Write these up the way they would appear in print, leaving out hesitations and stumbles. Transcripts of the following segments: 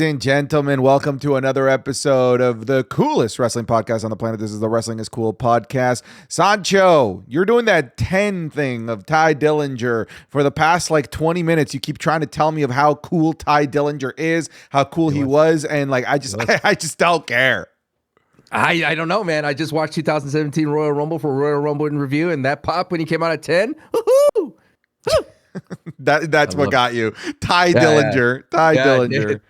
and gentlemen, welcome to another episode of the coolest wrestling podcast on the planet. This is the Wrestling is Cool podcast. Sancho, you're doing that 10 thing of Ty Dillinger for the past 20 minutes. You keep trying to tell me of how cool Ty Dillinger is, how cool he was, and I just don't care. I don't know, man. I just watched 2017 Royal Rumble for Royal Rumble in review, and that pop when he came out at 10. Woohoo! That's what got you. Ty Dillinger. Ty Dillinger.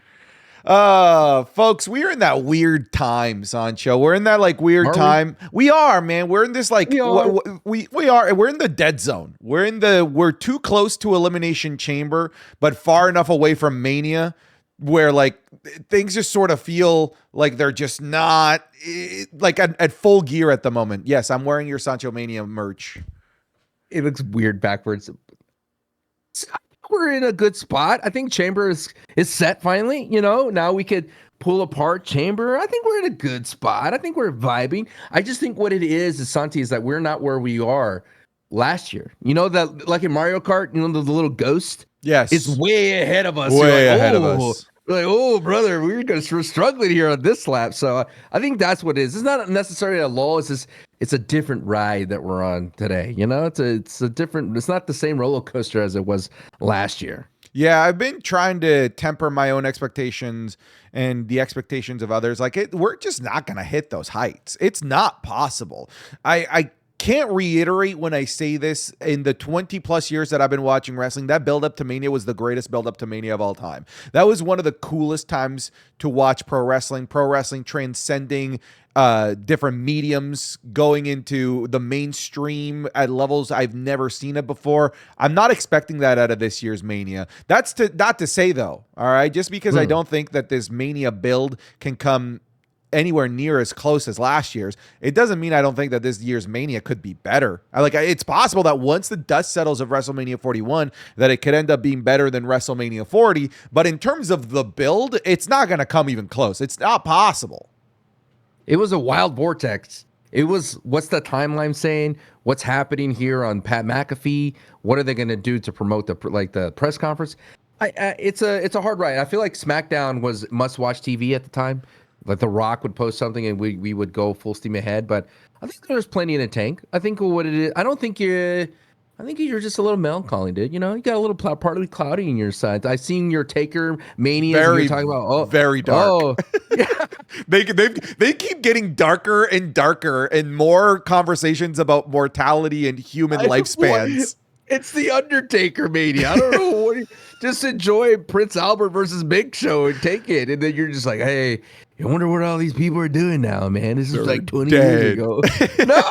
Folks, we're in that weird time, Sancho. We're in that weird time. We are, man. We're in this we are. We're in the dead zone. We're too close to Elimination Chamber, but far enough away from Mania where things just sort of feel like they're just not at full gear at the moment. Yes, I'm wearing your Sancho Mania merch. It looks weird backwards. We're in a good spot. I think Chamber is set finally. Now we could pull apart Chamber. I think we're in a good spot. I think we're vibing. I just think what it is Santi, is that we're not where we are last year. That like in Mario Kart, the little ghost. Yes, it's way ahead of us. Way ahead of us. We're oh, brother, we're struggling here on this lap. So I think that's what it is. It's not necessarily a lull. It's a different ride that we're on today. It's a different. It's not the same roller coaster as it was last year. Yeah, I've been trying to temper my own expectations and the expectations of others. We're just not going to hit those heights. It's not possible. I can't reiterate when I say this. In the 20 plus years that I've been watching wrestling, that build up to Mania was the greatest build up to Mania of all time. That was one of the coolest times to watch pro wrestling transcending different mediums, going into the mainstream at levels I've never seen it before. I'm not expecting that out of this year's Mania. That's not to say though, all right, just because I don't think that this Mania build can come anywhere near as close as last year's, it doesn't mean I don't think that this year's Mania could be better. It's possible that once the dust settles of WrestleMania 41, that it could end up being better than WrestleMania 40. But in terms of the build, it's not going to come even close. It's not possible. It was a wild vortex. It was, what's the timeline saying? What's happening here on Pat McAfee? What are they going to do to promote the press conference? It's a hard ride. I feel like SmackDown was must-watch TV at the time. The Rock would post something and we would go full steam ahead. But I think there's plenty in the tank. I think what it is, I think you're just a little melancholy, dude. You got a little partly cloudy in your side. I seen your Taker Mania. You're talking about very dark. Oh, yeah. they keep getting darker and darker, and more conversations about mortality and human lifespans. It's the Undertaker Mania. I don't know just enjoy Prince Albert versus Big Show and take it, and then you're just like, hey, I wonder what all these people are doing now, man. This is 20 years ago. No,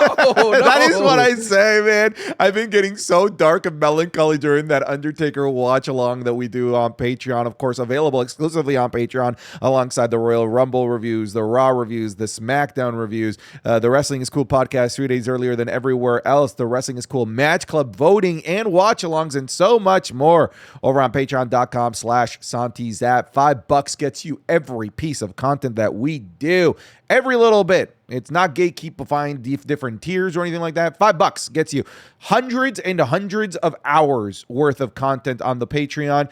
that is what I say, man. I've been getting so dark and melancholy during that Undertaker watch along that we do on Patreon, of course, available exclusively on Patreon, alongside the Royal Rumble reviews, the Raw reviews, the SmackDown reviews, the Wrestling is Cool podcast 3 days earlier than everywhere else, the Wrestling is Cool Match Club voting and watch-alongs, and so much more over on patreon.com/SantiZap. $5 gets you every piece of content that we do, every little bit. It's not gatekeepifying different tiers or anything like that. $5 gets you hundreds and hundreds of hours worth of content on the Patreon.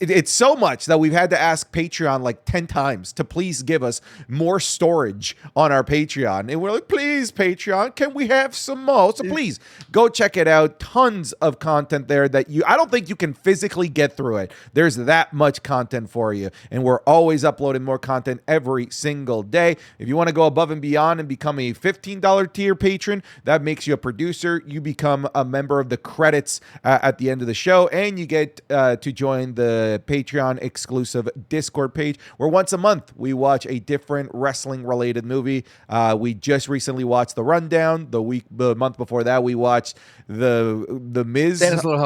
It's so much that we've had to ask Patreon 10 times to please give us more storage on our Patreon. And we're like, please, Patreon, can we have some more? So please go check it out. Tons of content there that I don't think you can physically get through it. There's that much content for you. And we're always uploading more content every single day. If you want to go above and beyond and become a $15 tier patron, that makes you a producer. You become a member of the credits at the end of the show, and you get to join the Patreon exclusive Discord page, where once a month we watch a different wrestling related movie. We just recently watched The Rundown. The month before that, we watched the Miz, Santa's Little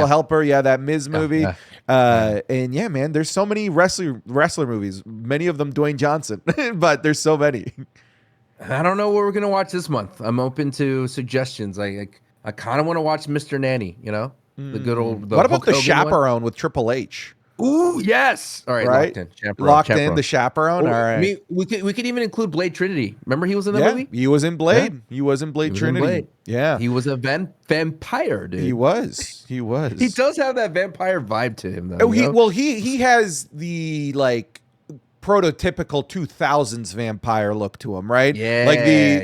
Helper. Yeah, that Miz movie. And yeah, man, there's so many wrestler movies. Many of them Dwayne Johnson, but there's so many. I don't know what we're gonna watch this month. I'm open to suggestions. I kind of want to watch Mr. Nanny. The good old. What about The Chaperone with Triple H? Ooh, yes. All right. Locked in. The Chaperone. All right. We could even include Blade Trinity. Remember he was in the movie? He was in Blade. Yeah. He was in Blade Trinity. Yeah. He was a vampire, dude. He was. He does have that vampire vibe to him, though. He has the prototypical 2000s vampire look to him, right? Like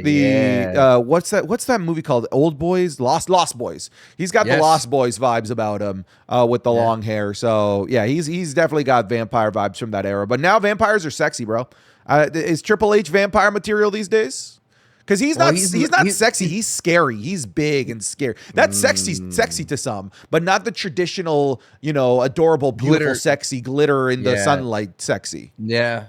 Yeah. what's that movie called? Old Boys, Lost Boys. He's got the Lost Boys vibes about him with the long hair. So yeah, he's definitely got vampire vibes from that era. But now vampires are sexy, bro. Is Triple H vampire material these days? Because he's not sexy. He's scary. He's big and scary. That's sexy to some, but not the traditional, adorable, beautiful, sexy, glitter in the sunlight sexy. Yeah.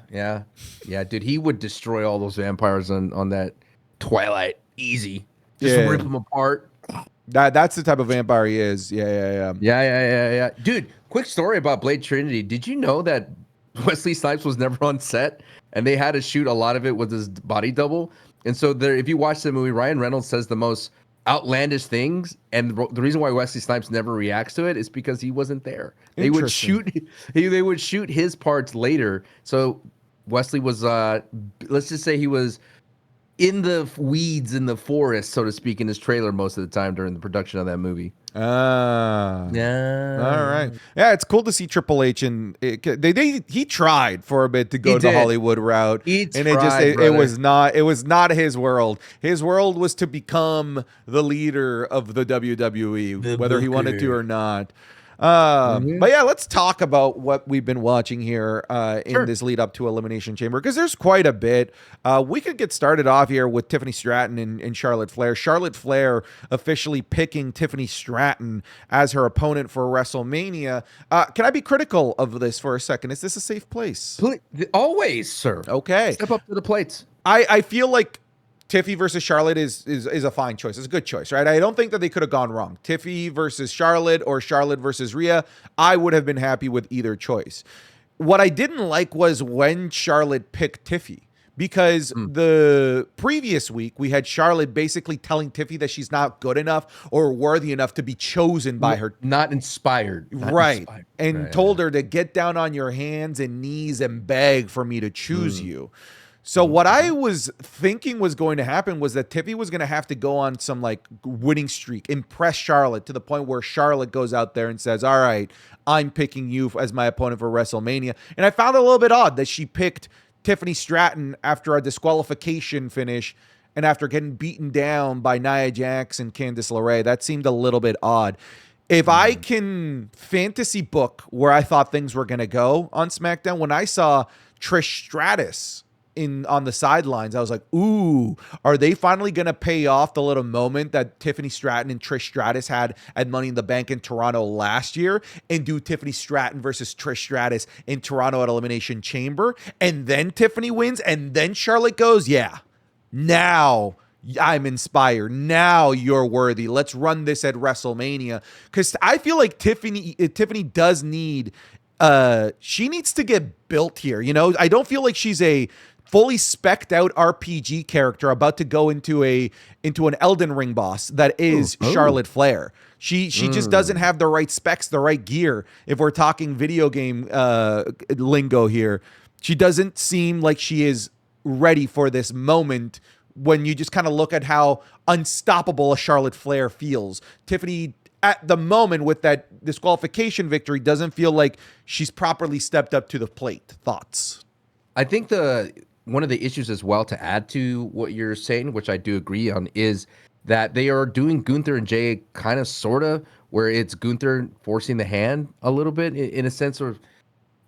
Dude, he would destroy all those vampires on that Twilight easy. Just rip them apart. That's the type of vampire he is. Yeah. Dude, quick story about Blade Trinity. Did you know that Wesley Snipes was never on set, and they had to shoot a lot of it with his body double? And so there, if you watch the movie, Ryan Reynolds says the most outlandish things, and the reason why Wesley Snipes never reacts to it is because he wasn't there. They would shoot his parts later. So Wesley was let's just say he was in the weeds in the forest, so to speak, in his trailer most of the time during the production of that movie. Yeah. All right. Yeah, it's cool to see Triple H, and he tried for a bit to go the Hollywood route, it was not his world. His world was to become the leader of the WWE, whether he wanted to or not. But yeah, let's talk about what we've been watching here in this lead up to Elimination Chamber, because there's quite a bit. We could get started off here with Tiffany Stratton and Charlotte Flair. Charlotte Flair officially picking Tiffany Stratton as her opponent for WrestleMania. Can I be critical of this for a second? Is this a safe place? Always, sir. Okay. Step up to the plates. I feel like Tiffy versus Charlotte is a fine choice. It's a good choice, right? I don't think that they could have gone wrong. Tiffy versus Charlotte or Charlotte versus Rhea, I would have been happy with either choice. What I didn't like was when Charlotte picked Tiffy, because the previous week we had Charlotte basically telling Tiffy that she's not good enough or worthy enough to be chosen by her. Not inspired. And told her to get down on your hands and knees and beg for me to choose you. So what I was thinking was going to happen was that Tiffy was going to have to go on some winning streak, impress Charlotte to the point where Charlotte goes out there and says, all right, I'm picking you as my opponent for WrestleMania. And I found it a little bit odd that she picked Tiffany Stratton after a disqualification finish and after getting beaten down by Nia Jax and Candice LeRae. That seemed a little bit odd. If I can fantasy book where I thought things were going to go on SmackDown, when I saw Trish Stratus on the sidelines, I was like, ooh, are they finally going to pay off the little moment that Tiffany Stratton and Trish Stratus had at Money in the Bank in Toronto last year and do Tiffany Stratton versus Trish Stratus in Toronto at Elimination Chamber? And then Tiffany wins, and then Charlotte goes, yeah, now I'm inspired. Now you're worthy. Let's run this at WrestleMania. Because I feel like Tiffany does need, she needs to get built here. I don't feel like she's a fully specced out RPG character about to go into an Elden Ring boss that is Charlotte Flair. She just doesn't have the right specs, the right gear. If we're talking video game lingo here, she doesn't seem like she is ready for this moment. When you just kind of look at how unstoppable a Charlotte Flair feels, Tiffany at the moment with that disqualification victory doesn't feel like she's properly stepped up to the plate. Thoughts? I think one of the issues as well to add to what you're saying, which I do agree on, is that they are doing Gunther and Jey kind of sort of where it's Gunther forcing the hand a little bit in a sense of,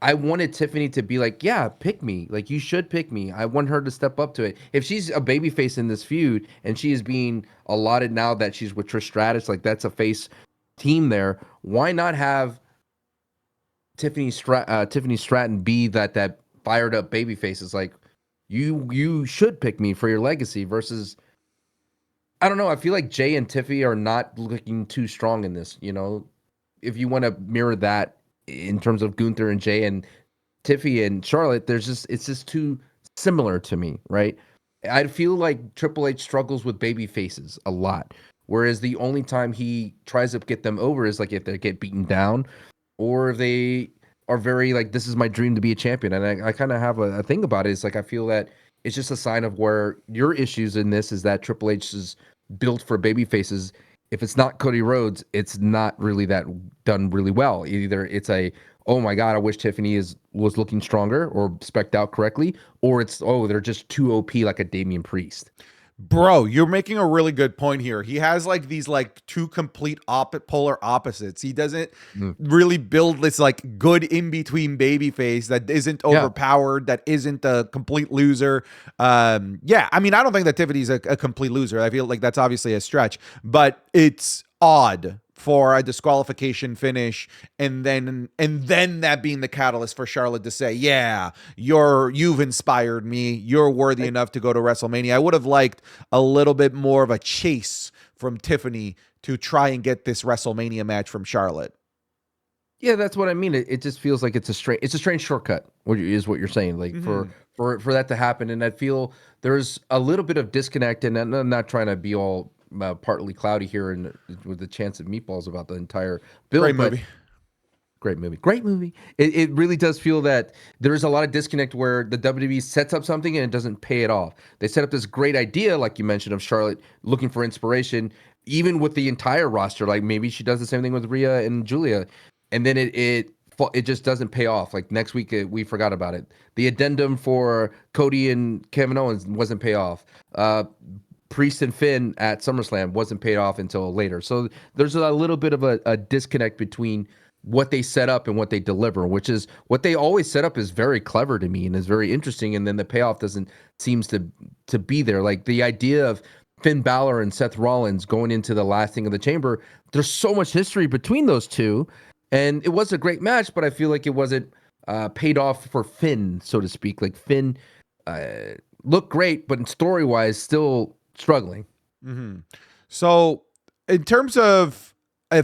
I wanted Tiffany to be like, yeah, pick me. Like, you should pick me. I want her to step up to it. If she's a babyface in this feud and she is being allotted now that she's with Trish Stratus, like that's a face team there, why not have Tiffany Stratton be that fired up babyface? Is like, you should pick me for your legacy versus, I don't know. I feel like Jay and Tiffy are not looking too strong in this. If you want to mirror that in terms of Gunther and Jay and Tiffy and Charlotte, it's just too similar to me, right? I feel like Triple H struggles with baby faces a lot, whereas the only time he tries to get them over is like if they get beaten down or if they are very like, this is my dream to be a champion. And I kind of have a thing about it. It's like, I feel that it's just a sign of where your issues in this is that Triple H is built for baby faces. If it's not Cody Rhodes, it's not really that done really well. Either it's a oh my God, I wish Tiffany was looking stronger or spec'd out correctly, or it's, oh, they're just too OP like a Damian Priest. Bro, you're making a really good point here. He has like these like two complete polar opposites. He doesn't Mm. really build this like good in between baby face that isn't Yeah. overpowered, that isn't a complete loser. Yeah, I mean, I don't think that Tiffany's a complete loser. I feel like that's obviously a stretch, but it's odd for a disqualification finish and then that being the catalyst for Charlotte to say, yeah, you've inspired me, you're worthy enough to go to WrestleMania. I would have liked a little bit more of a chase from Tiffany to try and get this WrestleMania match from Charlotte. Yeah, that's what I mean. It just feels like it's a strange shortcut. What you're saying, like for that to happen, and I feel there's a little bit of disconnect, and I'm not trying to be all partly cloudy here and with the chance of meatballs about the entire build. Great movie. It really does feel that there is a lot of disconnect where the WWE sets up something and it doesn't pay it off. They set up this great idea, like you mentioned, of Charlotte looking for inspiration, even with the entire roster. Like maybe she does the same thing with Rhea and Julia, and then it just doesn't pay off. Like next week we forgot about it. The addendum for Cody and Kevin Owens wasn't pay off. Priest and Finn at SummerSlam wasn't paid off until later. So there's a little bit of a disconnect between what they set up and what they deliver, which is what they always set up is very clever to me and is very interesting. And then the payoff seems to be there. Like the idea of Finn Balor and Seth Rollins going into the last thing of the chamber. There's so much history between those two. And it was a great match, but I feel like it wasn't paid off for Finn, so to speak. Like Finn looked great, but story-wise still struggling. Mm-hmm. So in terms of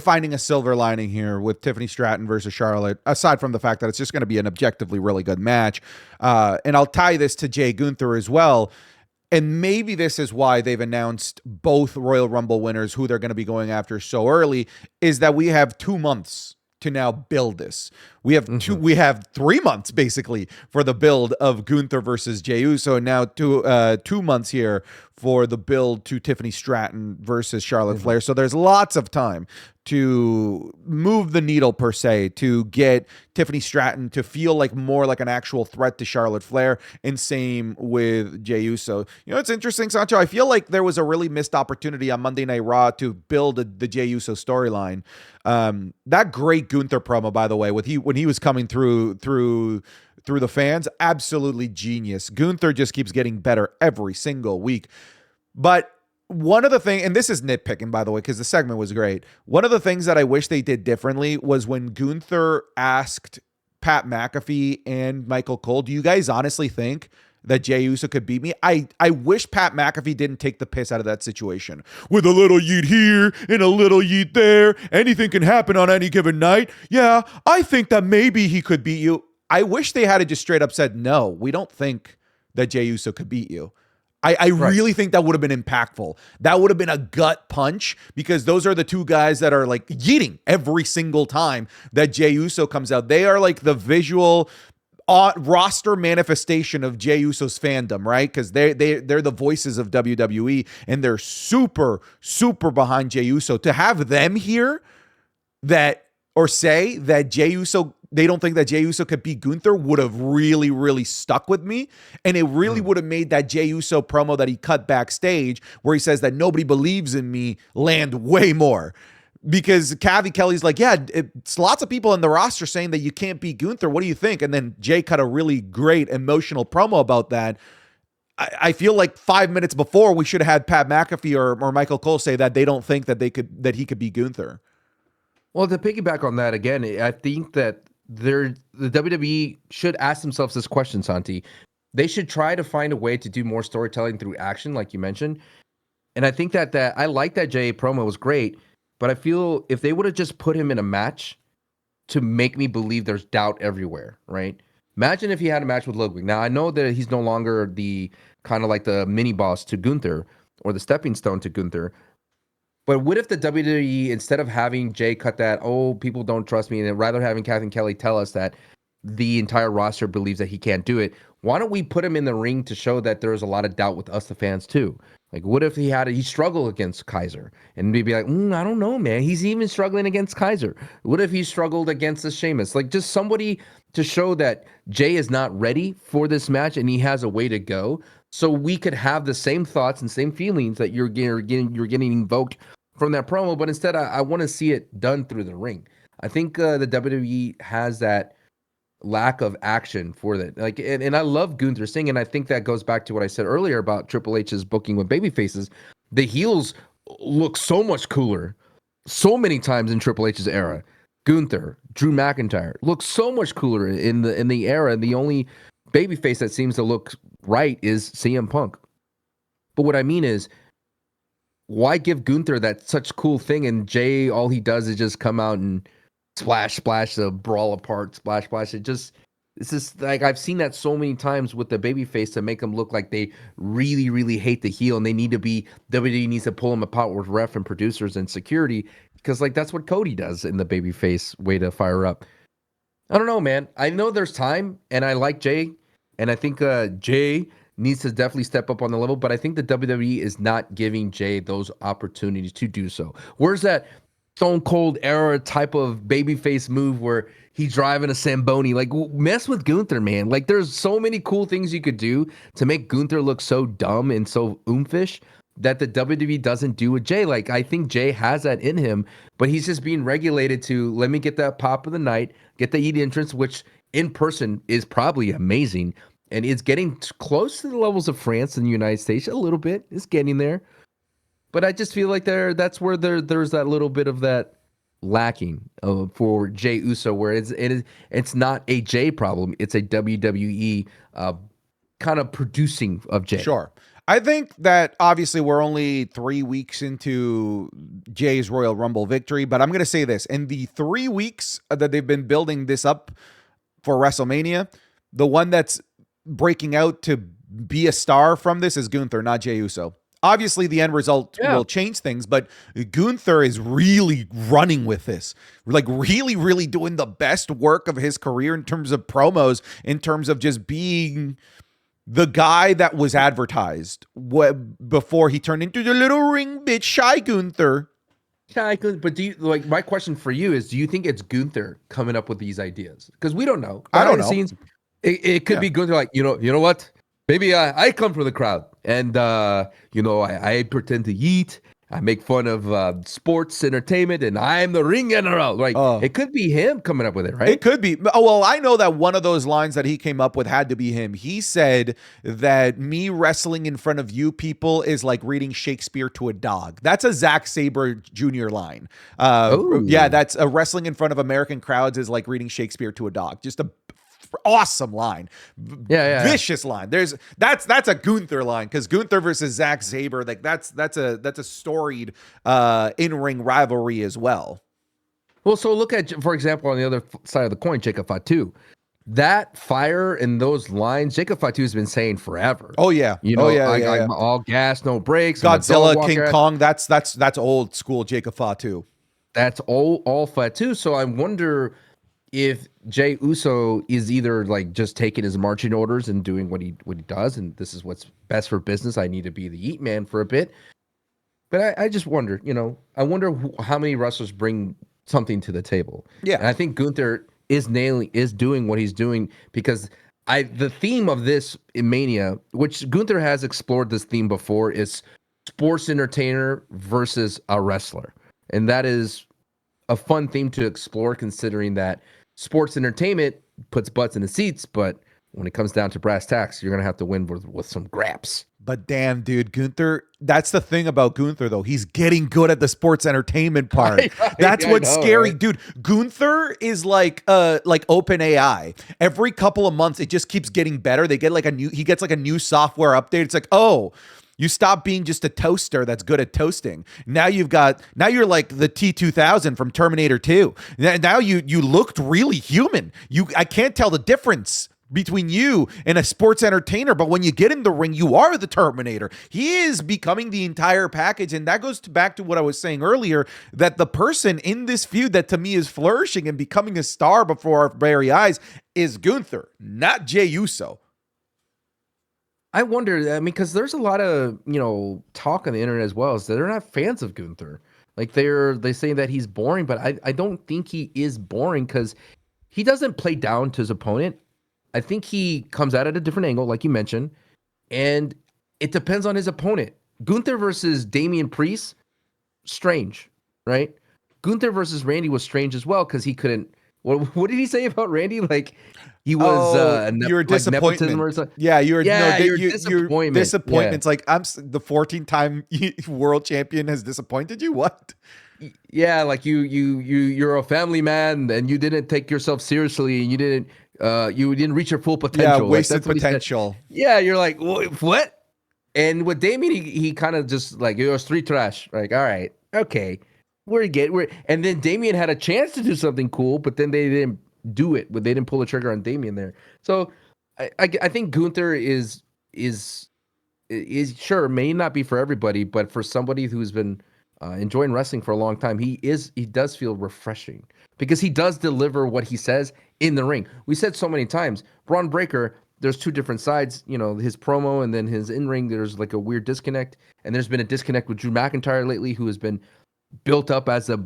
finding a silver lining here with Tiffany Stratton versus Charlotte, aside from the fact that it's just going to be an objectively really good match, and I'll tie this to Jey Gunther as well, and maybe this is why they've announced both Royal Rumble winners who they're going to be going after so early, is that we have 2 months to now build this. We have we have 3 months basically for the build of Gunther versus Jey Uso, and now 2 months here for the build to Tiffany Stratton versus Charlotte Flair. So there's lots of time to move the needle per se, to get Tiffany Stratton to feel like more like an actual threat to Charlotte Flair, and same with Jey Uso. You know, it's interesting, Sancho. I feel like there was a really missed opportunity on Monday Night Raw to build the Jey Uso storyline. That great Gunther promo, by the way, when he was coming through the fans, absolutely genius. Gunther just keeps getting better every single week. But one of the things, and this is nitpicking, by the way, because the segment was great. One of the things that I wish they did differently was when Gunther asked Pat McAfee and Michael Cole, do you guys honestly think that Jey Uso could beat me? I wish Pat McAfee didn't take the piss out of that situation. With a little yeet here and a little yeet there, anything can happen on any given night. Yeah, I think that maybe he could beat you. I wish they had just straight up said, no, we don't think that Jey Uso could beat you. I really think that would have been impactful. That would have been a gut punch, because those are the two guys that are like yeeting every single time that Jey Uso comes out. They are like the visual roster manifestation of Jey Uso's fandom, right? Because they're the voices of WWE, and they're super, super behind Jey Uso. To have them here say that Jey Uso, they don't think that Jey Uso could beat Gunther, would have really, really stuck with me. And it really would have made that Jey Uso promo that he cut backstage, where he says that nobody believes in me, land way more. Because Cavi Kelly's like, yeah, it's lots of people in the roster saying that you can't beat Gunther. What do you think? And then Jay cut a really great emotional promo about that. I feel like 5 minutes before, we should have had Pat McAfee or Michael Cole say that they don't think that he could beat Gunther. Well, to piggyback on that again, I think that the WWE should ask themselves this question, Santi. They should try to find a way to do more storytelling through action, like you mentioned. And I think that I like that Jey promo was great, but I feel if they would have just put him in a match to make me believe there's doubt everywhere, right? Imagine if he had a match with Ludwig. Now, I know that he's no longer the kind of like the mini boss to Gunther or the stepping stone to Gunther. But what if the WWE, instead of having Jay cut that, oh, people don't trust me, and rather having Catherine Kelly tell us that the entire roster believes that he can't do it, why don't we put him in the ring to show that there's a lot of doubt with us, the fans, too? Like, what if he struggled against Kaiser, and we'd be like, I don't know, man. He's even struggling against Kaiser. What if he struggled against the Sheamus? Like, just somebody to show that Jay is not ready for this match and he has a way to go, so we could have the same thoughts and same feelings that you're getting invoked from that promo. But instead, I want to see it done through the ring. I think the WWE has that lack of action for that. Like, and I love Gunther Singh, and I think that goes back to what I said earlier about Triple H's booking with baby faces. The heels look so much cooler so many times in Triple H's era. Gunther, Drew McIntyre look so much cooler in the era. The only baby face that seems to look right is CM Punk. But what I mean is, why give Gunther that such cool thing, and Jay, all he does is just come out and splash, the brawl apart, splash. It's just like, I've seen that so many times with the babyface to make them look like they really, really hate the heel, and WWE needs to pull them apart with ref and producers and security, because like that's what Cody does in the babyface way to fire up. I don't know, man. I know there's time, and I like Jay, and I think Jay needs to definitely step up on the level, but I think the WWE is not giving Jay those opportunities to do so. Where's that Stone Cold era type of babyface move where he's driving a Zamboni? Like, mess with Gunther, man. Like, there's so many cool things you could do to make Gunther look so dumb and so oomfish that the WWE doesn't do with Jay. Like, I think Jay has that in him, but he's just being regulated to, let me get that pop of the night, get the ED entrance, which in person is probably amazing, and it's getting close to the levels of France and the United States a little bit. It's getting there. But I just feel like that's where there's that little bit of that lacking for Jey Uso, where it's not a Jay problem, it's a WWE kind of producing of Jay. Sure. I think that obviously we're only 3 weeks into Jay's Royal Rumble victory, but I'm going to say this. In the 3 weeks that they've been building this up for WrestleMania, the one that's breaking out to be a star from this is Gunther, not Jey Uso. Obviously, the end result will change things, but Gunther is really running with this. Like, really, really doing the best work of his career in terms of promos, in terms of just being the guy that was advertised before he turned into the little ring bitch, Shy Gunther. But do you, like, my question for you is, do you think it's Gunther coming up with these ideas? Because we don't know. I don't know. Scenes, it could be Gunther, like, you know what? Maybe I come from the crowd, and I pretend to eat. I make fun of sports entertainment, and I'm the ring general. Like, it could be him coming up with it, right? It could be. Oh, well, I know that one of those lines that he came up with had to be him. He said that me wrestling in front of you people is like reading Shakespeare to a dog. That's a Zack Sabre Jr. line. Yeah, that's wrestling in front of American crowds is like reading Shakespeare to a dog. Just a awesome line. Vicious line. That's a Gunther line, because Gunther versus Zack Sabre, like that's a storied in-ring rivalry as well. Well, so look at, for example, on the other side of the coin, Jacob Fatu. That fire in those lines, Jacob Fatu has been saying forever. Oh yeah, I'm all gas, no brakes. Godzilla, King Kong. That's old school Jacob Fatu. That's all Fatu. So I wonder if Jey Uso is either like just taking his marching orders and doing what he does, and this is what's best for business. I need to be the Eat Man for a bit. But I just wonder, I wonder how many wrestlers bring something to the table. Yeah, and I think Gunther is doing what he's doing, because the theme of this in Mania, which Gunther has explored this theme before, is sports entertainer versus a wrestler, and that is a fun theme to explore, considering that sports entertainment puts butts in the seats, but when it comes down to brass tacks, you're going to have to win with some graps. But damn, dude, Gunther, that's the thing about Gunther, though. He's getting good at the sports entertainment part. That's what's scary, right? Dude. Gunther is like open AI. Every couple of months, it just keeps getting better. He gets like a new software update. It's like, oh, you stop being just a toaster that's good at toasting. Now you're like the T-2000 from Terminator 2. Now you looked really human. I can't tell the difference between you and a sports entertainer, but when you get in the ring, you are the Terminator. He is becoming the entire package, and that goes back to what I was saying earlier, that the person in this feud that to me is flourishing and becoming a star before our very eyes is Gunther, not Jey Uso. I wonder, I mean, because there's a lot of, talk on the internet as well, is that they're not fans of Gunther. Like they say that he's boring, but I don't think he is boring because he doesn't play down to his opponent. I think he comes out at a different angle, like you mentioned, and it depends on his opponent. Gunther versus Damian Priest, strange, right? Gunther versus Randy was strange as well because he couldn't. What did he say about Randy? Like he was you're like nepotism disappointment. or something. Yeah, you're disappointment. Disappointment. It's like the 14-time world champion has disappointed you. What? Yeah, like you're a family man and you didn't take yourself seriously and you didn't reach your full potential. Yeah, wasted like, potential. Yeah, you're like, what? And with Damien, he kind of just like, it was street trash. Like, all right, okay, and then Damien had a chance to do something cool, but then they didn't do it. But they didn't pull the trigger on Damien there. So I think Gunther is sure may not be for everybody, but for somebody who's been enjoying wrestling for a long time, he does feel refreshing because he does deliver what he says in the ring. We said so many times, Braun Breaker, there's two different sides, his promo and then his in-ring, there's like a weird disconnect. And there's been a disconnect with Drew McIntyre lately, who has been built up as the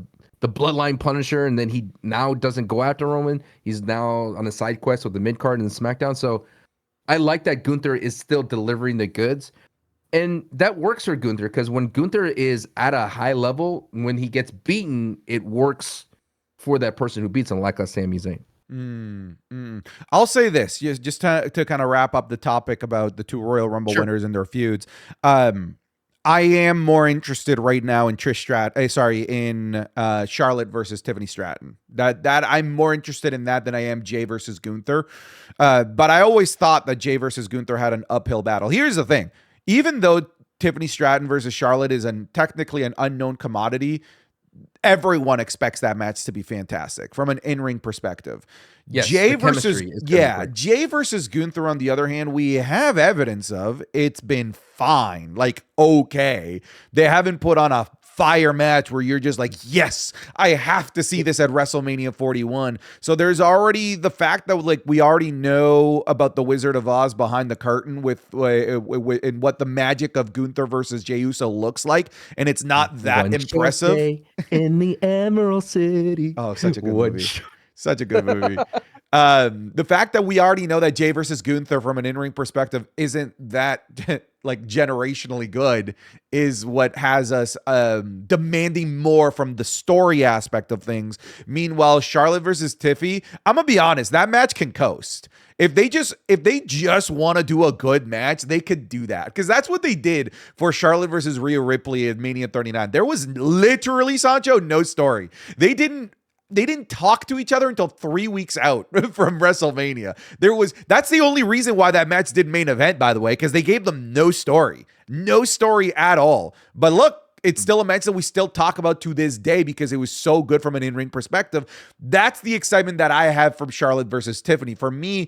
bloodline Punisher, and then he now doesn't go after Roman. He's now on a side quest with the mid-card and the SmackDown. So I like that Gunther is still delivering the goods. And that works for Gunther because when Gunther is at a high level, when he gets beaten, it works for that person who beats him, like a Sami Zayn. I'll say this, just to kind of wrap up the topic about the two Royal Rumble winners and their feuds. I am more interested right now in Charlotte versus Tiffany Stratton. That I'm more interested in that than I am Jey versus Gunther. But I always thought that Jey versus Gunther had an uphill battle. Here's the thing. Even though Tiffany Stratton versus Charlotte is technically an unknown commodity, everyone expects that match to be fantastic from an in-ring perspective. Yes, Jey versus Gunther, on the other hand, we have evidence of it's been fine. Like, okay. They haven't put on a fire match where you're just like, yes, I have to see this at WrestleMania 41. So there's already the fact that like we already know about the Wizard of Oz behind the curtain with and what the magic of Gunther versus Jey Uso looks like, and it's not that impressive. In the Emerald City. Oh, such a good movie. Such a good movie. The fact that we already know that Jey versus Gunther from an in-ring perspective isn't that like generationally good is what has us demanding more from the story aspect of things. Meanwhile, Charlotte versus Tiffy, I'm gonna be honest, that match can coast. If they just want to do a good match, they could do that. Because that's what they did for Charlotte versus Rhea Ripley at Mania 39. There was literally, Sancho, no story. They didn't talk to each other until 3 weeks out from WrestleMania. That's the only reason why that match did main event, by the way, because they gave them no story at all. But look, it's still a match that we still talk about to this day because it was so good from an in-ring perspective. That's the excitement that I have from Charlotte versus Tiffany. For me,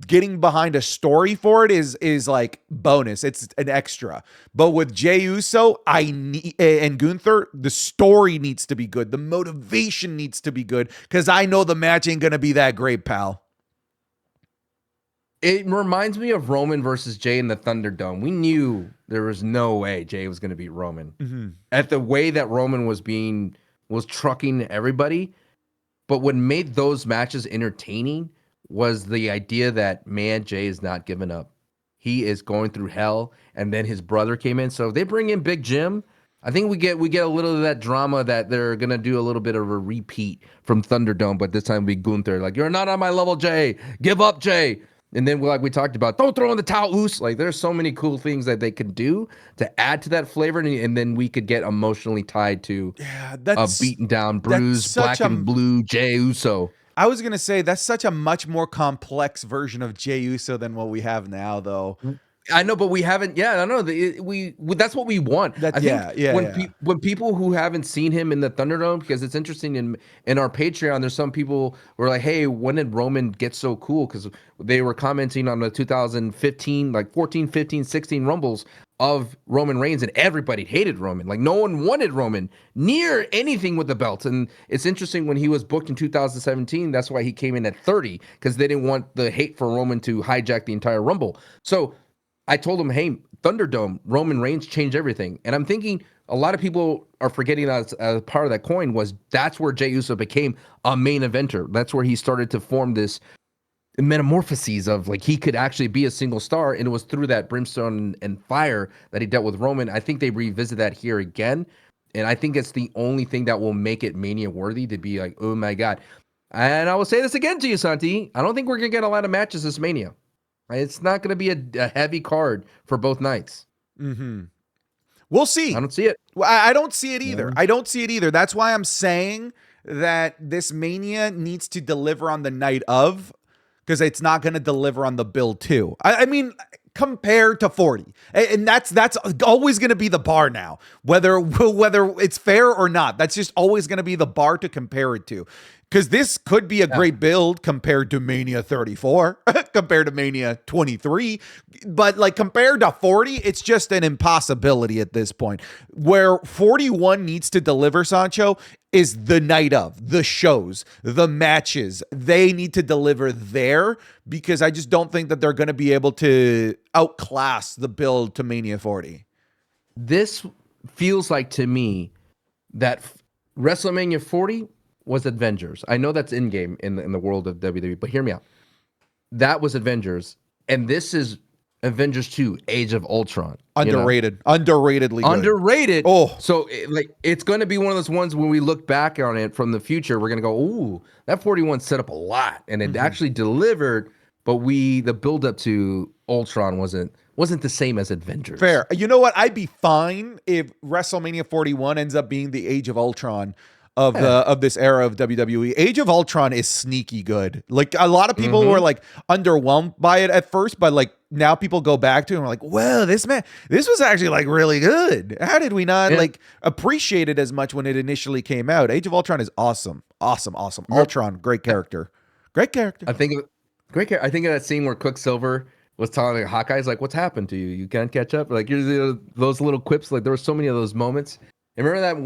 getting behind a story for it is like bonus. It's an extra. But with Jey Uso, and Gunther, the story needs to be good. The motivation needs to be good because I know the match ain't gonna be that great, pal. It reminds me of Roman versus Jey in the Thunderdome. We knew there was no way Jey was going to beat Roman. Mm-hmm. At the way that Roman was trucking everybody. But what made those matches entertaining was the idea that, man, Jey is not giving up. He is going through hell. And then his brother came in. So they bring in Big Jim. I think we get a little of that drama that they're going to do a little bit of a repeat from Thunderdome. But this time it'll be Gunther. Like, you're not on my level, Jey. Give up, Jey. And then, like we talked about, don't throw in the towel, Oos. Like, there's so many cool things that they could do to add to that flavor, and then we could get emotionally tied to a beaten down, bruised, black and blue Jey Uso. I was gonna say that's such a much more complex version of Jey Uso than what we have now, though. I know, but we haven't. Yeah, I know. We that's what we want. I think when people who haven't seen him in the Thunderdome, because it's interesting in our Patreon, there's some people who are like, "Hey, when did Roman get so cool?" Because they were commenting on the 2015, like 14, 15, 16 Rumbles of Roman Reigns, and everybody hated Roman. Like, no one wanted Roman near anything with the belt. And it's interesting when he was booked in 2017. That's why he came in at 30, because they didn't want the hate for Roman to hijack the entire Rumble. So I told him, hey, Thunderdome, Roman Reigns changed everything. And I'm thinking a lot of people are forgetting that as part of that coin was that's where Jey Uso became a main eventer. That's where he started to form this metamorphoses of like he could actually be a single star. And it was through that brimstone and fire that he dealt with Roman. I think they revisit that here again. And I think it's the only thing that will make it Mania worthy to be like, oh my God. And I will say this again to you, Santi. I don't think we're going to get a lot of matches this Mania. It's not going to be a heavy card for both nights. Mm-hmm. We'll see. I don't see it. I don't see it either. I don't see it either. That's why I'm saying that this Mania needs to deliver on the night of, because it's not going to deliver on the bill too. I mean, compared to 40, and that's always going to be the bar now, whether it's fair or not. That's just always going to be the bar to compare it to. Because this could be a great build compared to Mania 34, compared to Mania 23. But like compared to 40, it's just an impossibility at this point. Where 41 needs to deliver, Sancho, is the night of, the shows, the matches. They need to deliver there, because I just don't think that they're going to be able to outclass the build to Mania 40. This feels like to me that WrestleMania 40 was Avengers. I know that's in-game in the world of WWE, but hear me out. That was Avengers, and this is Avengers 2, Age of Ultron. Underrated. Underratedly good. Underrated. Oh. So it's going to be one of those ones when we look back on it from the future, we're going to go, ooh, that 41 set up a lot, and it actually delivered, but the build-up to Ultron wasn't the same as Avengers. Fair. You know what? I'd be fine if WrestleMania 41 ends up being the Age of Ultron of this era of WWE. Age of Ultron is sneaky good. Like a lot of people were like underwhelmed by it at first, but like now people go back to it and are like, well, this was actually like really good. How did we not like appreciate it as much when it initially came out? Age of Ultron is awesome. Awesome. Ultron, great character. Great character. I think of that scene where Quicksilver was telling Hawkeye's like, what's happened to you? You can't catch up? Like those little quips, like there were so many of those moments. And remember that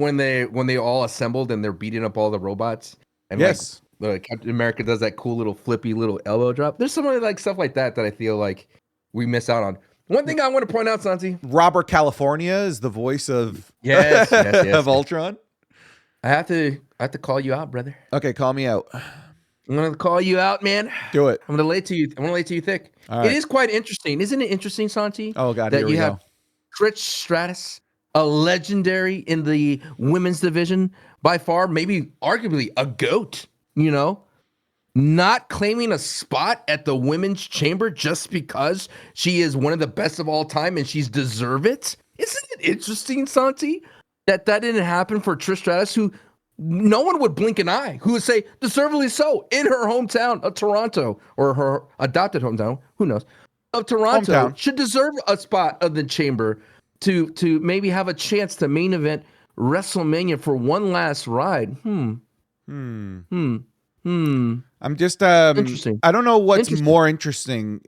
when they all assembled and they're beating up all the robots? And yes. Like Captain America does that cool little flippy little elbow drop. There's some of like stuff like that I feel like we miss out on. One thing I want to point out, Santi. Robert California is the voice of yes. of Ultron. I have to call you out, brother. Okay, call me out. I'm gonna call you out, man. Do it. I'm gonna lay to you thick. It is quite interesting, isn't it? Interesting, Santi. Oh God, that here we you go. have Trish Stratus, a legendary in the women's division, by far, maybe arguably a GOAT, not claiming a spot at the women's chamber just because she is one of the best of all time and she's deserved it. Isn't it interesting, Santi, that didn't happen for Trish Stratus, who no one would blink an eye, who would say deservedly so in her hometown of Toronto, or her adopted hometown, who knows, of Toronto, should deserve a spot of the chamber to maybe have a chance to main event WrestleMania for one last ride. I'm just interesting. I don't know what's more interesting,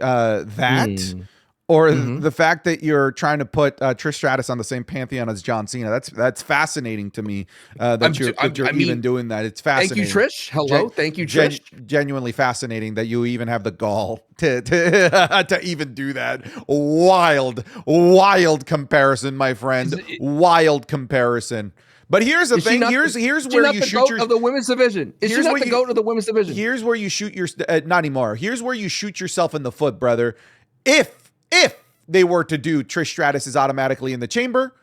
or the fact that you're trying to put Trish Stratus on the same pantheon as John Cena. That's fascinating to me. That you're even doing that. It's fascinating. Thank you, Trish. Hello, thank you, Trish. Genuinely fascinating that you even have the gall to even do that. Wild comparison, my friend. Wild comparison. But here's the thing. Here's where you shoot your of the women's division. Is she not the GOAT of the women's division? Here's where you shoot your not anymore. Here's where you shoot yourself in the foot, brother. If they were to do Trish Stratus is automatically in the chamber,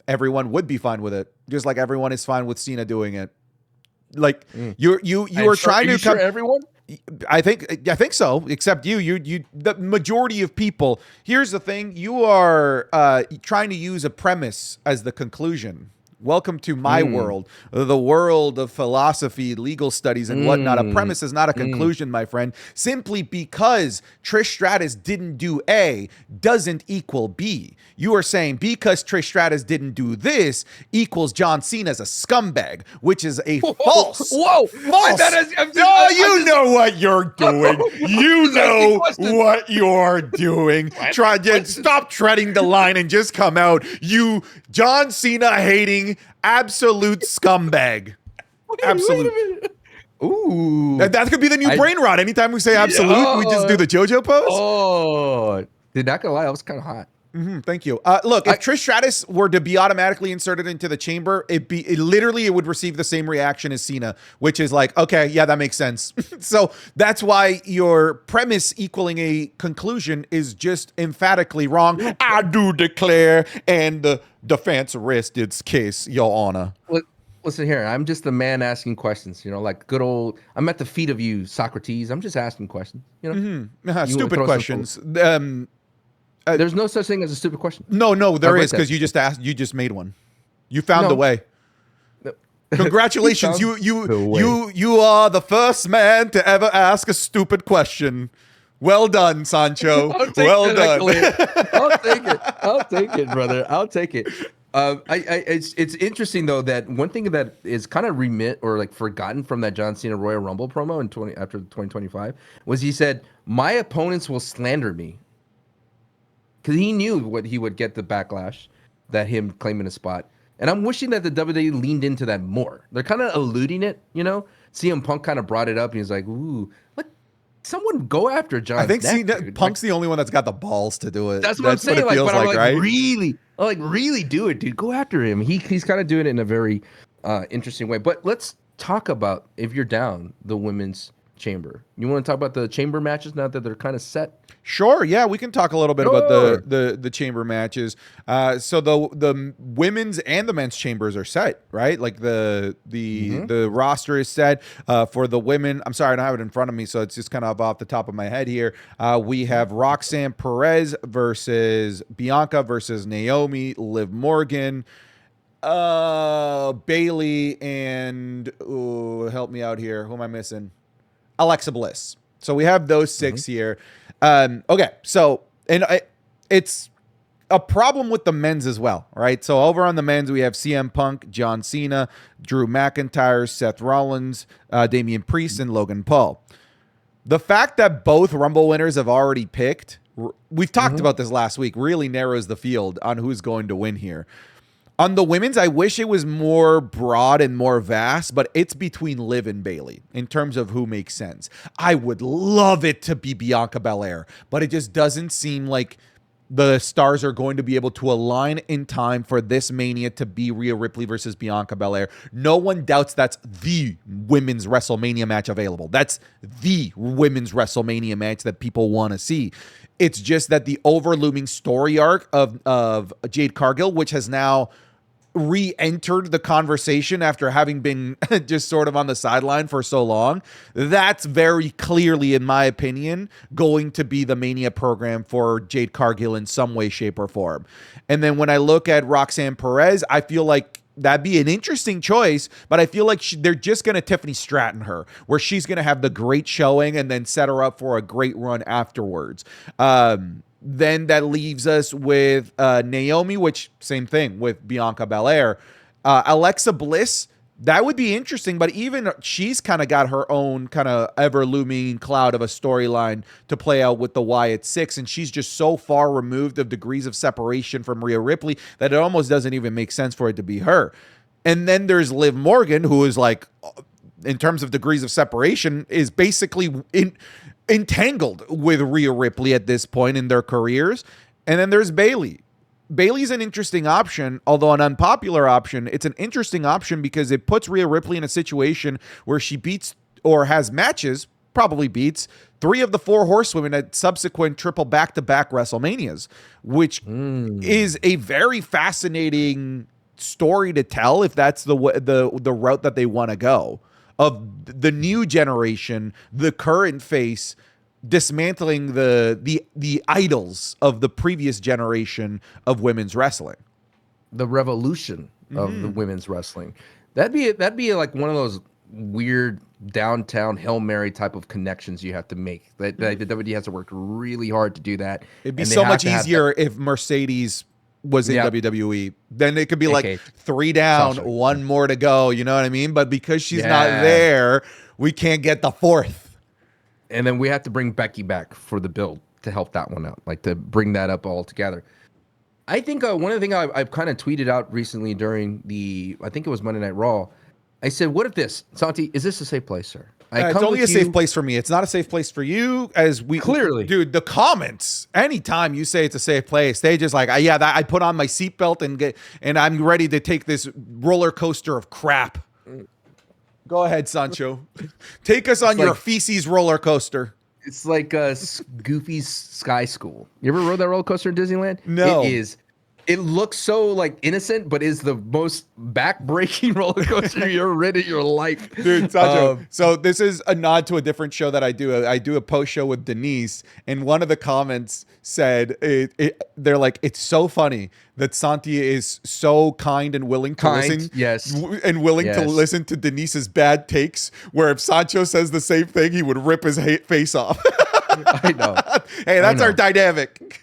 everyone would be fine with it, just like everyone is fine with Cena doing it. Like you are trying to come. Everyone. I think so. Except you, the majority of people. Here's the thing: you are trying to use a premise as the conclusion. Welcome to my world, the world of philosophy, legal studies, and whatnot. A premise is not a conclusion, my friend. Simply because Trish Stratus didn't do A doesn't equal B. You are saying because Trish Stratus didn't do this equals John Cena's a scumbag, which is a false. Whoa! False. You know what you're doing. You know what you're doing. Stop treading the line and just come out. You John Cena hating absolute scumbag. Absolute. Ooh. That could be the new brain rot. Anytime we say absolute, we just do the JoJo pose. Oh. Dude, not gonna lie, that was kind of hot. Thank you. Look, if Trish Stratus were to be automatically inserted into the chamber, it would receive the same reaction as Cena, which is like, okay, yeah, that makes sense. So that's why your premise equaling a conclusion is just emphatically wrong. I do declare, and the defense rests its case, Your Honor. Listen here, I'm just a man asking questions, like good old, I'm at the feet of you, Socrates. I'm just asking questions, Stupid questions. There's no such thing as a stupid question. No, there is, because you just made one. You found the way. No. Congratulations, you are the first man to ever ask a stupid question. Well done, Sancho. Well done. I'll take it, brother. I'll take it. It's interesting though that one thing that is kind of forgotten from that John Cena Royal Rumble promo after 2025 was he said, "My opponents will slander me." Because he knew what he would get the backlash that him claiming a spot. And I'm wishing that the WWE leaned into that more. They're kind of eluding it, CM Punk kind of brought it up and he's like, ooh, what? Someone go after John. I think Punk's the only one that's got the balls to do it. That's what I'm saying. What it feels like, right? Really do it, dude. Go after him. He's kind of doing it in a very interesting way. But let's talk about, if you're down, the women's chamber. You want to talk about the chamber matches now that they're kind of set? Sure, yeah, we can talk a little bit about the chamber matches. So the women's and the men's chambers are set, right? Like the roster is set for the women. I'm sorry, I don't have it in front of me, so it's just kind of off the top of my head here. We have Roxanne Perez versus Bianca versus Naomi, Liv Morgan, Bailey, and help me out here. Who am I missing? Alexa Bliss. So we have those six here. Okay, so it's a problem with the men's as well, right? So over on the men's, we have CM Punk, John Cena, Drew McIntyre, Seth Rollins, Damian Priest, and Logan Paul. The fact that both Rumble winners have already picked, we've talked about this last week, really narrows the field on who's going to win here. On the women's, I wish it was more broad and more vast, but it's between Liv and Bailey in terms of who makes sense. I would love it to be Bianca Belair, but it just doesn't seem like the stars are going to be able to align in time for this Mania to be Rhea Ripley versus Bianca Belair. No one doubts that's the women's WrestleMania match available. That's the women's WrestleMania match that people want to see. It's just that the overlooming story arc of Jade Cargill, which has now re-entered the conversation after having been just sort of on the sideline for so long, that's very clearly, in my opinion, going to be the Mania program for Jade Cargill in some way, shape, or form. And then when I look at Roxanne Perez, I feel like that'd be an interesting choice, but I feel like they're just going to Tiffany Stratton her, where she's going to have the great showing and then set her up for a great run afterwards. Then that leaves us with Naomi, which same thing with Bianca Belair. Alexa Bliss, that would be interesting, but even she's kind of got her own kind of ever-looming cloud of a storyline to play out with the Wyatt Six, and she's just so far removed of degrees of separation from Rhea Ripley that it almost doesn't even make sense for it to be her. And then there's Liv Morgan, who is like, in terms of degrees of separation, is basically entangled with Rhea Ripley at this point in their careers. And then there's Bailey. Bailey's an interesting option, although an unpopular option. It's an interesting option because it puts Rhea Ripley in a situation where she beats or has matches, probably beats, 3 of the 4 horsewomen at subsequent triple back-to-back WrestleManias, which is a very fascinating story to tell if that's the route that they want to go. Of the new generation, the current face, dismantling the idols of the previous generation of women's wrestling. The revolution of the women's wrestling. That'd be like one of those weird downtown Hail Mary type of connections you have to make. That the WWE has to work really hard to do that. It'd be so much easier if Mercedes was in WWE. Then it could be like 3 down, Sasha. 1 more to go. You know what I mean? But because she's not there, we can't get the 4th. And then we have to bring Becky back for the build to help that one out, like to bring that up all together. I think one of the things I've kind of tweeted out recently during I think it was Monday Night Raw, I said, what if this, Santi, is this a safe place, sir? It's only a safe place for me. It's not a safe place for you, as we Clearly. dude. The comments, anytime you say it's a safe place, they just like, yeah, I put on my seatbelt and I'm ready to take this roller coaster of crap. Go ahead, Sancho. Take us on your feces roller coaster. It's like Goofy's Sky School. You ever rode that roller coaster in Disneyland? No. It is. It looks so like innocent, but is the most back-breaking roller coaster you ever ridden in your life. Dude, Sancho. So this is a nod to a different show that I do. I do a post show with Denise, and one of the comments said, they're like, it's so funny that Santi is so kind and willing to listen. Yes. And willing to listen to Denise's bad takes, where if Sancho says the same thing, he would rip his face off. I know. Hey, that's our dynamic.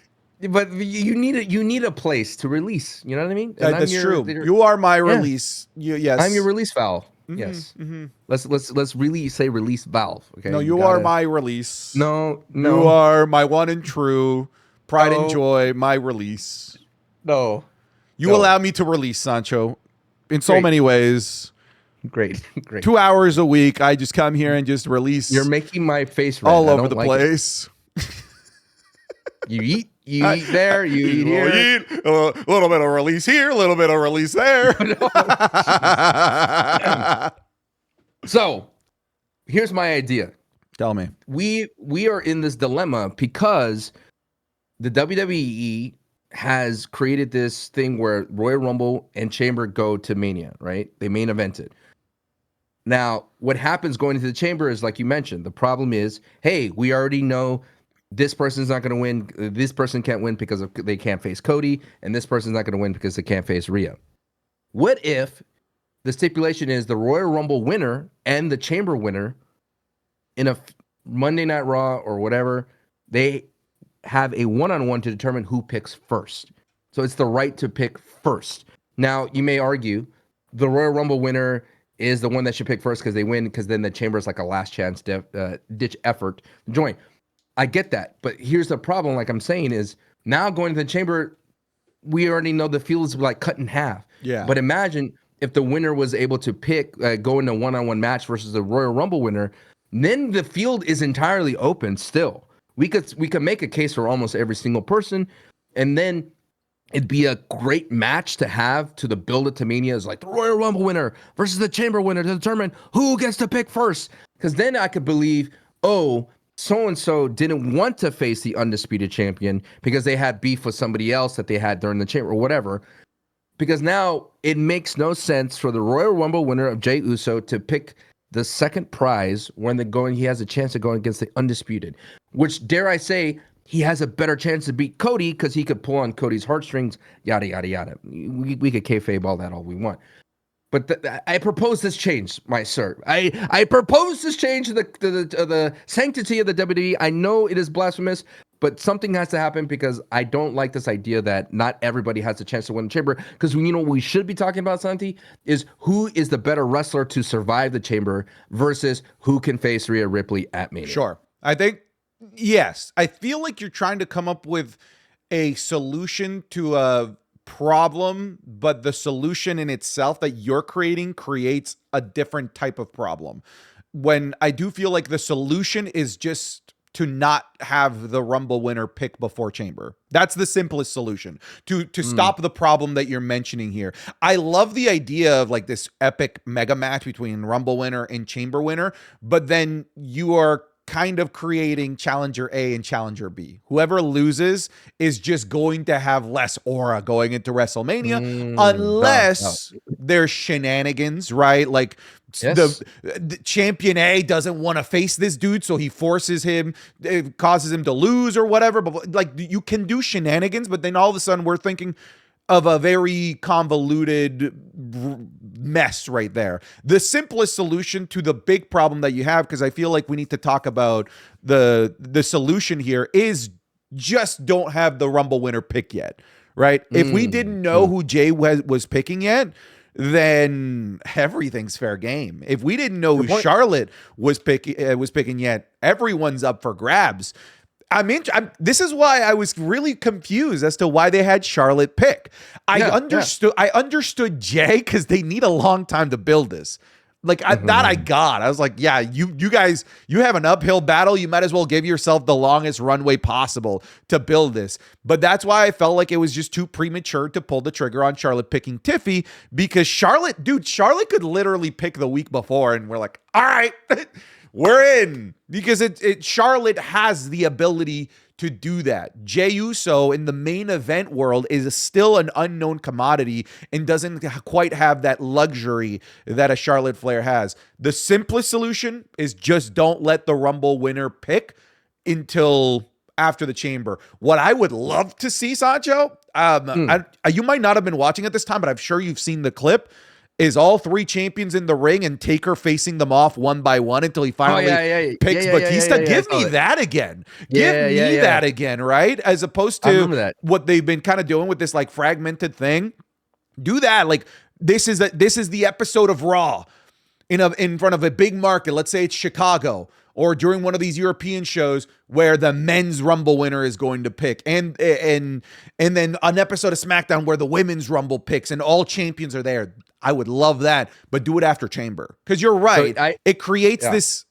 But you need a place to release. You know what I mean? And that's true. You are my release. Yes, I'm your release valve. Mm-hmm, yes. Mm-hmm. Let's really say release valve. Okay. No, you are my release. No. You are my one and true pride and joy. My release. No. You allow me to release, Sancho, in so many ways. Great. 2 hours a week. I just come here and just release. You're making my face red. All over the place. You eat there, you eat here. A little bit of release here, a little bit of release there. So, here's my idea. Tell me. We are in this dilemma because the WWE has created this thing where Royal Rumble and Chamber go to Mania, right? They main evented. Now, what happens going into the Chamber is, like you mentioned, the problem is, hey, we already know this person's not going to win. This person can't win because they can't face Cody, and this person's not going to win because they can't face Rhea. What if the stipulation is the Royal Rumble winner and the Chamber winner in a Monday Night Raw or whatever, they have a one-on-one to determine who picks first. So it's the right to pick first. Now, you may argue the Royal Rumble winner is the one that should pick first because they win, because then the Chamber is like a last chance ditch effort to join. I get that, but here's the problem, like I'm saying, is now going to the Chamber, we already know the field is like cut in half. Yeah. But imagine if the winner was able to pick, go in a one-on-one match versus the Royal Rumble winner, then the field is entirely open still. We could make a case for almost every single person, and then it'd be a great match to have to the build it to Mania is like the Royal Rumble winner versus the Chamber winner to determine who gets to pick first. Because then I could believe, oh, so-and-so didn't want to face the undisputed champion because they had beef with somebody else that they had during the Chamber or whatever. Because now it makes no sense for the Royal Rumble winner of Jey Uso to pick the second prize when he has a chance to go against the undisputed, which, dare I say, he has a better chance to beat Cody because he could pull on Cody's heartstrings, yada, yada, yada. We could kayfabe all that all we want. But I propose this change, my sir. I propose this change to the sanctity of the WWE. I know it is blasphemous, but something has to happen because I don't like this idea that not everybody has a chance to win the Chamber. Because what we should be talking about, Santi, is who is the better wrestler to survive the Chamber versus who can face Rhea Ripley at Mania. Sure. I think, yes. I feel like you're trying to come up with a solution to a problem, but the solution in itself that you're creating creates a different type of problem. When I do feel like the solution is just to not have the Rumble winner pick before Chamber. That's the simplest solution to stop the problem that you're mentioning here. I love the idea of like this epic mega match between Rumble winner and Chamber winner, but then you are kind of creating Challenger A and Challenger B. Whoever loses is just going to have less aura going into WrestleMania unless there's shenanigans, right? Like the champion A doesn't want to face this dude, so he forces him, it causes him to lose or whatever. But like you can do shenanigans, but then all of a sudden we're thinking of a very convoluted mess right there. The simplest solution to the big problem that you have, because I feel like we need to talk about the solution here, is just don't have the Rumble winner pick yet, right? If we didn't know who Jey was picking yet, then everything's fair game. If we didn't know who Charlotte was picking yet, everyone's up for grabs. This is why I was really confused as to why they had Charlotte pick. I understood Jey because they need a long time to build this. Like that I got. I was like, yeah, you guys, you have an uphill battle. You might as well give yourself the longest runway possible to build this. But that's why I felt like it was just too premature to pull the trigger on Charlotte picking Tiffy, because Charlotte could literally pick the week before and we're like, all right, we're in, because Charlotte has the ability to do that. Jey Uso in the main event world is still an unknown commodity and doesn't quite have that luxury that a Charlotte Flair has. The simplest solution is just don't let the Rumble winner pick until after the Chamber. What I would love to see, Sancho, you might not have been watching at this time, but I'm sure you've seen the clip, is all three champions in the ring and Taker facing them off one by one until he finally picks Batista. Give me that again. Give me that again, right? As opposed to what they've been kind of doing with this like fragmented thing. Do that. Like this is the episode of Raw in front of a big market. Let's say it's Chicago, or during one of these European shows where the men's Rumble winner is going to pick, and then an episode of SmackDown where the women's Rumble picks and all champions are there. I would love that, but do it after Chamber, because you're right. So it creates this.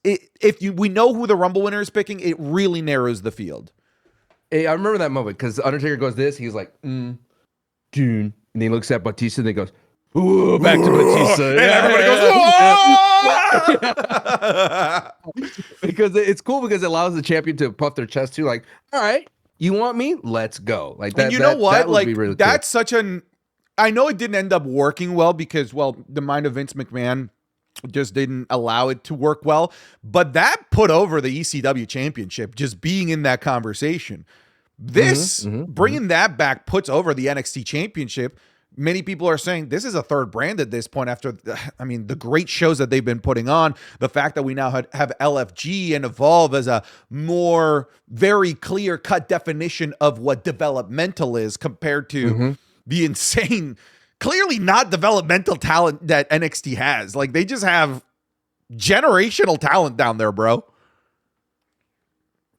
We know who the Rumble winner is picking, it really narrows the field. Hey, I remember that moment because Undertaker goes this. He's like, June, and he looks at Batista and he goes, ooh, back to Batista. And everybody goes, because it's cool, because it allows the champion to puff their chest too. Like, all right, you want me? Let's go. Like that. And you know what? That like really that's cool. such an. I know it didn't end up working well because, the mind of Vince McMahon just didn't allow it to work well. But that put over the ECW championship, just being in that conversation. This, bringing that back, puts over the NXT championship. Many people are saying this is a third brand at this point after, the great shows that they've been putting on. The fact that we now have LFG and Evolve as a more very clear-cut definition of what developmental is compared to the insane, clearly not developmental talent that NXT has. Like, they just have generational talent down there, bro.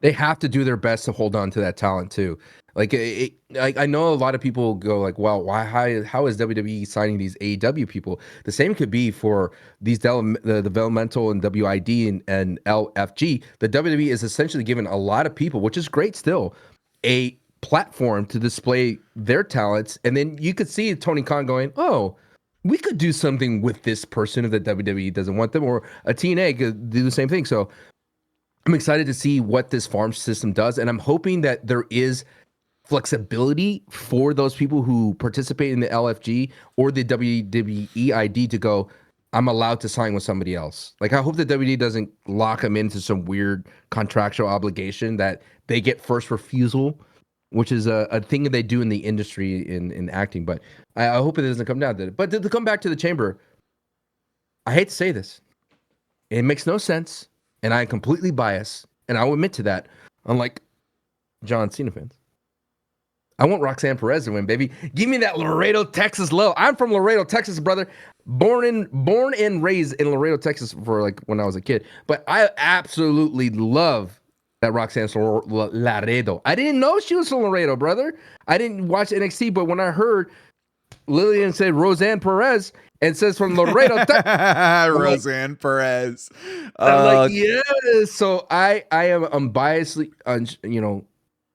They have to do their best to hold on to that talent too. Like, I know a lot of people go like, well, how is WWE signing these AEW people? The same could be for these the developmental and WID and LFG. The WWE is essentially giving a lot of people, which is great still, a platform to display their talents. And then you could see Tony Khan going, oh, we could do something with this person if the WWE doesn't want them, or a TNA could do the same thing. So I'm excited to see what this farm system does. And I'm hoping that there is flexibility for those people who participate in the LFG or the WWE ID to go, I'm allowed to sign with somebody else. Like, I hope the WWE doesn't lock them into some weird contractual obligation that they get first refusal, which is a thing that they do in the industry in acting. But I hope it doesn't come down to it. But to come back to the Chamber, I hate to say this. It makes no sense, and I'm completely biased, and I'll admit to that, unlike John Cena fans. I want Roxanne Perez to win, baby. Give me that Laredo, Texas love. I'm from Laredo, Texas, brother. Born and raised in Laredo, Texas for like when I was a kid. But I absolutely love that Roxanne Laredo. I didn't know she was from Laredo, brother. I didn't watch NXT, but when I heard Lillian say Roseanne Perez and says from Laredo, Roseanne Perez. I'm like, yes. So I am unbiasedly,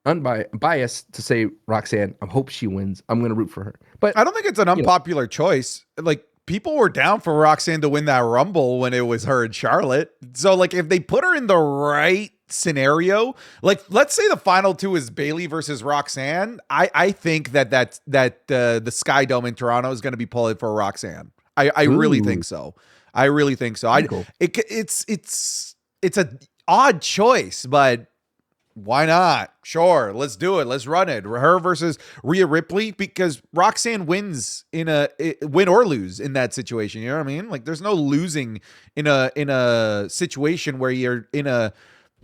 unbiased to say Roxanne. I hope she wins. I'm going to root for her. But I don't think it's an unpopular choice. Like, people were down for Roxanne to win that Rumble when it was her and Charlotte. So, like, if they put her in the right scenario, like, let's say the final two is Bayley versus Roxanne, I think that the Sky Dome in Toronto is going to be pulled for Roxanne. I really think so. I really think so. Cool. It's an odd choice, but why not? Sure, let's do it. Let's run it. Her versus Rhea Ripley, because Roxanne wins win or lose in that situation. You know what I mean? Like, there's no losing in a situation where you're in a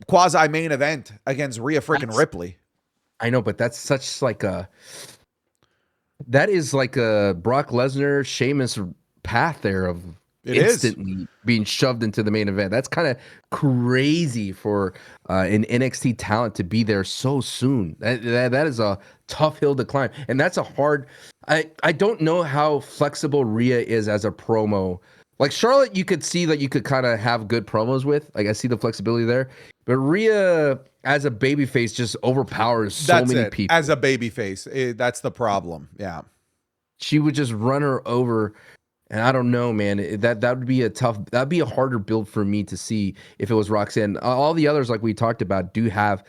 quasi main event against Rhea freaking Ripley. I know, but that's such like that is like a Brock Lesnar, Sheamus path there of instantly being shoved into the main event. That's kind of crazy for an NXT talent to be there so soon. That is a tough hill to climb, and that's a hard. I don't know how flexible Rhea is as a promo Like Charlotte, you could see that you could kind of have good promos with. Like I see the flexibility there. But Rhea as a babyface just overpowers so That's many it. people. As a babyface, that's the problem. Yeah. She would just run her over. And I don't know, man. That would be that'd be a harder build for me to see if it was Roxanne. All the others, like we talked about, do have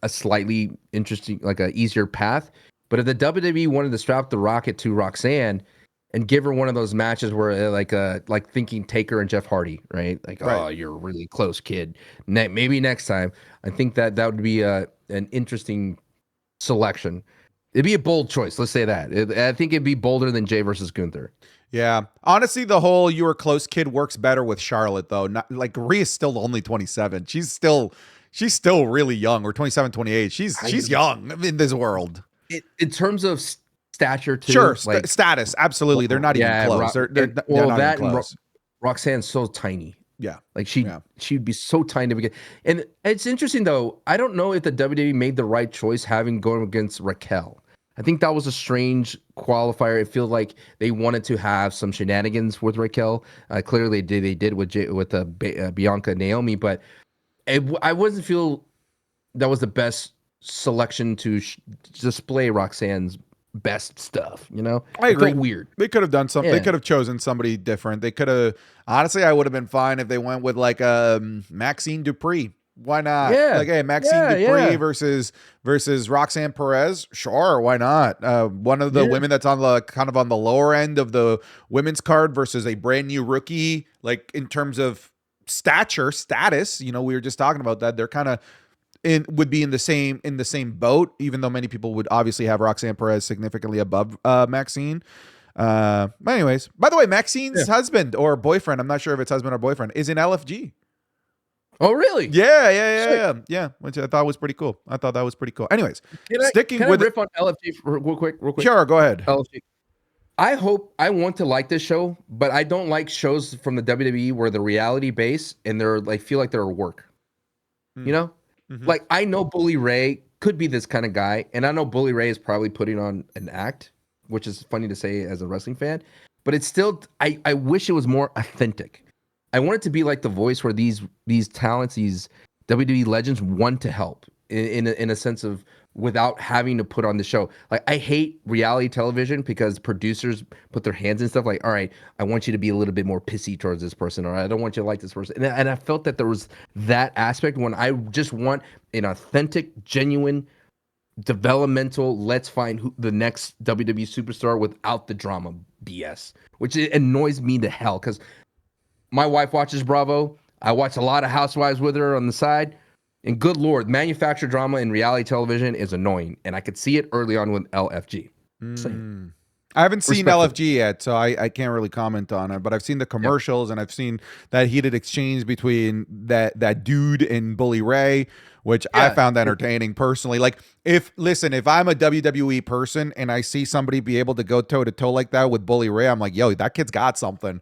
a slightly interesting, like a easier path. But if the WWE wanted to strap the rocket to Roxanne and give her one of those matches where like thinking Taker and Jeff Hardy, right? Like, Right. oh, you're a really close kid. Maybe next time. I think that would be an interesting selection. It'd be a bold choice. Let's say that. I think it'd be bolder than Jey versus Gunther. Yeah. Honestly, the whole "you were close" kid works better with Charlotte, though. Not like Rhea's still only 27. She's still really young, or 27, 28. She's young in this world. In terms of stature, too. Sure, like status, absolutely. They're not even close. They're not even close. Roxanne's so tiny. Yeah, like she'd be so tiny to begin. And it's interesting though. I don't know if the WWE made the right choice having going against Raquel. I think that was a strange qualifier. It feels like they wanted to have some shenanigans with Raquel. Clearly, they did with Bianca and Naomi, but I wasn't feel that was the best selection to display Roxanne's best stuff. You know, I agree. Weird. They could have done something. Yeah. They could have chosen somebody different. They could have. Honestly, I would have been fine if they went with like Maxine Dupree. Why not? Yeah. Like, hey, Maxine Dupree versus Roxanne Perez. Sure, why not? One of the women that's on the kind of on the lower end of the women's card versus a brand new rookie. Like in terms of status, we were just talking about that. They're kind of would be in the same boat, even though many people would obviously have Roxanne Perez significantly above Maxine. But anyways, by the way, Maxine's husband or boyfriend, I'm not sure if it's husband or boyfriend, is in LFG. Oh, really? Yeah. Which I thought was pretty cool. Anyways, can I riff on LFG real quick? Sure, go ahead. LFG. I want to like this show, but I don't like shows from the WWE where the reality base and they're like feel like they're work. You know? Mm-hmm. Like I know Bully Ray could be this kind of guy, and I know Bully Ray is probably putting on an act, which is funny to say as a wrestling fan, but it's still I wish it was more authentic. I want it to be like The Voice, where these talents, these WWE legends want to help in a sense of without having to put on the show. Like I hate reality television because producers put their hands in stuff like, all right, I want you to be a little bit more pissy towards this person, or I don't want you to like this person. And I felt that there was that aspect when I just want an authentic, genuine, developmental, let's find who the next WWE superstar without the drama BS, which annoys me to hell because my wife watches Bravo. I watch a lot of Housewives with her on the side. And good Lord, manufactured drama in reality television is annoying. And I could see it early on with LFG. I haven't seen LFG yet, so I can't really comment on it. But I've seen the commercials and I've seen that heated exchange between that dude and Bully Ray, which I found entertaining personally. Like, if I'm a WWE person and I see somebody be able to go toe to toe like that with Bully Ray, I'm like, yo, that kid's got something.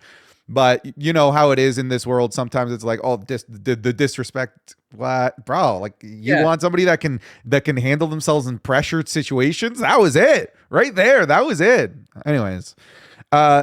But you know how it is in this world. Sometimes it's like, oh, the disrespect. What, bro? Like you want somebody that can handle themselves in pressured situations. That was it right there. That was it. Anyways,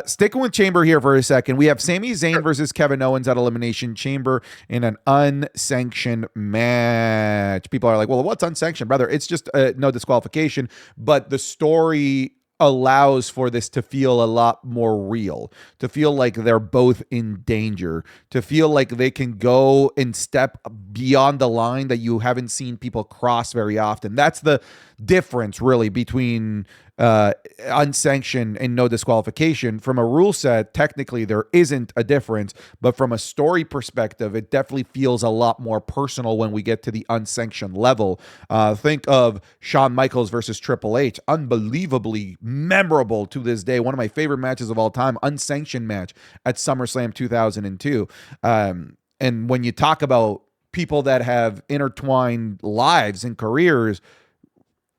sticking with Chamber here for a second. We have Sami Zayn versus Kevin Owens at Elimination Chamber in an unsanctioned match. People are like, well, what's unsanctioned, brother? It's just no disqualification, but the story allows for this to feel a lot more real, to feel like they're both in danger, to feel like they can go and step beyond the line that you haven't seen people cross very often. That's the difference really between unsanctioned and no disqualification. From a rule set, technically there isn't a difference, but from a story perspective, it definitely feels a lot more personal when we get to the unsanctioned level. Think of Shawn Michaels versus Triple H, unbelievably memorable to this day. One of my favorite matches of all time, unsanctioned match at SummerSlam 2002. And when you talk about people that have intertwined lives and careers,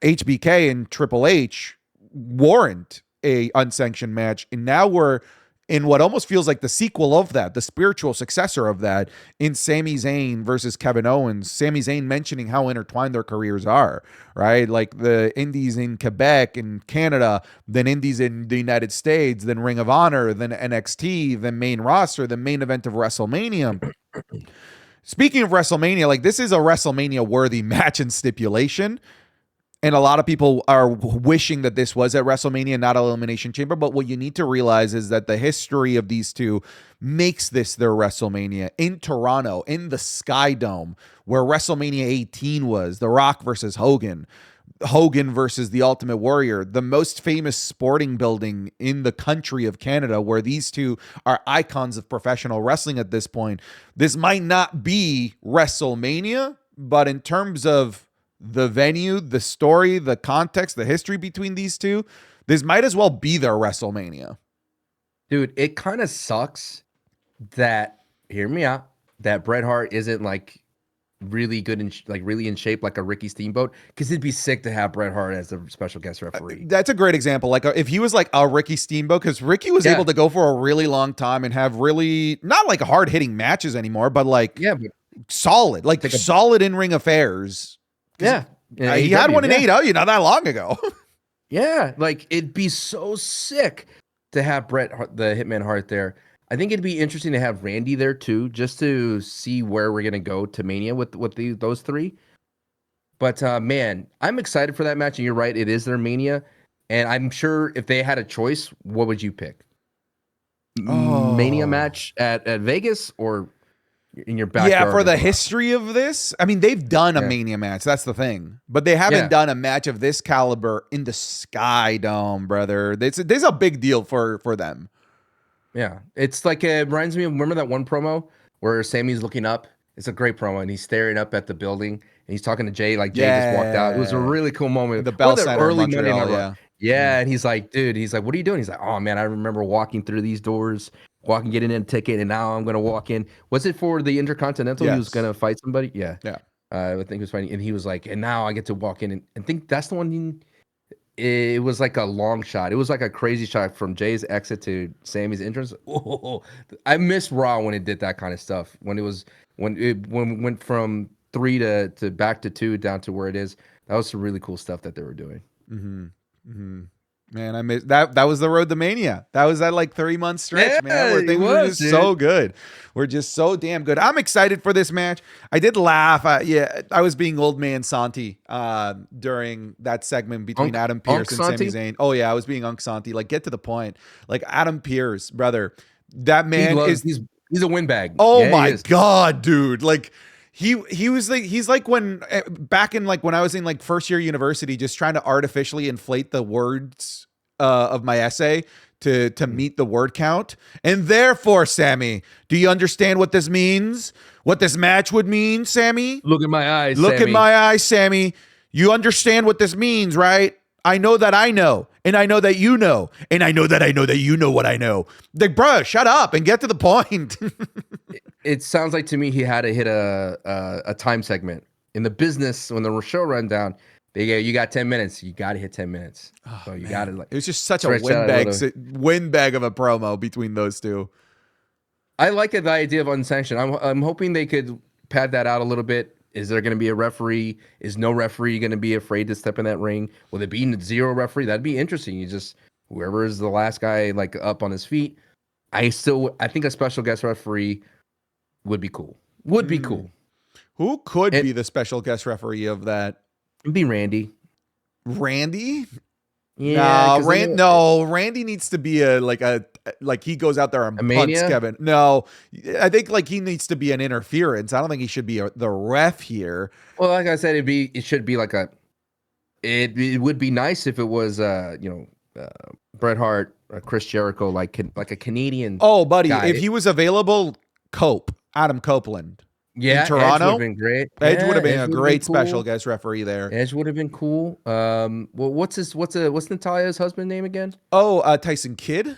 HBK and Triple H warrant a unsanctioned match, and now we're in what almost feels like the sequel of that, the spiritual successor of that, in Sami Zayn versus Kevin Owens. Sami Zayn mentioning how intertwined their careers are, right? Like the indies in Quebec and Canada, then indies in the United States, then Ring of Honor, then NXT, then main roster, the main event of WrestleMania. Speaking of WrestleMania, like this is a WrestleMania worthy match and stipulation. And a lot of people are wishing that this was at WrestleMania, not Elimination Chamber. But what you need to realize is that the history of these two makes this their WrestleMania in Toronto, in the Sky Dome, where WrestleMania 18 was, The Rock versus Hogan, Hogan versus the Ultimate Warrior, the most famous sporting building in the country of Canada, where these two are icons of professional wrestling at this point. This might not be WrestleMania, but in terms of the venue, the story, the context, the history between these two, this might as well be their WrestleMania. Dude, it kind of sucks that, hear me out, that Bret Hart isn't like really good and like really in shape like a Ricky Steamboat, because it'd be sick to have Bret Hart as a special guest referee. That's a great example. Like if he was like a Ricky Steamboat, because Ricky was able to go for a really long time and have really not like hard hitting matches anymore, but like but solid, like solid in ring affairs. Yeah. He had one in AEW not that long ago. Yeah, like it'd be so sick to have Bret Hart, the Hitman Hart there. I think it'd be interesting to have Randy there too, just to see where we're gonna go to Mania with those three. But man, I'm excited for that match. And you're right, it is their Mania. And I'm sure if they had a choice, what would you pick? Mania match at Vegas or in your backyard? Yeah, for the history of this, I mean, they've done a Mania match. That's the thing, but they haven't done a match of this caliber in the Sky Dome, brother. This is a big deal for them. Yeah, it's like it reminds me of, remember that one promo where Sammy's looking up? It's a great promo, and he's staring up at the building, and he's talking to Jay like Jay just walked out. It was a really cool moment. The Bell Center early in Montreal, yeah, and he's like, dude, he's like, what are you doing? He's like, oh man, I remember walking through these doors, getting in a ticket, and now I'm gonna walk in. Was it for the Intercontinental? He was gonna fight somebody. Yeah. I think he was fighting, and he was like, and now I get to walk in, and think that's the one. It was like a long shot. It was like a crazy shot from Jay's exit to Sammy's entrance. Oh, I miss Raw when it did that kind of stuff. When it went from 3 to back to 2 down to where it is. That was some really cool stuff that they were doing. Man, I miss that. That was the road to Mania. That was that like 3-month stretch, man, where things were just so good. We're just so damn good. I'm excited for this match. I did laugh. I was being old man Santi during that segment between Adam Pearce and Sami Zayn. Oh yeah, I was being Unc Santi. Like, get to the point. Like Adam Pearce, brother. That man he's a windbag. Oh my God, dude. Like He was like, he's like when back in like when I was in like first year university, just trying to artificially inflate the words of my essay to meet the word count. And therefore, Sammy, do you understand what this means? What this match would mean, Sammy? Look in my eyes. Look in my eyes, Sammy. You understand what this means, right? I know that I know, and I know that you know, and I know that you know what I know. Like, bro, shut up and get to the point. It sounds like to me he had to hit a time segment in the business when the show run down. They go, you got 10 minutes. You got to hit 10 minutes. So you got to like. It was just such a windbag of a promo between those two. I like the idea of unsanctioned. I'm hoping they could pad that out a little bit. Is there going to be a referee? Is no referee going to be afraid to step in that ring? Will there be 0 referee? That'd be interesting. You just, whoever is the last guy like up on his feet. I think a special guest referee would be cool. Be cool. Who could be the special guest referee of that? It'd be Randy. Randy? Yeah. Randy needs to be like he goes out there and punts Kevin. No, I think like he needs to be an interference. I don't think he should be the ref here. Well, like I said, it should be like it would be nice if it was Bret Hart, Chris Jericho, like a Canadian. Oh, buddy, guy. if he was available, Adam Copeland. Yeah, in Toronto, Edge would have been great. Edge would have been a great special guest referee there. Edge would have been cool. Well, what's Natalia's husband name again? Oh, Tyson Kidd.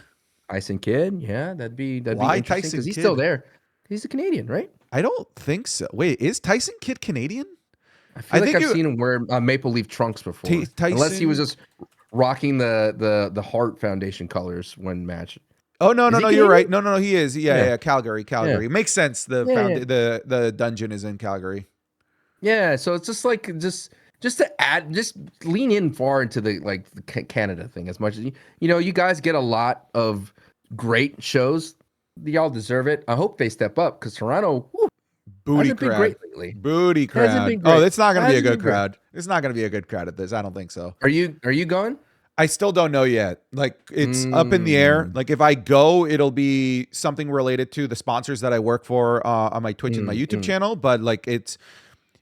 Tyson Kidd, yeah, that'd be Why interesting because he's still there. He's a Canadian, right? I don't think so. Wait, is Tyson Kidd Canadian? I think I've seen him wear maple leaf trunks before. Unless he was just rocking the Hart Foundation colors when match. Oh no, Is no, he no, you're Canadian? right. No, no, no, he is. Yeah, Yeah. yeah, Calgary. Yeah. It makes sense. Yeah. The dungeon is in Calgary. Yeah, so it's just like just to add, just lean in far into the like the Canada thing as much as you guys get a lot of great shows. Y'all deserve it. I hope they step up because Toronto Booty hasn't been crowd. great lately. Booty Hasn't crowd. been Oh, great. it's not going to be a Hasn't good been great. crowd. It's not going to be a good crowd at this. I don't think so. Are you going? I still don't know yet. Like it's up in the air. Like if I go, it'll be something related to the sponsors that I work for on my Twitch and my YouTube channel. But like it's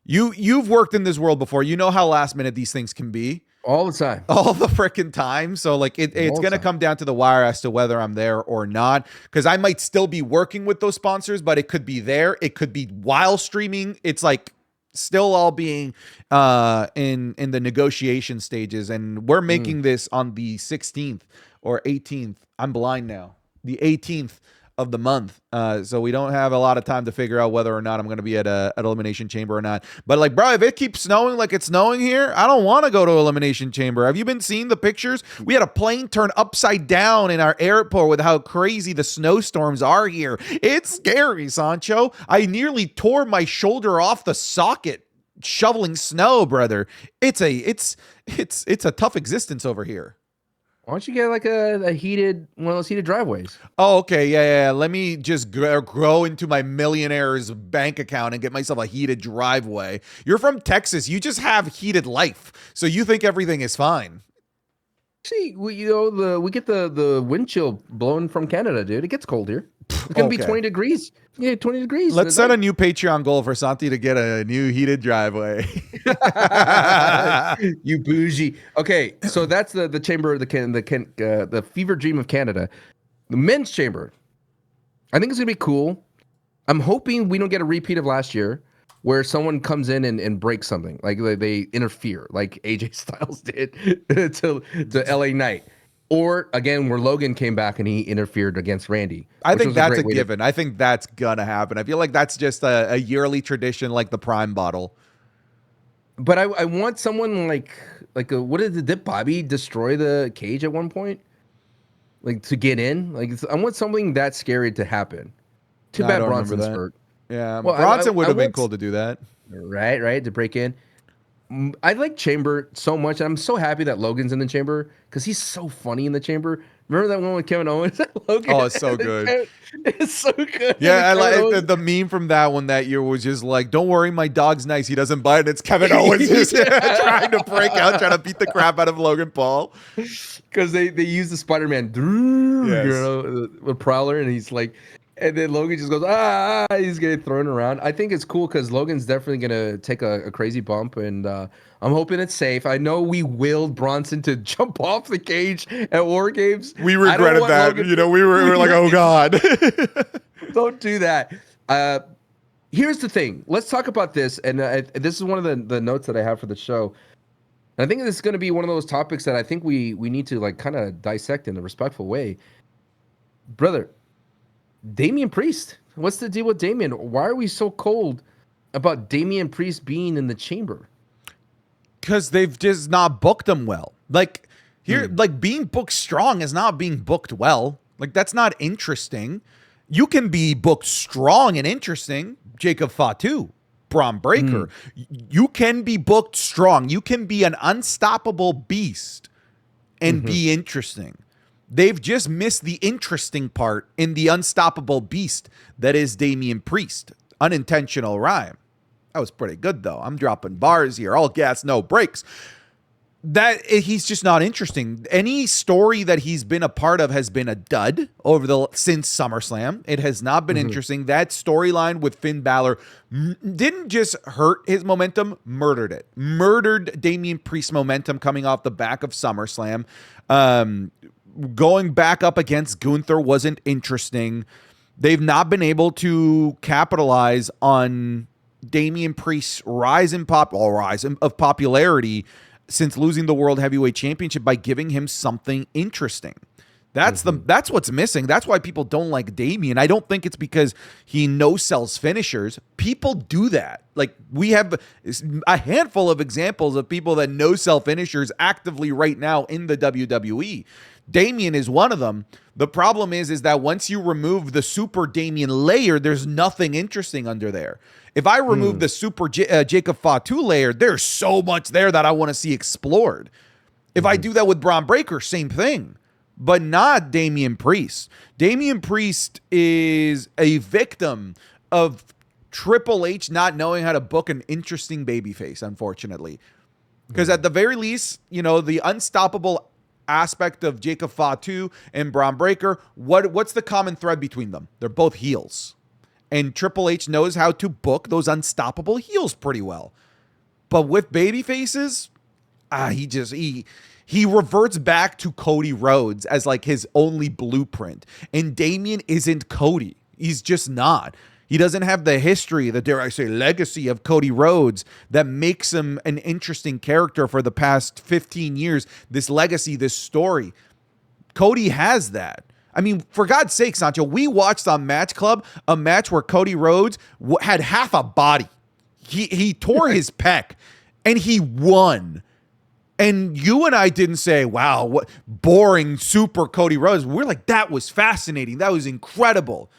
you've worked in this world before. You know how last minute these things can be. All the time. All the freaking time. So like it's going to come down to the wire as to whether I'm there or not. Because I might still be working with those sponsors, but it could be there. It could be while streaming. It's like still all being in the negotiation stages, and we're making this on the 16th or 18th. I'm blind now. The 18th of the month, so we don't have a lot of time to figure out whether or not I'm going to be at Elimination Chamber or not. But like, bro, if it keeps snowing like it's snowing here, I don't want to go to Elimination Chamber. Have you been seeing the pictures? We had a plane turn upside down in our airport with how crazy the snowstorms are here. It's scary, Sancho. I nearly tore my shoulder off the socket shoveling snow, brother. It's a tough existence over here. Why don't you get like a heated one of those heated driveways? Oh, okay. Yeah. Let me just grow into my millionaire's bank account and get myself a heated driveway. You're from Texas. You just have heated life. So you think everything is fine. See, we get the wind chill blowing from Canada, dude. It gets cold here. It's gonna be 20 degrees. Yeah, 20 degrees. Let's set a new Patreon goal for Santi to get a new heated driveway. You bougie. Okay, so that's the chamber of the fever dream of Canada, the men's chamber. I think it's gonna be cool. I'm hoping we don't get a repeat of last year, where someone comes in and breaks something, like they interfere, like AJ Styles did to LA Knight. Or again, where Logan came back and he interfered against Randy. I think that's a given. I think that's gonna happen. I feel like that's just a yearly tradition, like the Prime bottle. But I want someone like what did Bobby destroy the cage at one point? Like to get in? Like I want something that scary to happen. Too bad Bronson's hurt. Yeah, well, Bronson would have been cool to do that. Right, to break in. I like Chamber so much. I'm so happy that Logan's in the Chamber because he's so funny in the Chamber. Remember that one with Kevin Owens? Logan, oh, it's so good. It's so good. Yeah, I like the meme from that one that year was just like, "Don't worry, my dog's nice. He doesn't bite." It's Kevin Owens just trying to break out, trying to beat the crap out of Logan Paul because they use the Spider-Man, with Prowler, and he's like. And then Logan just goes, he's getting thrown around. I think it's cool because Logan's definitely going to take a crazy bump, and I'm hoping it's safe. I know we willed Bronson to jump off the cage at War Games. We regretted that. Logan we were like, oh, God. Don't do that. Here's the thing. Let's talk about this, and this is one of the notes that I have for the show. And I think this is going to be one of those topics that I think we need to like kind of dissect in a respectful way. Brother, Damian Priest. What's the deal with Damian? Why are we so cold about Damian Priest being in the chamber? Because they've just not booked him well. Like here, like being booked strong is not being booked well. Like that's not interesting. You can be booked strong and interesting. Jacob Fatu, Braun Breaker. You can be booked strong. You can be an unstoppable beast and be interesting. They've just missed the interesting part in the unstoppable beast that is Damian Priest. Unintentional rhyme. That was pretty good, though. I'm dropping bars here. All gas, no brakes. That he's just not interesting. Any story that he's been a part of has been a dud since SummerSlam. It has not been interesting. That storyline with Finn Balor didn't just hurt his momentum, murdered it. Murdered Damian Priest's momentum coming off the back of SummerSlam. Going back up against Gunther wasn't interesting. They've not been able to capitalize on Damian Priest's rise of popularity since losing the World Heavyweight Championship by giving him something interesting. That's what's missing. That's why people don't like Damian. I don't think it's because he no-sells finishers. People do that. Like, we have a handful of examples of people that no-sell finishers actively right now in the WWE. Damian is one of them. The problem is that once you remove the super Damian layer, there's nothing interesting under there. If I remove the super Jacob Fatu layer, there's so much there that I want to see explored. If I do that with Braun Breaker, same thing. But not Damian Priest. Damian Priest is a victim of Triple H not knowing how to book an interesting babyface, unfortunately. Because at the very least, you know, the unstoppable aspect of Jacob Fatu and Braun Breaker, what's the common thread between them? They're both heels. And Triple H knows how to book those unstoppable heels pretty well. But with babyfaces, he reverts back to Cody Rhodes as like his only blueprint. And Damian isn't Cody. He's just not. He doesn't have the history, the dare I say legacy of Cody Rhodes that makes him an interesting character for the past 15 years. This legacy, this story. Cody has that. I mean, for God's sake, Sancho, we watched on Match Club a match where Cody Rhodes had half a body. He tore his pec and he won. And you and I didn't say, wow, what boring super Cody Rhodes. We're like, that was fascinating. That was incredible.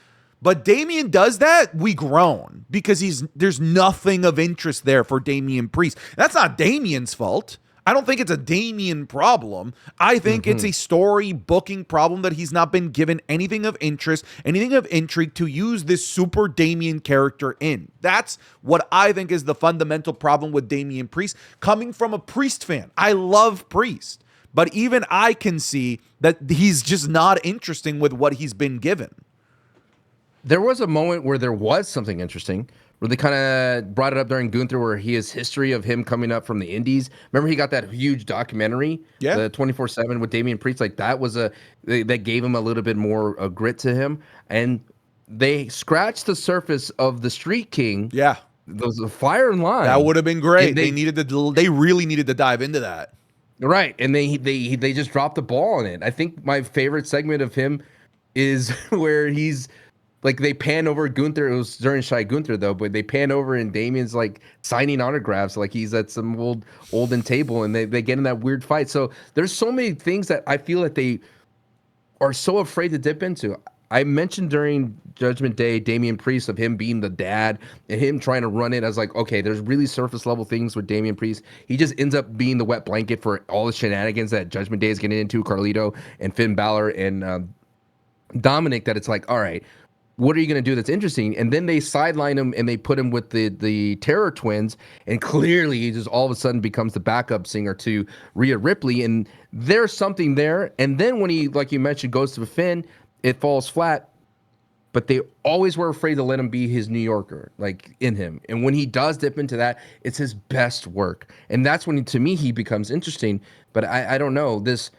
But Damian does that, we groan because there's nothing of interest there for Damian Priest. That's not Damian's fault. I don't think it's a Damian problem. I think it's a story booking problem that he's not been given anything of interest, anything of intrigue to use this super Damian character in. That's what I think is the fundamental problem with Damian Priest, coming from a Priest fan. I love Priest, but even I can see that he's just not interesting with what he's been given. There was a moment where there was something interesting, where they kind of brought it up during Gunther, where he has history of him coming up from the Indies. Remember, he got that huge documentary, the 24/7 with Damian Priest. Like that was that gave him a little bit more grit to him, and they scratched the surface of the Street King. Yeah, those fire and line. That would have been great. They really needed to dive into that. Right, and they just dropped the ball on it. I think my favorite segment of him is where he's. Like they pan over Gunther. It was during Shy Gunther though, but they pan over and Damian's like signing autographs, like he's at some olden table, and they get in that weird fight. So there's so many things that I feel that they are so afraid to dip into. I mentioned during Judgment Day, Damian Priest, of him being the dad and him trying to run it as like, okay, there's really surface level things with Damian Priest. He just ends up being the wet blanket for all the shenanigans that Judgment Day is getting into, Carlito and Finn Balor and Dominic, that it's like, all right, what are you going to do that's interesting? And then they sideline him and they put him with the Terror Twins, and clearly he just all of a sudden becomes the backup singer to Rhea Ripley, and there's something there. And then when he, like you mentioned, goes to Finn, it falls flat. But they always were afraid to let him be his New Yorker, like in him. And when he does dip into that, it's his best work. And that's when, to me, he becomes interesting. But I don't know, this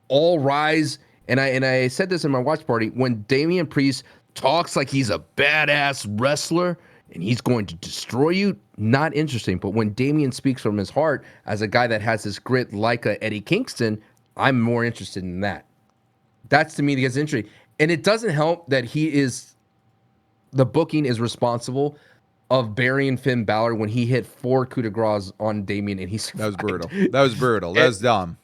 all rise, and I said this in my watch party, when Damian Priest talks like he's a badass wrestler and he's going to destroy you, not interesting. But when Damian speaks from his heart as a guy that has this grit like a Eddie Kingston, I'm more interested in that. That's, to me, the interesting. And it doesn't help that the booking is responsible of burying Finn Balor when he hit 4 coup de grace on Damian, and that was brutal. That was dumb.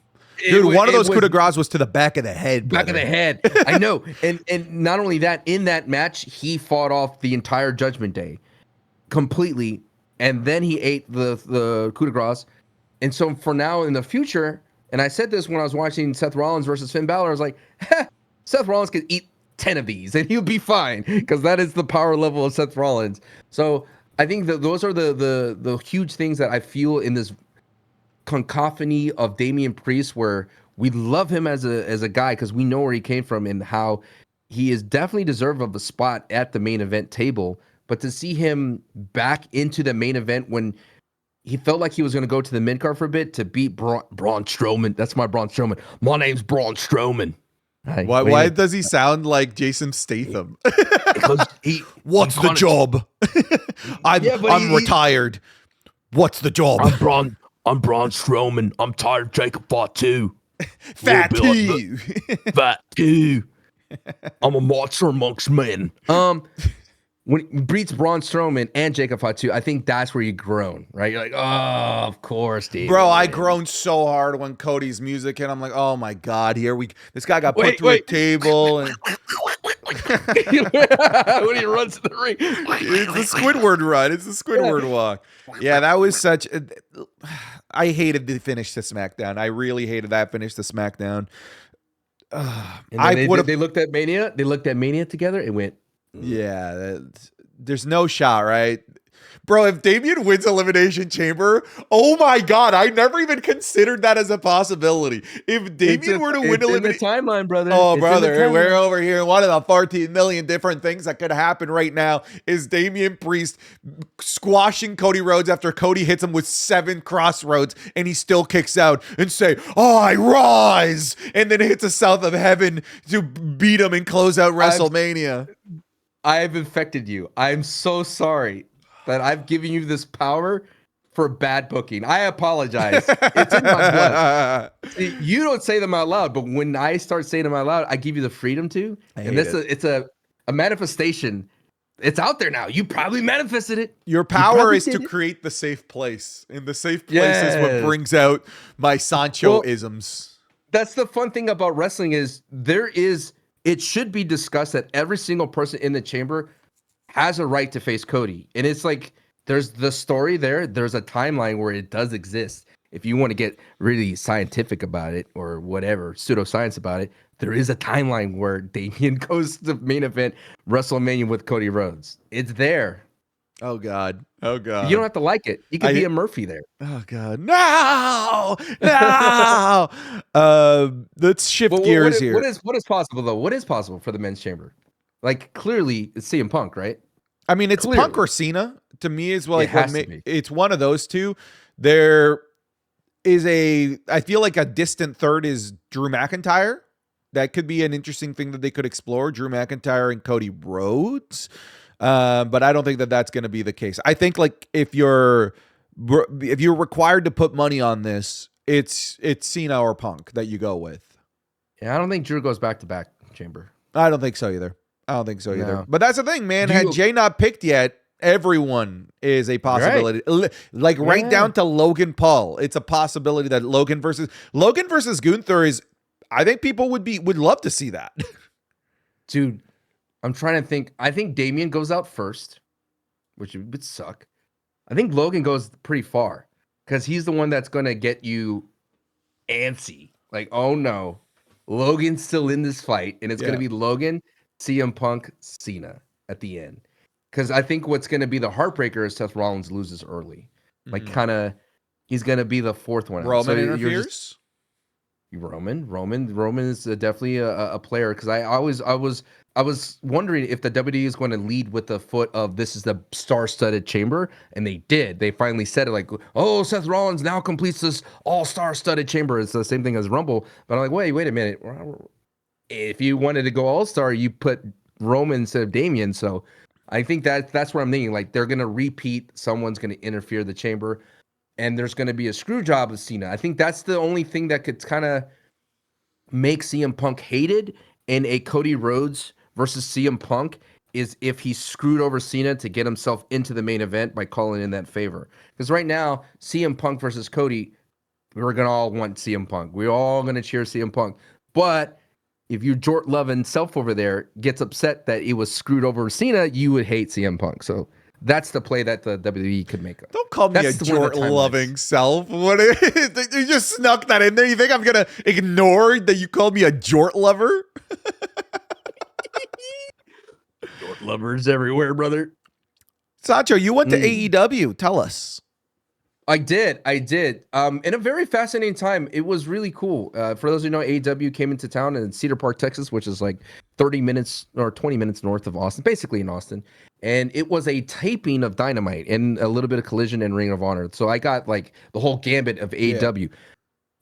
Dude, one of those coup de grace was to the back of the head. Back of the head. I know. And not only that, in that match, he fought off the entire Judgment Day completely. And then he ate the coup de grace. And so for now in the future, and I said this when I was watching Seth Rollins versus Finn Balor, I was like, Seth Rollins could eat 10 of these and he'll be fine, because that is the power level of Seth Rollins. So I think that those are the huge things that I feel in this cacophony of Damian Priest, where we love him as a guy because we know where he came from and how he is definitely deserving of a spot at the main event table. But to see him back into the main event when he felt like he was going to go to the mid card for a bit to beat Braun Strowman. That's my Braun Strowman. My name's Braun Strowman. Why does he sound like Jason Statham? What's the job? I'm retired. What's the job? I'm Braun Strowman. I'm tired of Jacob Fatu. Fat T. Fat T. I'm a monster amongst men. when it beats Braun Strowman and Jacob Fatu, I think that's where you groan, right? You're like, oh, of course, Damian. Bro, I wins. groaned so hard when Cody's music hit. I'm like, oh my God, this guy got put Wait, through wait. a table. And when he runs to the ring. it's the Squidward run. It's the Squidward walk. Yeah, that was such. I hated the finish to SmackDown. I really hated that finish to SmackDown. They looked at Mania. They looked at Mania together and went, yeah, there's no shot, right? Bro, if Damian wins Elimination Chamber, oh my God, I never even considered that as a possibility. If Damian were to win Elimination timeline, brother. Oh, brother, we're over here. One of the 14 million different things that could happen right now is Damian Priest squashing Cody Rhodes after Cody hits him with 7 crossroads and he still kicks out and say, "Oh, I rise," and then hits a South of Heaven to beat him and close out WrestleMania. I've infected you. I'm so sorry that I've given you this power for bad booking. I apologize. It's in my blood. See, you don't say them out loud, but when I start saying them out loud, I give you the freedom to. And it's a manifestation. It's out there now. You probably manifested it. Your power is to create the safe place. And the safe place is what brings out my Sancho-isms. That's the fun thing about wrestling is it should be discussed that every single person in the chamber has a right to face Cody. And it's like, there's the story there. There's a timeline where it does exist. If you want to get really scientific about it or whatever, pseudoscience about it, there is a timeline where Damian goes to the main event WrestleMania with Cody Rhodes. It's there. Oh, God. Oh, God. You don't have to like it. You can be a Murphy there. Oh, God. No! Let's shift gears here. What is possible, though? What is possible for the men's chamber? Like, clearly, it's CM Punk, right? I mean, it's Clearly. Punk or Cena to me is like be. It's one of those two. There is I feel like a distant third is Drew McIntyre. That could be an interesting thing that they could explore. Drew McIntyre and Cody Rhodes. But I don't think that that's going to be the case. I think like if you're required to put money on this, it's Cena or Punk that you go with. Yeah, I don't think Drew goes back to back chamber. I don't think so either. But that's the thing, man. Had Jay not picked yet, everyone is a possibility. Right. Right down to Logan Paul. It's a possibility that Logan versus Gunther is. I think people would love to see that. Dude, I'm trying to think. I think Damian goes out first, which would suck. I think Logan goes pretty far because he's the one that's going to get you antsy. Like, oh no, Logan's still in this fight, and it's going to be Logan, CM Punk, Cena at the end. Because I think what's going to be the heartbreaker is Seth Rollins loses early. Like, kind of, he's going to be the fourth one. Roman interferes? Roman is definitely a player. Because I was wondering if the WWE is going to lead with the foot of this is the star-studded chamber. And they did. They finally said it like, oh, Seth Rollins now completes this all-star-studded chamber. It's the same thing as Rumble. But I'm like, wait a minute. If you wanted to go all-star, you put Roman instead of Damian. So I think that's what I'm thinking. Like, they're going to repeat. Someone's going to interfere the chamber. And there's going to be a screw job of Cena. I think that's the only thing that could kind of make CM Punk hated in a Cody Rhodes versus CM Punk is if he screwed over Cena to get himself into the main event by calling in that favor. Because right now, CM Punk versus Cody, we're going to all want CM Punk. We're all going to cheer CM Punk. But if you Jort loving self over there gets upset that it was screwed over Cena, you would hate CM Punk. So that's the play that the WWE could make. Don't call me a Jort-loving self. What? You just snuck that in there. You think I'm going to ignore that you called me a Jort lover? Jort lovers everywhere, brother. Sancho, you went to AEW. Tell us. I did. In a very fascinating time. It was really cool. For those who know, AEW came into town in Cedar Park, Texas, which is like 30 minutes or 20 minutes north of Austin, basically in Austin. And it was a taping of Dynamite and a little bit of Collision and Ring of Honor. So I got like the whole gambit of AEW.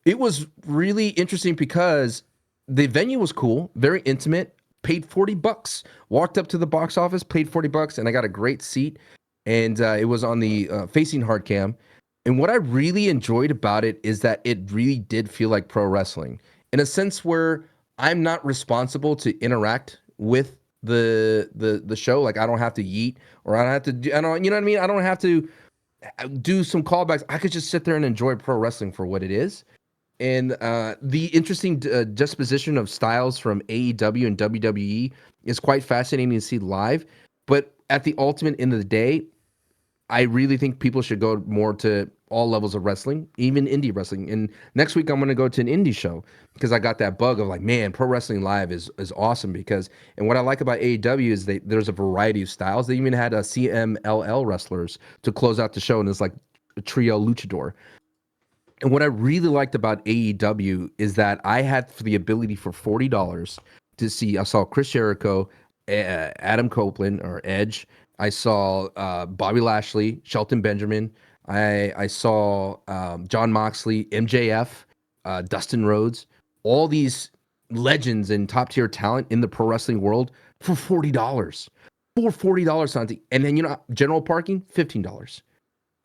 It was really interesting because the venue was cool, very intimate, paid $40, walked up to the box office, paid $40, and I got a great seat. And it was on the facing hard cam. And what I really enjoyed about it is that it really did feel like pro wrestling in a sense where I'm not responsible to interact with the show. Like I don't have to yeet, or I don't have to do, I don't, you know what I mean? I don't have to do some callbacks. I could just sit there and enjoy pro wrestling for what it is. And the interesting disposition of styles from AEW and WWE is quite fascinating to see live. But at the ultimate end of the day, I really think people should go more to all levels of wrestling, even indie wrestling. And next week I'm going to go to an indie show because I got that bug of like, man, pro wrestling live is awesome because, and what I like about AEW is there's a variety of styles. They even had a CMLL wrestlers to close out the show, and it's like a trio luchador. And what I really liked about AEW is that I had the ability for $40 to see. I saw Chris Jericho, Adam Copeland or Edge. I saw Bobby Lashley, Shelton Benjamin. I saw John Moxley, MJF, Dustin Rhodes. All these legends and top tier talent in the pro wrestling world for $40. For $40, Santi. And then general parking, $15.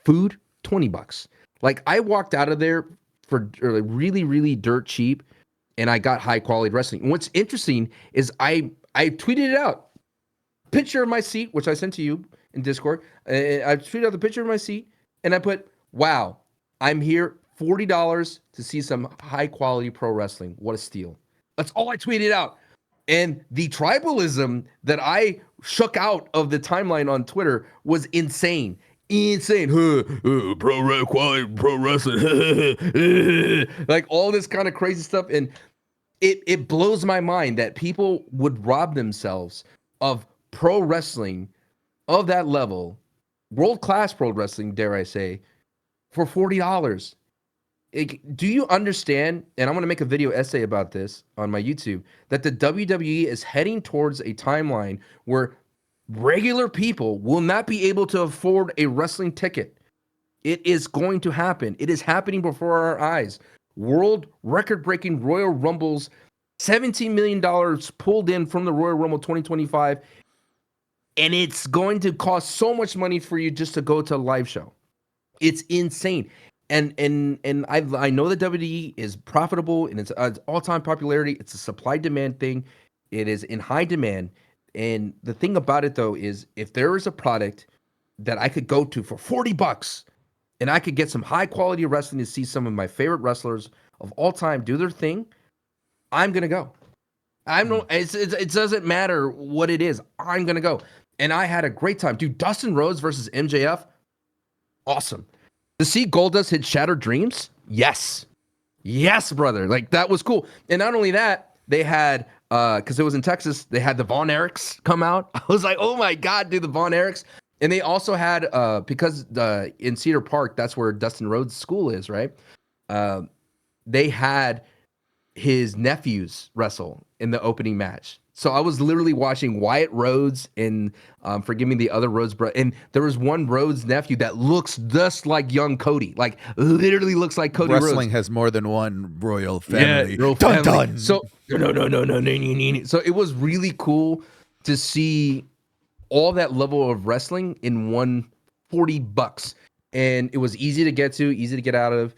Food, $20. Like I walked out of there for really, really dirt cheap, and I got high quality wrestling. And what's interesting is I tweeted it out. Picture of my seat, which I sent to you in Discord. I tweeted out the picture of my seat, and I put, "Wow, I'm here $40 to see some high quality pro wrestling. What a steal!" That's all I tweeted out. And the tribalism that I shook out of the timeline on Twitter was insane. Insane. Quality pro wrestling. Like all this kind of crazy stuff. And it blows my mind that people would rob themselves of pro wrestling of that level, world-class pro wrestling, dare I say, for $40. Do you understand, and I'm going to make a video essay about this on my YouTube, that the WWE is heading towards a timeline where regular people will not be able to afford a wrestling ticket. It is going to happen. It is happening before our eyes. World record-breaking Royal Rumbles, $17 million pulled in from the Royal Rumble 2025, and it's going to cost so much money for you just to go to a live show. It's insane. And I know that WWE is profitable and it's all-time popularity. It's a supply-demand thing. It is in high demand. And the thing about it, though, is if there is a product that I could go to for $40 and I could get some high-quality wrestling to see some of my favorite wrestlers of all time do their thing, I'm going to go. It doesn't matter what it is. I'm going to go. And I had a great time. Dude, Dustin Rhodes versus MJF, awesome. To see Goldust hit Shattered Dreams? Yes. Yes, brother. Like, that was cool. And not only that, they had, because it was in Texas, they had the Von Erichs come out. I was like, oh my God, dude, the Von Erichs. And they also had, because in Cedar Park, that's where Dustin Rhodes' school is, right? They had his nephews wrestle in the opening match. So I was literally watching Wyatt Rhodes and forgive me, the other Rhodes brother. And there was one Rhodes nephew that looks just like young Cody, like literally looks like Cody Rhodes. Wrestling has more than one royal family. Yeah, Dun dun. So no. So it was really cool to see all that level of wrestling in $140, and it was easy to get to, easy to get out of.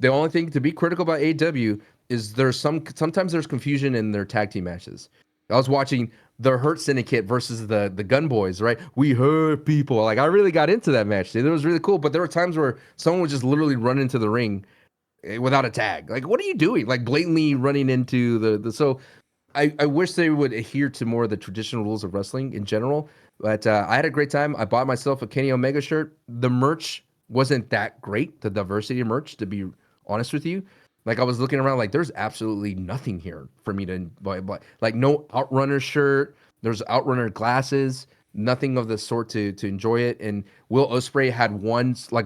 The only thing to be critical about AEW is sometimes there's confusion in their tag team matches. I was watching the Hurt Syndicate versus the Gun Boys, right? We hurt people. Like, I really got into that match. Dude. It was really cool. But there were times where someone would just literally run into the ring without a tag. Like, what are you doing? Like, blatantly running into the so I wish they would adhere to more of the traditional rules of wrestling in general. But I had a great time. I bought myself a Kenny Omega shirt. The merch wasn't that great, the diversity of merch, to be honest with you. Like, I was looking around, like, there's absolutely nothing here for me to buy. Like, no Outrunner shirt. There's Outrunner glasses. Nothing of the sort to enjoy it. And Will Ospreay had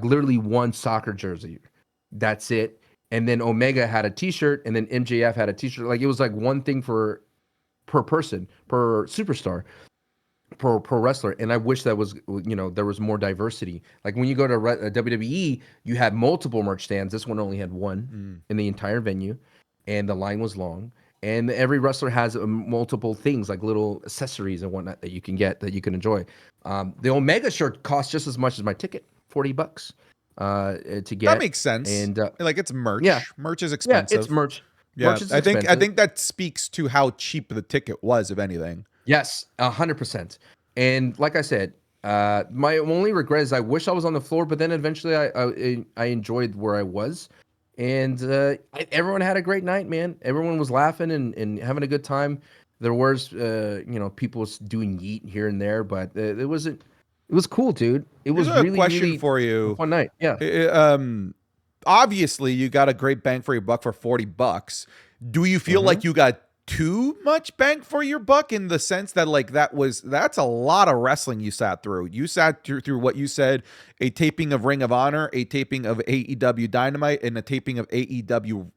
literally one soccer jersey. That's it. And then Omega had a T-shirt, and then MJF had a T-shirt. Like, it was like one thing per person, per superstar, per wrestler. And I wish that was, there was more diversity. Like, when you go to WWE, you had multiple merch stands. This one only had one in the entire venue, and the line was long. And every wrestler has multiple things, like little accessories and whatnot that you can get, that you can enjoy. The Omega shirt costs just as much as my ticket, $40 to get. That makes sense. And like, it's merch. Yeah. Merch is expensive. Yeah, it's merch. Yeah, Merch is I think expensive. that speaks to how cheap the ticket was, if anything. Yes, 100%. And like I said, my only regret is I wish I was on the floor, but then eventually I enjoyed where I was, and everyone had a great night, man. Everyone was laughing and having a good time. There was people doing yeet here and there, but it wasn't. It was cool, dude. It was Here's a really question really for a you. fun night. Yeah. Obviously you got a great bang for your buck for $40. Do you feel like you got too much bang for your buck in the sense that like that's a lot of wrestling you sat through? You sat through what you said, a taping of Ring of Honor, a taping of AEW Dynamite, and a taping of AEW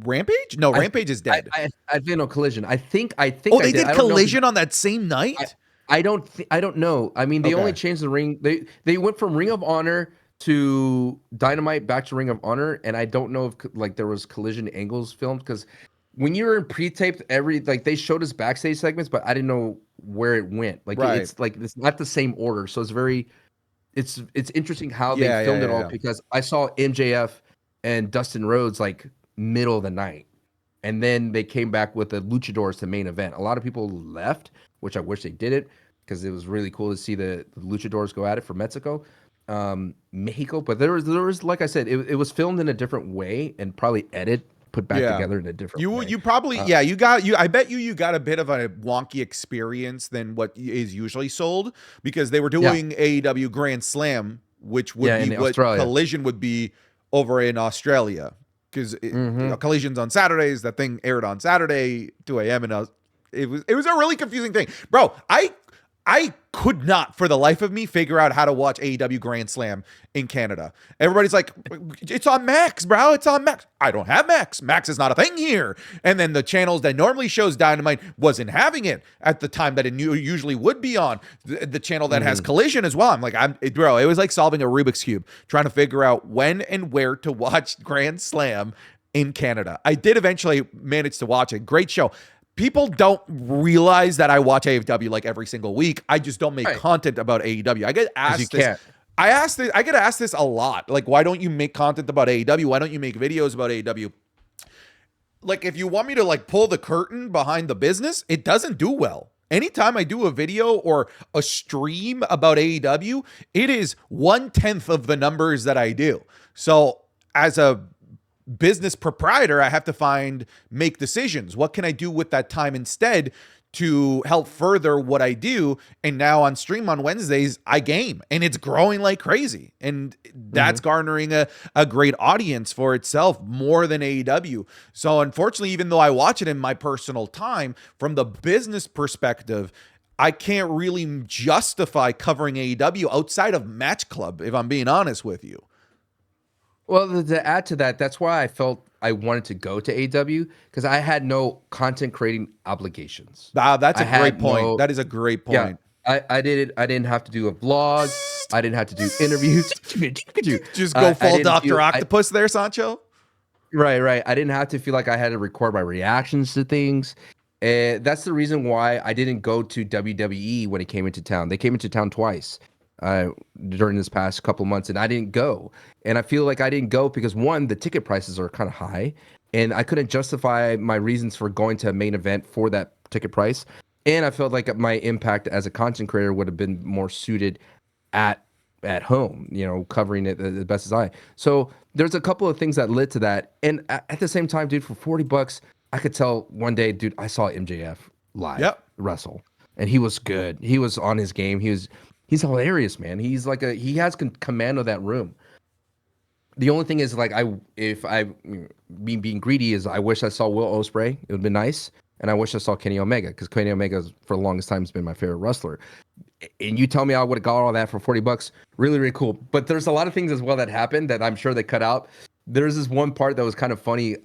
Rampage? No, Rampage is dead. I did no Collision. I think. Oh, they did I don't know. Collision on that same night? I don't know. I mean, they only changed the ring. They went from Ring of Honor to Dynamite back to Ring of Honor, and I don't know if like there was Collision angles filmed, because when you were in pre-taped, they showed us backstage segments, but I didn't know where it went. Like it's not the same order, so it's interesting how they filmed it all, because I saw MJF and Dustin Rhodes like middle of the night, and then they came back with the Luchadors to main event. A lot of people left, which I wish they did it, because it was really cool to see the Luchadors go at it for Mexico. But there was like I said, it was filmed in a different way and probably put back together in a different way. You probably I bet you got a bit of a wonky experience than what is usually sold, because they were doing AEW Grand Slam, which would be what Australia. Collision would be over in Australia, because Collision's on Saturdays. That thing aired on Saturday 2 a.m. and it was a really confusing thing, bro. I could not for the life of me figure out how to watch AEW Grand Slam in Canada. Everybody's like, it's on Max, bro. It's on Max. I don't have Max. Max is not a thing here. And then the channels that normally shows Dynamite wasn't having it at the time that it usually would be on. The channel that has Collision as well. I'm like, bro, it was like solving a Rubik's Cube, trying to figure out when and where to watch Grand Slam in Canada. I did eventually manage to watch it. Great show. People don't realize that I watch AEW like every single week. I just don't make content about AEW. I get asked this. I get asked this a lot. Like, why don't you make content about AEW? Why don't you make videos about AEW? Like, if you want me to like pull the curtain behind the business, it doesn't do well. Anytime I do a video or a stream about AEW, it is 1/10 of the numbers that I do. So as a business proprietor, I have to make decisions. What can I do with that time instead to help further what I do? And now on stream on Wednesdays, I game, and it's growing like crazy. And that's garnering a great audience for itself, more than AEW. So unfortunately, even though I watch it in my personal time, from the business perspective, I can't really justify covering AEW outside of Match Club, if I'm being honest with you. Well, to add to that, that's why I felt I wanted to go to AEW, because I had no content creating obligations. That's a great point. That is a great point. Yeah, I didn't have to do a vlog. I didn't have to do interviews. Just go full Dr. Octopus there, Sancho. Right. I didn't have to feel like I had to record my reactions to things. That's the reason why I didn't go to WWE when it came into town. They came into town twice during this past couple months, and I didn't go. And I feel like I didn't go because, one, the ticket prices are kind of high, and I couldn't justify my reasons for going to a main event for that ticket price. And I felt like my impact as a content creator would have been more suited at home, covering it the best as I. So there's a couple of things that led to that. And at the same time, dude, for $40, I could tell one day, dude, I saw MJF live wrestle, and he was good. He was on his game. He's hilarious, man. He's like he has command of that room. The only thing is, like, being greedy is I wish I saw Will Ospreay. It would have been nice. And I wish I saw Kenny Omega, because Kenny Omega, for the longest time, has been my favorite wrestler. And you tell me I would have got all that for $40. Really, really cool. But there's a lot of things as well that happened that I'm sure they cut out. There's this one part that was kind of funny.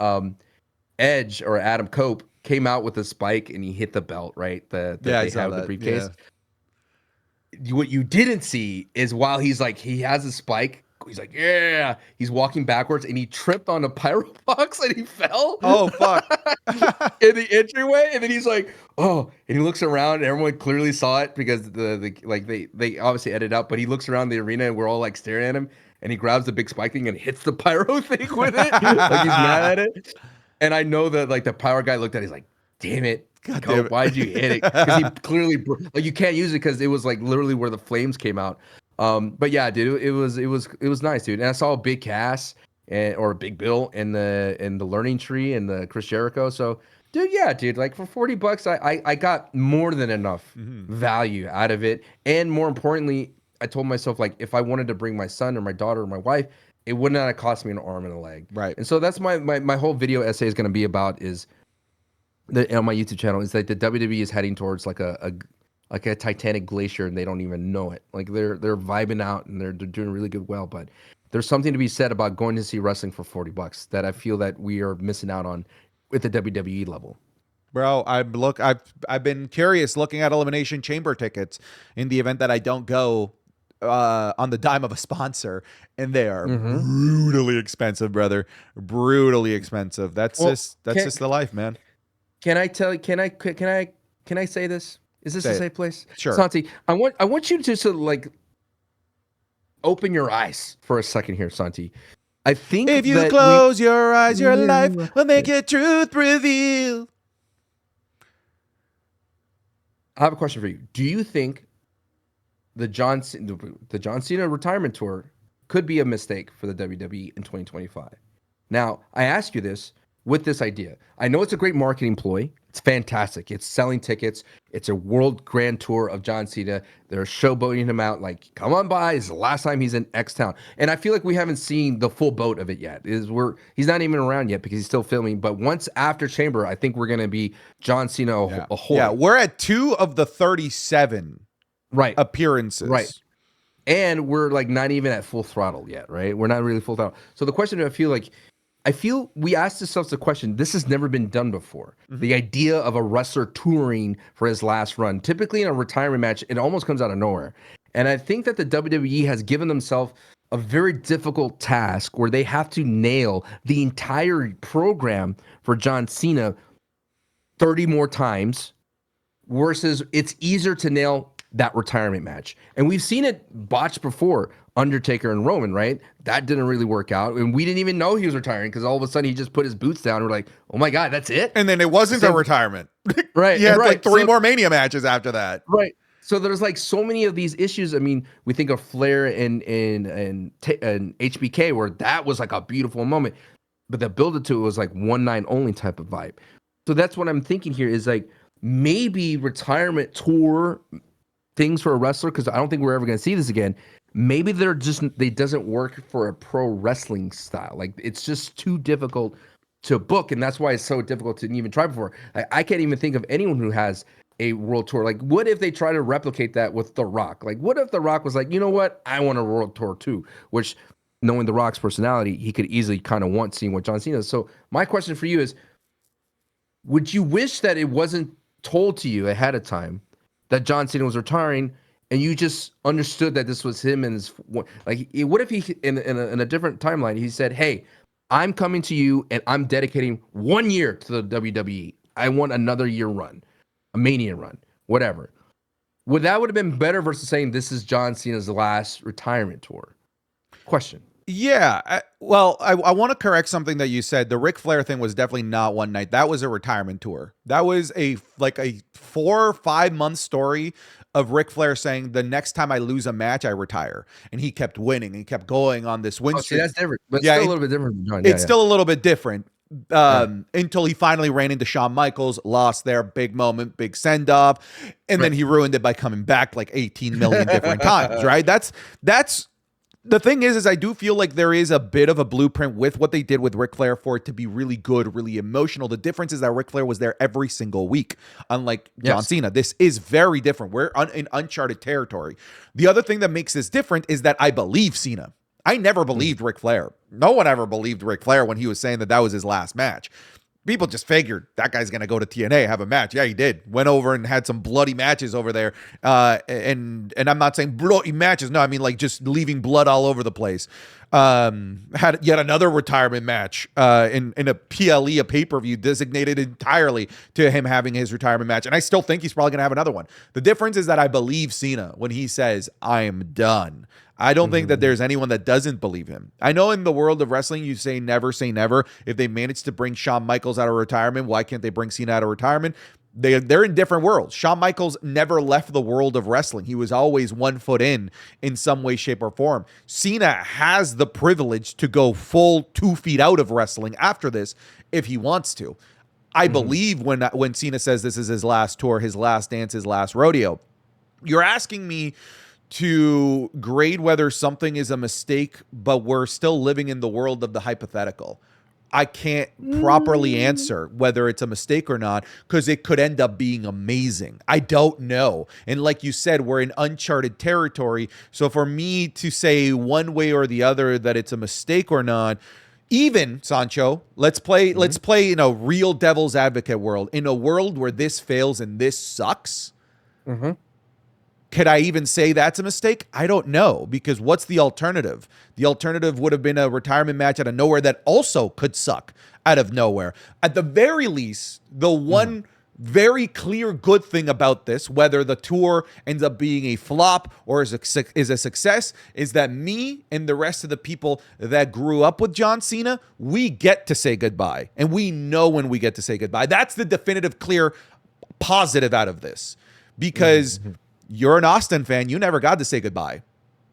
Edge, or Adam Cope, came out with a spike and he hit the belt, right? They have the briefcase. Yeah. What you didn't see is while he has a spike, he's like, yeah, he's walking backwards and he tripped on a pyro box and he fell. Oh, fuck. In the entryway. And then he's like, oh, and he looks around and everyone clearly saw it, because they obviously edited out, but he looks around the arena and we're all like staring at him, and he grabs the big spike thing and hits the pyro thing with it. Like he's mad at it. And I know that like the pyro guy looked at it, he's like, damn it. God damn it. Why'd you hit it? Because he clearly like you can't use it because it was like literally where the flames came out. But yeah, dude, it was nice, dude. And I saw a big Cass or a Big Bill in the learning tree and the Chris Jericho. So, dude, yeah, dude, like for $40, I got more than enough value out of it. And more importantly, I told myself like if I wanted to bring my son or my daughter or my wife, it would not have cost me an arm and a leg. Right. And so that's my whole video essay is going to be about is on my YouTube channel is that the WWE is heading towards like a Titanic glacier and they don't even know it. Like they're vibing out and they're doing really good but there's something to be said about going to see wrestling for $40 that I feel that we are missing out on with the WWE level. Bro, I've been curious looking at Elimination Chamber tickets in the event that I don't go on the dime of a sponsor, and they are brutally expensive, brother. Brutally expensive. That's just the life, man. Can I say this? Is this a safe place? Sure. Santi, I want you to just like open your eyes for a second here, Santi. I think if you close your eyes, your life will make your truth reveal. I have a question for you. Do you think the John Cena retirement tour could be a mistake for the WWE in 2025? Now, I ask you this with this idea. I know it's a great marketing ploy. It's fantastic. It's selling tickets. It's a world grand tour of John Cena. They're showboating him out like, come on by. It's the last time he's in X town. And I feel like we haven't seen the full boat of it yet. He's not even around yet because he's still filming. But once after Chamber, I think we're going to be John Cena a whole. Yeah, we're at 2 of the 37 appearances. Right. And we're like not even at full throttle yet, right? We're not really full throttle. So the question I feel we asked ourselves the question, this has never been done before. The idea of a wrestler touring for his last run. Typically in a retirement match, it almost comes out of nowhere. And I think that the WWE has given themselves a very difficult task where they have to nail the entire program for John Cena 30 more times versus it's easier to nail that retirement match. And we've seen it botched before. Undertaker and Roman, right? That didn't really work out. And we didn't even know he was retiring because all of a sudden he just put his boots down. And we're like, oh my God, that's it? And then it wasn't a retirement. Right. He had like 3 more Mania matches after that. Right. So there's like so many of these issues. I mean, we think of Flair and HBK where that was like a beautiful moment. But the build to it was like one night only type of vibe. So that's what I'm thinking here is like maybe retirement tour things for a wrestler, because I don't think we're ever going to see this again. Maybe they doesn't work for a pro wrestling style. Like it's just too difficult to book, and that's why it's so difficult to even try before. I can't even think of anyone who has a world tour. Like, what if they try to replicate that with The Rock? Like, what if The Rock was like, you know what, I want a world tour too? Which, knowing The Rock's personality, he could easily kind of want seeing what John Cena does. So my question for you is, would you wish that it wasn't told to you ahead of time that John Cena was retiring, and you just understood that this was him and his, like, what if he, in a different timeline, he said, hey, I'm coming to you and I'm dedicating 1 year to the WWE. I want another year run, a Mania run, whatever. Would have been better versus saying this is John Cena's last retirement tour? Question. Yeah. I want to correct something that you said. The Ric Flair thing was definitely not one night. That was a retirement tour. That was a 4 or 5 month story of Ric Flair saying the next time I lose a match, I retire. And he kept winning. He kept going on this win streak. See, that's different. But still a little bit different. John. It's still a little bit different. Until he finally ran into Shawn Michaels, lost there, big moment, big send off, and then he ruined it by coming back like 18 million different times, right? That's the thing is I do feel like there is a bit of a blueprint with what they did with Ric Flair for it to be really good, really emotional. The difference is that Ric Flair was there every single week, unlike John Cena. This is very different. We're in uncharted territory. The other thing that makes this different is that I believe Cena. I never believed Ric Flair. No one ever believed Ric Flair when he was saying that was his last match. People just figured that guy's going to go to TNA, have a match. Yeah, he did. Went over and had some bloody matches over there. And I'm not saying bloody matches. No, I mean like just leaving blood all over the place. Had yet another retirement match in a PLE, a pay-per-view designated entirely to him having his retirement match. And I still think he's probably going to have another one. The difference is that I believe Cena when he says, I am done. I don't think that there's anyone that doesn't believe him. I know in the world of wrestling, you say never say never. If they manage to bring Shawn Michaels out of retirement, why can't they bring Cena out of retirement? They're in different worlds. Shawn Michaels never left the world of wrestling. He was always 1 foot in some way, shape, or form. Cena has the privilege to go full 2 feet out of wrestling after this if he wants to. I believe when Cena says this is his last tour, his last dance, his last rodeo. You're asking me to grade whether something is a mistake, but we're still living in the world of the hypothetical. I can't properly answer whether it's a mistake or not because it could end up being amazing. I don't know. And like you said, we're in uncharted territory. So for me to say one way or the other that it's a mistake or not, even Sancho, let's play in a real devil's advocate world. In a world where this fails and this sucks, could I even say that's a mistake? I don't know, because what's the alternative? The alternative would have been a retirement match out of nowhere that also could suck out of nowhere. At the very least, the one very clear good thing about this, whether the tour ends up being a flop or is a success, is that me and the rest of the people that grew up with John Cena, we get to say goodbye. And we know when we get to say goodbye. That's the definitive, clear positive out of this. Because you're an Austin fan. You never got to say goodbye.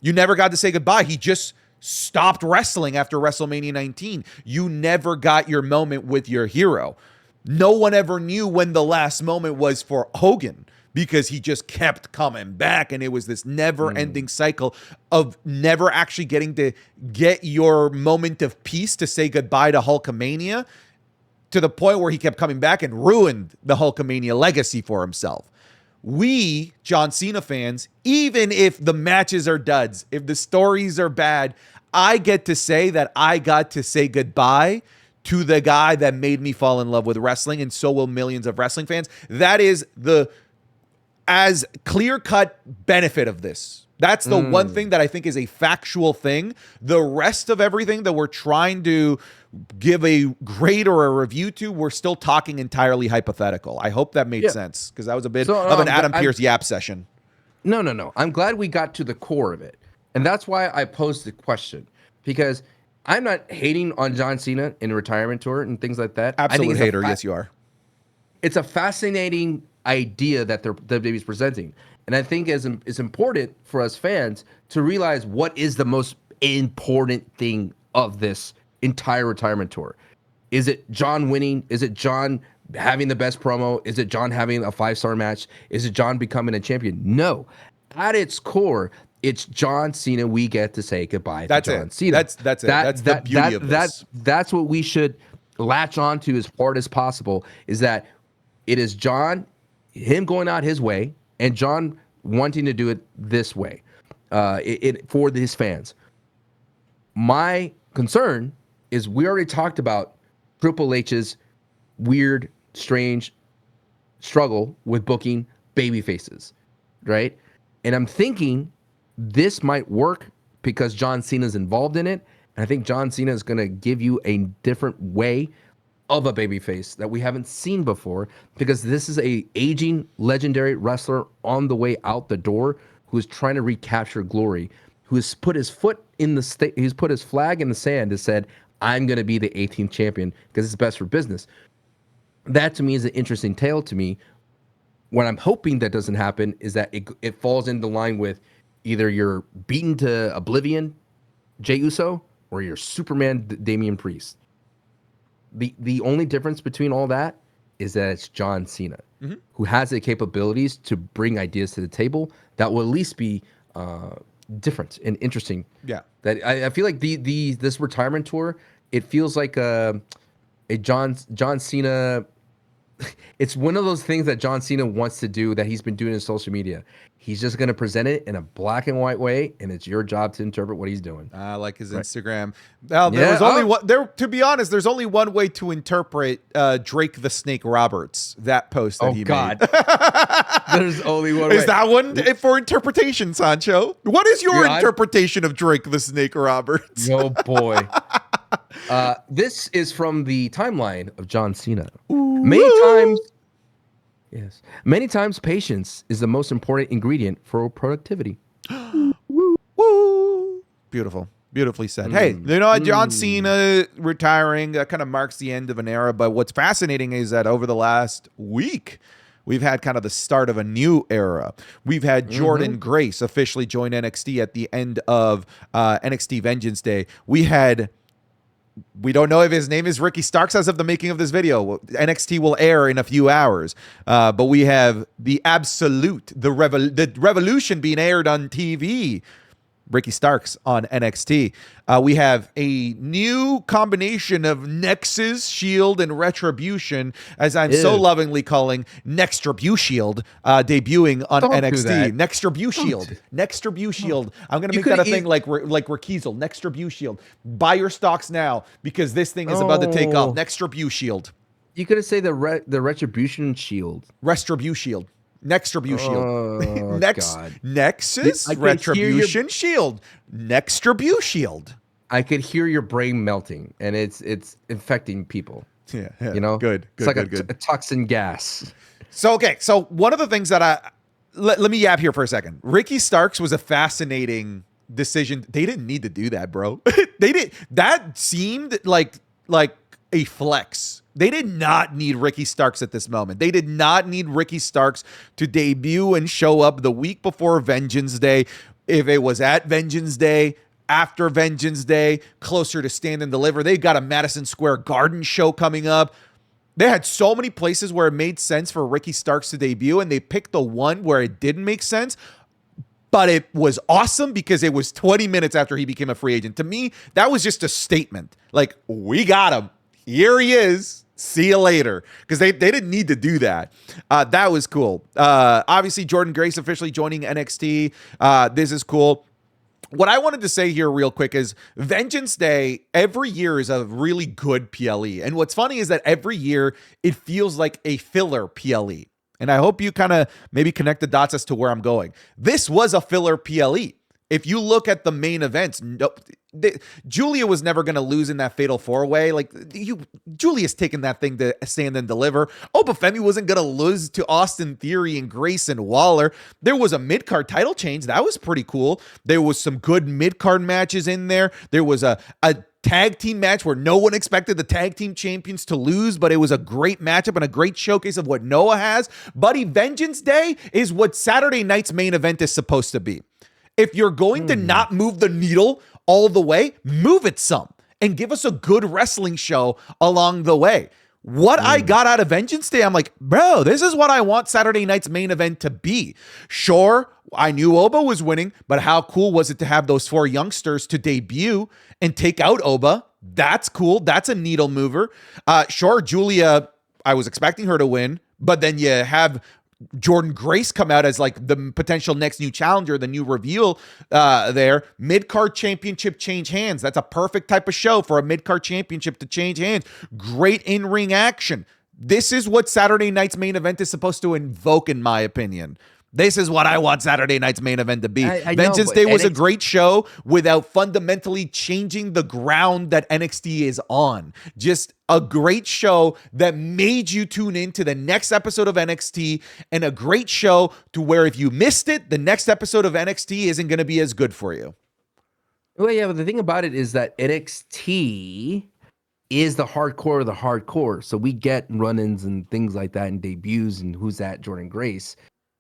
You never got to say goodbye. He just stopped wrestling after WrestleMania 19. You never got your moment with your hero. No one ever knew when the last moment was for Hogan because he just kept coming back. And it was this never-ending cycle of never actually getting to get your moment of peace to say goodbye to Hulkamania, to the point where he kept coming back and ruined the Hulkamania legacy for himself. We, John Cena fans, even if the matches are duds, if the stories are bad, I get to say that I got to say goodbye to the guy that made me fall in love with wrestling, and so will millions of wrestling fans. That is the as clear-cut benefit of this. That's the one thing that I think is a factual thing. The rest of everything that we're trying to give a grade or a review to, we're still talking entirely hypothetical. I hope that made sense, because that was a bit of an Adam Pearce yap session. No. I'm glad we got to the core of it. And that's why I posed the question, because I'm not hating on John Cena in a retirement tour and things like that. Absolute hater. Yes, you are. It's a fascinating idea that WWE's presenting. And I think it's important for us fans to realize what is the most important thing of this entire retirement tour. Is it John winning? Is it John having the best promo? Is it John having a 5-star match? Is it John becoming a champion? No. At its core, it's John Cena. We get to say goodbye to John Cena. That's it. That's the beauty of this. That's what we should latch on to as hard as possible, is that it is John, him going out his way, and John wanting to do it this way for his fans. My concern is we already talked about Triple H's weird, strange struggle with booking baby faces, right? And I'm thinking this might work because John Cena's involved in it. And I think John Cena is going to give you a different way of a babyface that we haven't seen before, because this is a aging legendary wrestler on the way out the door who is trying to recapture glory, who has put his foot in the he's put his flag in the sand and said, I'm going to be the 18th champion because it's best for business. That to me is an interesting tale to me. What I'm hoping that doesn't happen is that it falls into line with either you're beaten to oblivion, Jey Uso, or you're Superman Damian Priest. The only difference between all that is that it's John Cena, who has the capabilities to bring ideas to the table that will at least be different and interesting. Yeah. That I feel like this retirement tour, it feels like a John Cena. It's one of those things that John Cena wants to do that he's been doing in social media. He's just going to present it in a black and white way, and it's your job to interpret what he's doing. Like his Instagram. Now, there was only one. To be honest, there's only one way to interpret Drake the Snake Roberts, that post that he made. There's only one way. Is that one for interpretation, Sancho? What is your interpretation of Drake the Snake Roberts? Oh, boy. This is from the timeline of John Cena. Ooh. Many times patience is the most important ingredient for productivity. Woo. Beautiful. Beautifully said. Hey, you know what? John Cena retiring, that kind of marks the end of an era. But what's fascinating is that over the last week, We've had kind of the start of a new era. We've had Jordan Grace officially join NXT at the end of NXT Vengeance Day. We don't know if his name is Ricky Starks as of the making of this video. NXT will air in a few hours. But we have the Absolute, the Revolution being aired on TV. Ricky Starks on NXT. We have a new combination of Nexus, Shield, and Retribution, as I'm so lovingly calling Nextribution, debuting on NXT. Nextribution. I'm going to make that a thing like Rakizel. Nextribution. Buy your stocks now because this thing is about to take off. Nextribution. You could say the Retribution Shield. Retribution. Nextribution. Oh, God. Nexus, Retribution, Shield. Nextribution. I could hear your brain melting, and it's infecting people. Yeah. You know? Good. It's like a toxin gas. So one of the things that let me yap here for a second. Ricky Starks was a fascinating decision. They didn't need to do that, bro. That seemed like a flex. They did not need Ricky Starks at this moment. They did not need Ricky Starks to debut and show up the week before Vengeance Day. If it was at Vengeance Day, after Vengeance Day, closer to Stand and Deliver, they got a Madison Square Garden show coming up. They had so many places where it made sense for Ricky Starks to debut, and they picked the one where it didn't make sense. But it was awesome because it was 20 minutes after he became a free agent. To me, that was just a statement. Like, we got him. Here he is. See you later. Because they didn't need to do that. That was cool. Obviously, Jordan Grace officially joining NXT. This is cool. What I wanted to say here real quick is Vengeance Day every year is a really good PLE. And what's funny is that every year it feels like a filler PLE. And I hope you kind of maybe connect the dots as to where I'm going. This was a filler PLE. If you look at the main events, Julia was never going to lose in that fatal four-way. Like, Julia's taking that thing to Stand and Deliver. Obafemi wasn't going to lose to Austin Theory and Grayson Waller. There was a mid-card title change. That was pretty cool. There was some good mid-card matches in there. There was a tag team match where no one expected the tag team champions to lose, but it was a great matchup and a great showcase of what Noah has. Buddy, Vengeance Day is what Saturday night's main event is supposed to be. If you're going to not move the needle all the way, move it some and give us a good wrestling show along the way. What I got out of Vengeance Day, I'm like, bro, this is what I want Saturday night's main event to be. Sure, I knew Oba was winning, but how cool was it to have those four youngsters to debut and take out Oba? That's cool. That's a needle mover. Sure, Julia, I was expecting her to win, but then you have Jordan Grace come out as like the potential next new challenger, the new reveal there. Mid-card championship change hands. That's a perfect type of show for a mid-card championship to change hands. Great in-ring action. This is what Saturday night's main event is supposed to invoke, in my opinion. This is what I want Saturday night's main event to be. Vengeance Day was a great show without fundamentally changing the ground that NXT is on. Just a great show that made you tune in to the next episode of NXT, and a great show to where if you missed it, the next episode of NXT isn't going to be as good for you. Well, yeah, but the thing about it is that NXT is the hardcore of the hardcore. So we get run-ins and things like that and debuts and who's that Jordan Grace.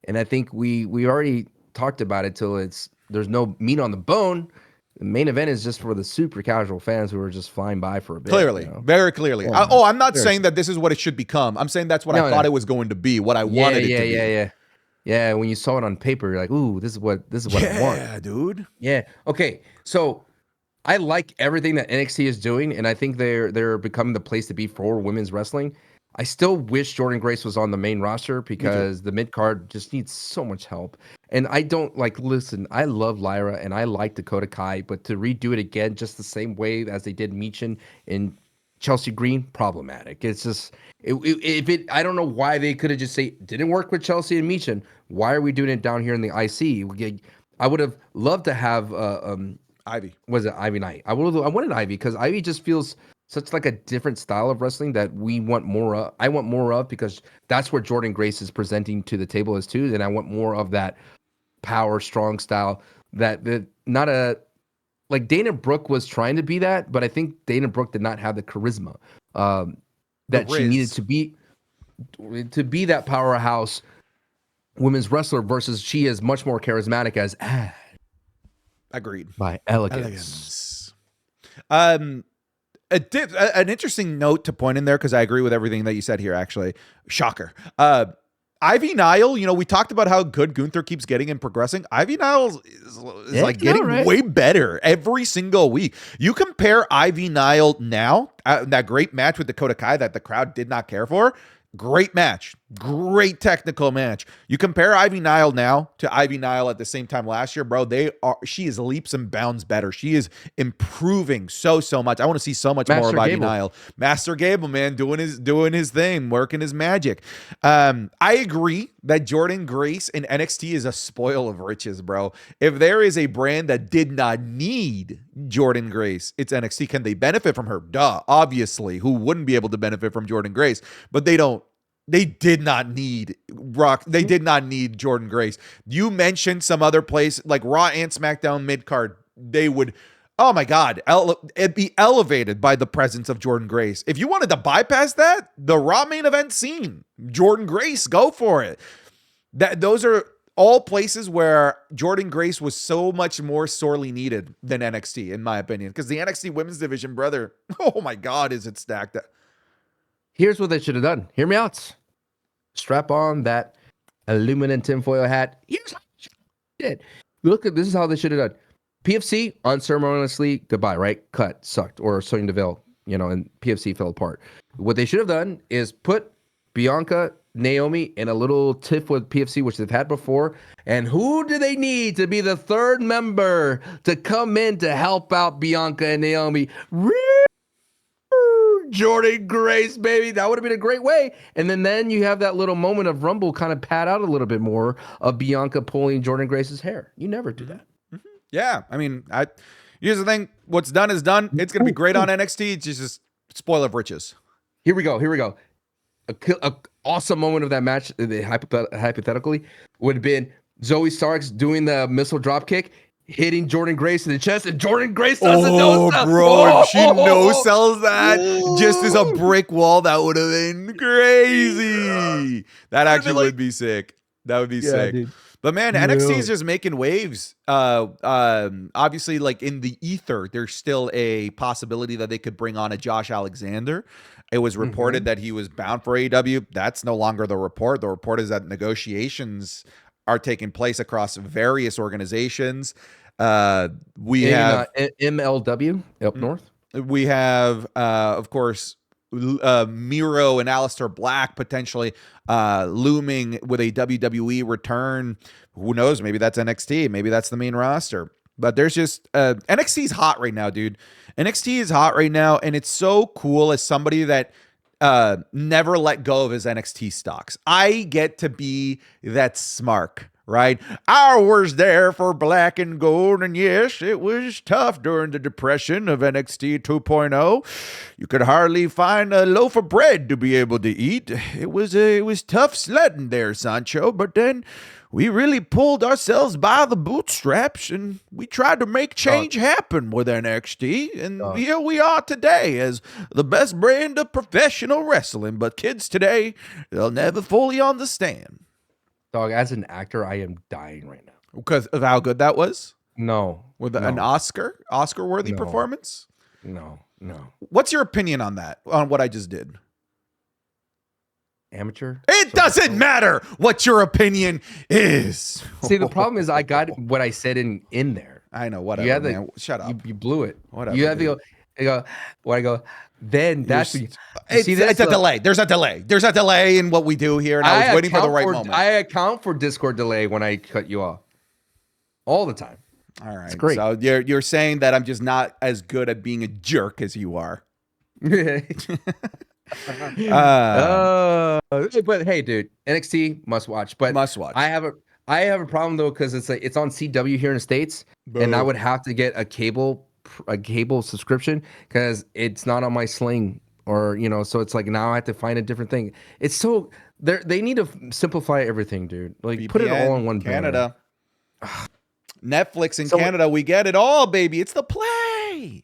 And I think we already talked about it till there's no meat on the bone. The main event is just for the super casual fans who are just flying by for a bit. Clearly, very clearly. I'm not saying that this is what it should become. I'm saying that's what I thought it was going to be, what I wanted it to be. Yeah, when you saw it on paper, you're like, ooh, this is what I want. Yeah, dude. Yeah. Okay. So I like everything that NXT is doing, and I think they're becoming the place to be for women's wrestling. I still wish Jordan Grace was on the main roster because the mid card just needs so much help. And I don't listen, I love Lyra and I like Dakota Kai, but to redo it again just the same way as they did Meechin and Chelsea Green, problematic. It's just, I don't know why they could have just say, didn't work with Chelsea and Meechin. Why are we doing it down here in the IC? I would have loved to have Ivy. Was it Ivy Knight? I wanted Ivy because Ivy just feels such like a different style of wrestling that we want more of. I want more of because that's what Jordan Grace is presenting to the table as too. And I want more of that power, strong style that not a, like Dana Brooke was trying to be that, but I think Dana Brooke did not have the charisma that she needed to be. to be that powerhouse women's wrestler versus she is much more charismatic as Agreed. by elegance. An interesting note to point in there, because I agree with everything that you said here, actually. Shocker. Ivy Nile, we talked about how good Gunther keeps getting and progressing. Ivy Nile is like getting way better every single week. You compare Ivy Nile now, that great match with Dakota Kai that the crowd did not care for. Great match. Great technical match. You compare Ivy Nile now to Ivy Nile at the same time last year, bro. She is leaps and bounds better. She is improving so much. I want to see so much more of Ivy Nile. Master Gable, man, doing his thing, working his magic. I agree that Jordynne Grace in NXT is a spoil of riches, bro. If there is a brand that did not need Jordynne Grace, it's NXT. Can they benefit from her? Duh, obviously. Who wouldn't be able to benefit from Jordynne Grace? But they don't. They did not need They did not need Jordynne Grace. You mentioned some other place like Raw and SmackDown mid-card. They would, oh my God, it'd be elevated by the presence of Jordynne Grace. If you wanted to bypass that, the Raw main event scene, Jordynne Grace, go for it. Those are all places where Jordynne Grace was so much more sorely needed than NXT, in my opinion. Because the NXT women's division, brother, oh my God, is it stacked? Here's what they should have done. Hear me out. Strap on that aluminum tinfoil hat. Here's how you did. Look, this is how they should have done. PFC, unceremoniously, goodbye, right? Cut, sucked, or Sonya Deville, and PFC fell apart. What they should have done is put Bianca, Naomi in a little tiff with PFC, which they've had before. And who do they need to be the third member to come in to help out Bianca and Naomi? Jordynne Grace, baby. That would have been a great way. And then you have that little moment of Rumble kind of pad out a little bit more of Bianca pulling Jordynne Grace's hair. You never do that. Mm-hmm. Yeah. I mean, here's the thing. What's done is done. It's going to be great on NXT. It's just spoil of riches. Here we go. A awesome moment of that match, hypothetically, would have been Zoe Starks doing the missile drop kick, hitting Jordynne Grace in the chest, and Jordynne Grace doesn't know. Bro, if she no-sells that just as a brick wall, that would have been crazy. That actually would be sick. That would be sick. Dude. But man, NXT is just making waves. Obviously, like in the ether, there's still a possibility that they could bring on a Josh Alexander. It was reported that he was bound for AEW. That's no longer the report. The report is that negotiations are taking place across various organizations. We have MLW up north. We have, of course, Miro and Aleister Black potentially looming with a WWE return. Who knows? Maybe that's NXT. Maybe that's the main roster. But there's just NXT is hot right now, dude. NXT is hot right now, and it's so cool as somebody that never let go of his NXT stocks. I get to be that smark, right? I was there for black and gold, and yes, it was tough during the depression of NXT 2.0. You could hardly find a loaf of bread to be able to eat. It was tough sledding there, Sancho, but then we really pulled ourselves by the bootstraps, and we tried to make change happen with NXT, and here we are today as the best brand of professional wrestling. But kids today, they'll never fully understand. Dog, as an actor, I am dying right now. Because of how good that was? No. An Oscar-worthy performance? No. What's your opinion on that, on what I just did? Amateur? It doesn't matter what your opinion is. See, the problem is I got what I said in there. I know, whatever, man. Shut up. You blew it. Whatever. You have to go, then that's when it's a delay. There's a delay in what we do here, and I was waiting for the right moment. I account for Discord delay when I cut you off. All the time. All right. It's great. So you're saying that I'm just not as good at being a jerk as you are. But hey, dude, NXT must watch. But must watch. I have a problem though, because it's on CW here in the States. Boom. And I would have to get a cable subscription because it's not on my Sling, or so it's like now I have to find a different thing. It's so they need to simplify everything, dude. Like VPN, put it all in one Canada. Netflix in Canada, we get it all, baby. It's the play.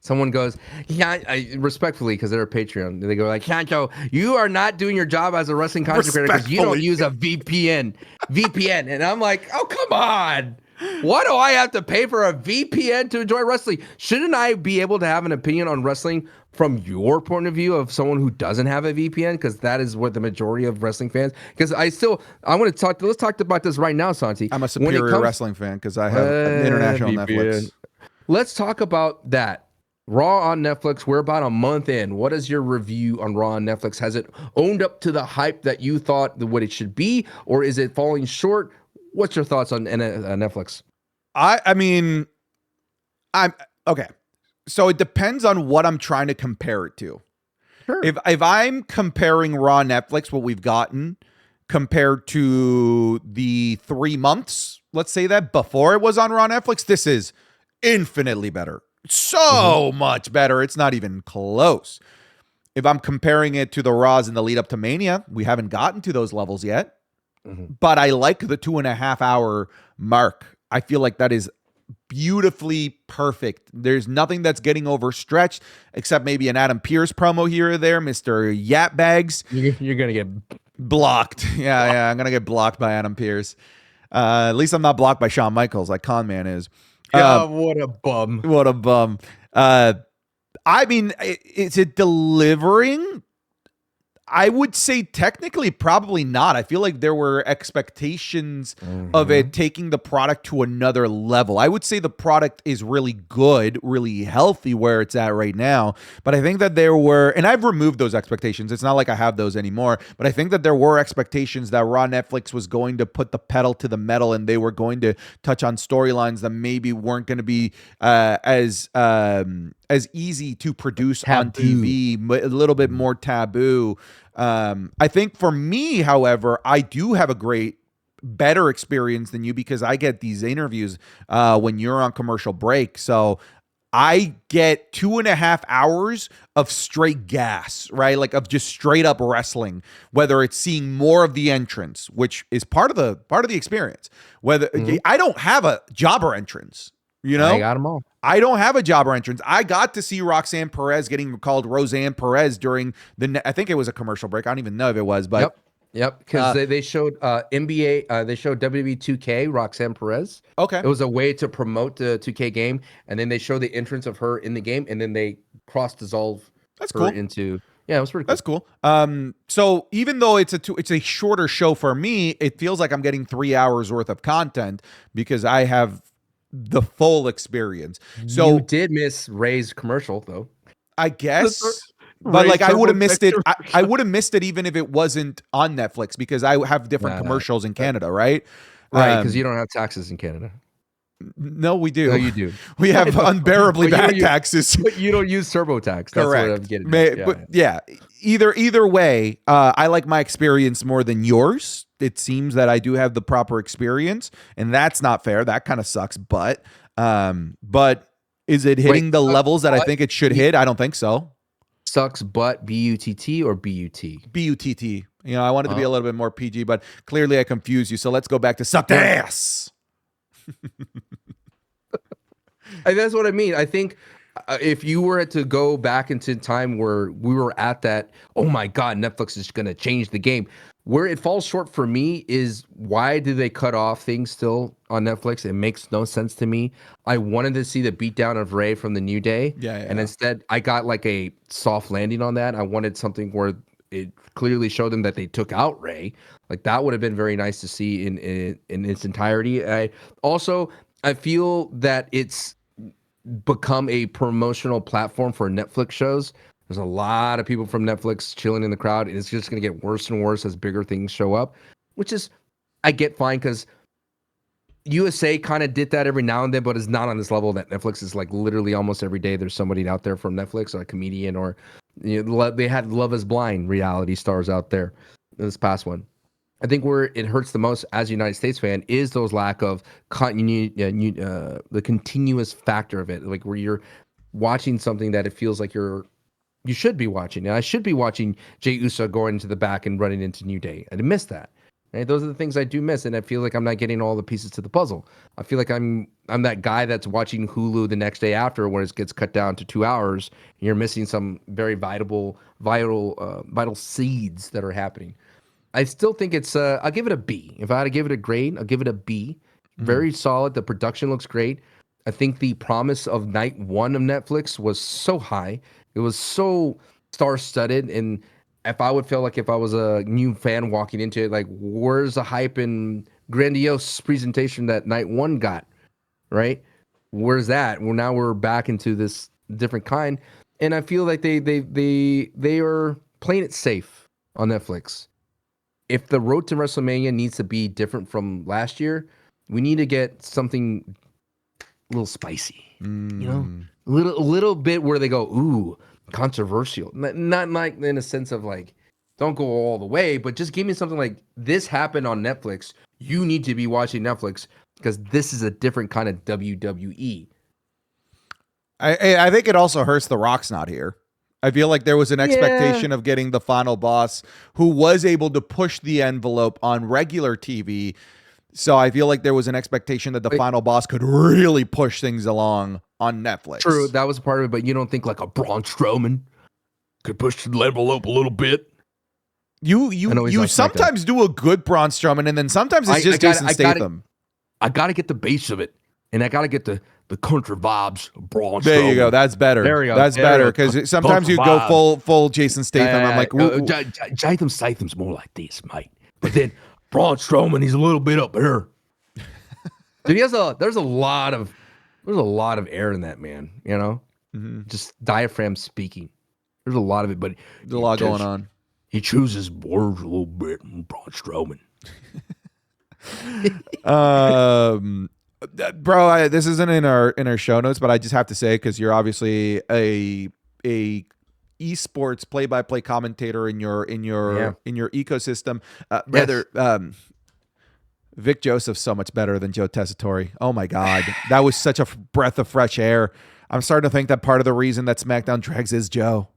someone goes, yeah, respectfully, because they're a Patreon, they go like, Sancho, you are not doing your job as a wrestling content creator because you don't use a VPN. And I'm like, oh, come on. Why do I have to pay for a VPN to enjoy wrestling? Shouldn't I be able to have an opinion on wrestling from your point of view of someone who doesn't have a VPN? Because that is what the majority of wrestling fans. Because let's talk about this right now, Santi. I'm a superior wrestling fan because I have international VPN. Netflix. Let's talk about that. Raw on Netflix. We're about a month in. What is your review on Raw on Netflix? Has it owned up to the hype that you thought what it should be, or is it falling short? What's your thoughts on Netflix? I mean, I'm okay. So it depends on what I'm trying to compare it to. Sure. If I'm comparing Raw Netflix, what we've gotten compared to the 3 months, let's say that before it was on Raw Netflix, this is infinitely better. So much better. It's not even close. If I'm comparing it to the Raws in the lead up to Mania, we haven't gotten to those levels yet. But I like the 2.5 hour mark. I feel like that is beautifully perfect. There's nothing that's getting overstretched except maybe an Adam Pearce promo here or there, Mr. Yap Bags. You're going to get blocked. Yeah, I'm going to get blocked by Adam Pearce. At least I'm not blocked by Shawn Michaels like Con Man is. What a bum. What a bum. I mean, is it delivering? I would say technically probably not. I feel like there were expectations of it taking the product to another level. I would say the product is really good, really healthy where it's at right now. But I think that there were, and I've removed those expectations. It's not like I have those anymore. But I think that there were expectations that Raw Netflix was going to put the pedal to the metal and they were going to touch on storylines that maybe weren't going to be as easy to produce on TV, a little bit more taboo. I think for me, however, I do have a better experience than you because I get these interviews when you're on commercial break. So I get 2.5 hours of straight gas, right? Like of just straight up wrestling, whether it's seeing more of the entrance, which is part of the experience. Whether I don't have a jobber entrance. You know, I got them all. I don't have a jobber entrance. I got to see Roxanne Perez getting called Roseanne Perez during I think it was a commercial break. I don't even know if it was, but yep. Because they showed NBA, they showed WWE 2K Roxanne Perez. Okay, it was a way to promote the 2K game, and then they showed the entrance of her in the game, and then they cross dissolve. That's her cool. Into it was pretty cool. That's cool. So even though it's a shorter show for me, it feels like I'm getting 3 hours worth of content because I have the full experience. So you did miss Ray's commercial though, I guess, but like I would have missed it. I would have missed it even if it wasn't on Netflix because I have different commercials in Canada, right? Right, because you don't have taxes in Canada. No, we do. No, you do. We have unbearably bad taxes. But you don't use TurboTax. That's correct. What I'm getting at. Yeah. Either way, I like my experience more than yours. It seems that I do have the proper experience, and that's not fair. That kind of sucks. But is it hitting the levels that I think it should hit? I don't think so. Sucks, but BUTT or BUT? BUTT. You know, I wanted to be a little bit more PG, but clearly I confused you. So let's go back to sucked ass. That's what I mean. I think if you were to go back into time where we were at that, oh my God, Netflix is going to change the game. Where it falls short for me is why do they cut off things still on Netflix? It makes no sense to me. I wanted to see the beatdown of Ray from the New Day. And instead I got like a soft landing on that. I wanted something where it clearly showed them that they took out Ray. Like that would have been very nice to see in its entirety. I feel that it's become a promotional platform for Netflix shows. There's a lot of people from Netflix chilling in the crowd, and it's just going to get worse and worse as bigger things show up, which is, I get fine because USA kind of did that every now and then, but it's not on this level that Netflix is like literally almost every day there's somebody out there from Netflix or a comedian or they had Love is Blind reality stars out there in this past one. I think where it hurts the most as a United States fan is those lack of the continuous factor of it, like where you're watching something that it feels like you should be watching. And I should be watching Jey Uso going into the back and running into New Day. I missed that. Right? Those are the things I do miss, and I feel like I'm not getting all the pieces to the puzzle. I feel like I'm that guy that's watching Hulu the next day after when it gets cut down to 2 hours, and you're missing some very vital seeds that are happening. I still think it's I'll give it a B. If I had to give it a grade, I'll give it a B. Very solid. The production looks great. I think the promise of night one of Netflix was so high. It was so star-studded. And if I would feel like if I was a new fan walking into it, like, where's the hype and grandiose presentation that night one got, right? Where's that? Well, now we're back into this different kind. And I feel like they are playing it safe on Netflix. If the road to WrestleMania needs to be different from last year, we need to get something a little spicy, you know, a little bit where they go, ooh, controversial. Not like in a sense of like, don't go all the way, but just give me something like this happened on Netflix. You need to be watching Netflix because this is a different kind of WWE. I think it also hurts The Rock's not here. I feel like there was an expectation of getting the final boss who was able to push the envelope on regular TV. So I feel like there was an expectation that the final boss could really push things along on Netflix. True, that was part of it, but you don't think like a Braun Strowman Could push the envelope a little bit. You sometimes do a good Braun Strowman, and then sometimes it's just Jason Statham. I got to get the base of it, and I got to get the country vibes of Braun Strowman. There you go. That's better. There we go. That's better because sometimes you go full Jason Statham. I'm like, Jason Statham's more like this, mate. But then Braun Strowman, he's a little bit up there. Dude, there's a lot of air in that man. You know, just diaphragm speaking. There's a lot of it, but there's a lot going on. He chooses words a little bit in Braun Strowman. Bro, this isn't in our show notes, but I just have to say, because you're obviously a esports play-by-play commentator in your ecosystem. Vic Joseph's so much better than Joe Tessitore. Oh my God, that was such a breath of fresh air. I'm starting to think that part of the reason that SmackDown drags is Joe.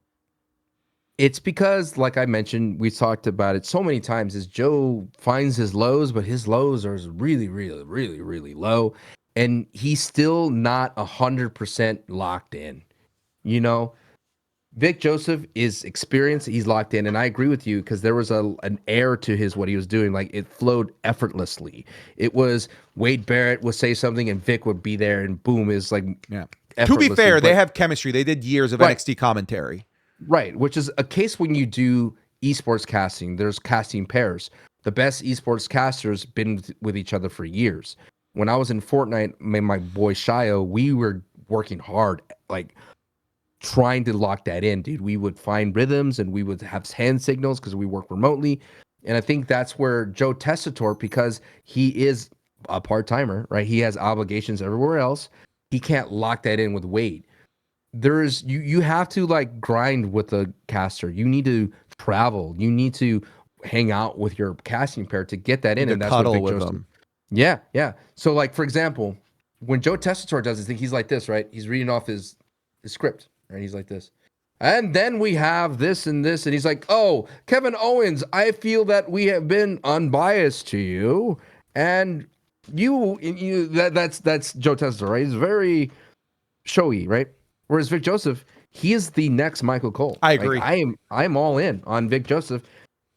It's because, like I mentioned, we talked about it so many times, is Joe finds his lows, but his lows are really, really, really, really low. And he's still not 100% locked in. You know, Vic Joseph is experienced. He's locked in. And I agree with you because there was an air to what he was doing. Like, it flowed effortlessly. It was Wade Barrett would say something and Vic would be there and boom, is like, to be fair, they have chemistry. They did years of NXT commentary. Right, which is a case when you do esports casting. There's casting pairs. The best esports casters been with each other for years. When I was in Fortnite, my boy Shio, we were working hard, like trying to lock that in, dude. We would find rhythms and we would have hand signals because we work remotely. And I think that's where Joe Tessitore, because he is a part-timer, right? He has obligations everywhere else. He can't lock that in with Wade. There's you have to like grind with a caster. You need to travel. You need to hang out with your casting pair to get that in, and that's what Vic Joseph. Yeah. So like, for example, when Joe Tessitore does his thing, he's like this, right? He's reading off his script, right? He's like this. And then we have this and this, and he's like, "Oh, Kevin Owens, I feel that we have been unbiased to you, and that's Joe Tessitore, right? He's very showy, right? Whereas Vic Joseph, he is the next Michael Cole. I agree. Like, I'm all in on Vic Joseph,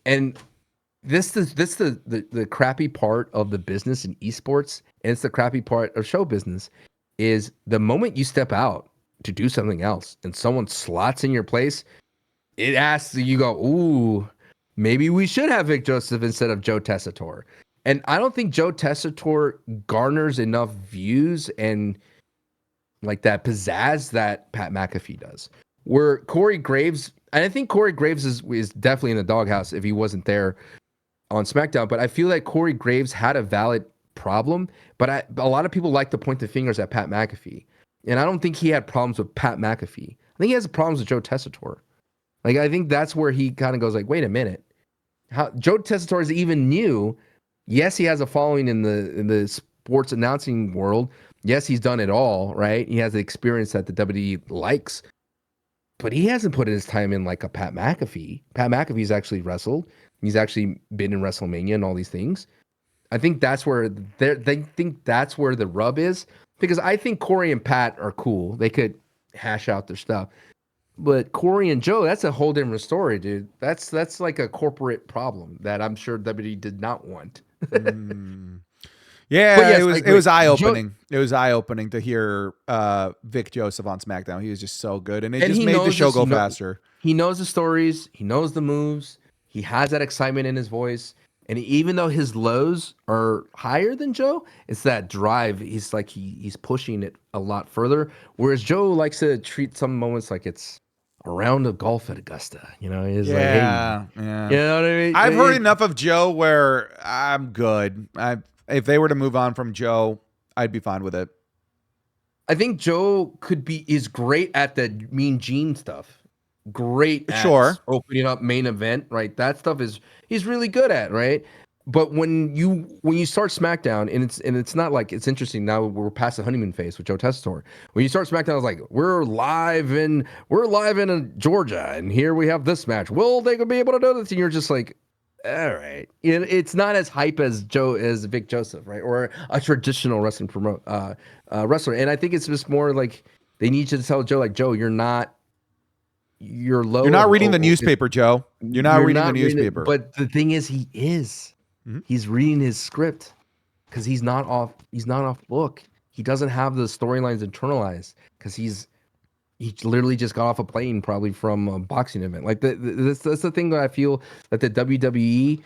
and this is the crappy part of the business in esports, and it's the crappy part of show business, is the moment you step out to do something else and someone slots in your place, it asks you go, ooh, maybe we should have Vic Joseph instead of Joe Tessitore. And I don't think Joe Tessitore garners enough views and like that pizzazz that Pat McAfee does. Where Corey Graves, and I think Corey Graves is definitely in the doghouse if he wasn't there on SmackDown, but I feel like Corey Graves had a valid problem, but a lot of people like to point the fingers at Pat McAfee. And I don't think he had problems with Pat McAfee. I think he has problems with Joe Tessitore. Like, I think that's where he kind of goes like, wait a minute. How Joe Tessitore is even new. Yes, he has a following in the sports announcing world. Yes, he's done it all, right? He has the experience that the WWE likes, but he hasn't put his time in like a Pat McAfee. Pat McAfee's actually wrestled. He's actually been in WrestleMania and all these things. I think that's where they think that's where the rub is, because I think Corey and Pat are cool. They could hash out their stuff. But Corey and Joe, that's a whole different story, dude. That's like a corporate problem that I'm sure WWE did not want. Yeah, But yes, it was eye opening. It was eye opening to hear Vic Joseph on SmackDown. He was just so good, and it just made the show go faster. He knows the stories. He knows the moves. He has that excitement in his voice. And even though his lows are higher than Joe, it's that drive. He's like he's pushing it a lot further. Whereas Joe likes to treat some moments like it's a round of golf at Augusta. You know, he's like, hey, Yeah. you know what I mean? I've heard enough of Joe where I'm good. If they were to move on from Joe, I'd be fine with it. I think Joe is great at the Mean Gene stuff. Great at opening up main event, right? That stuff he's really good at, right? But when you start SmackDown, and it's not like, it's interesting now, we're past the honeymoon phase with Joe Tessitore. When you start SmackDown, it's like we're live in Georgia, and here we have this match. Will they be able to do this? And you're just like, all right, it's not as hype as Vic Joseph, right? Or a traditional wrestling wrestler. And I think it's just more like they need you to tell Joe, like, Joe, you're not reading the newspaper, Joe. You're not reading the newspaper. But the thing is, he is. Mm-hmm. He's reading his script because he's not off book. He doesn't have the storylines internalized because he literally just got off a plane, probably from a boxing event. Like that's the thing that I feel that the WWE,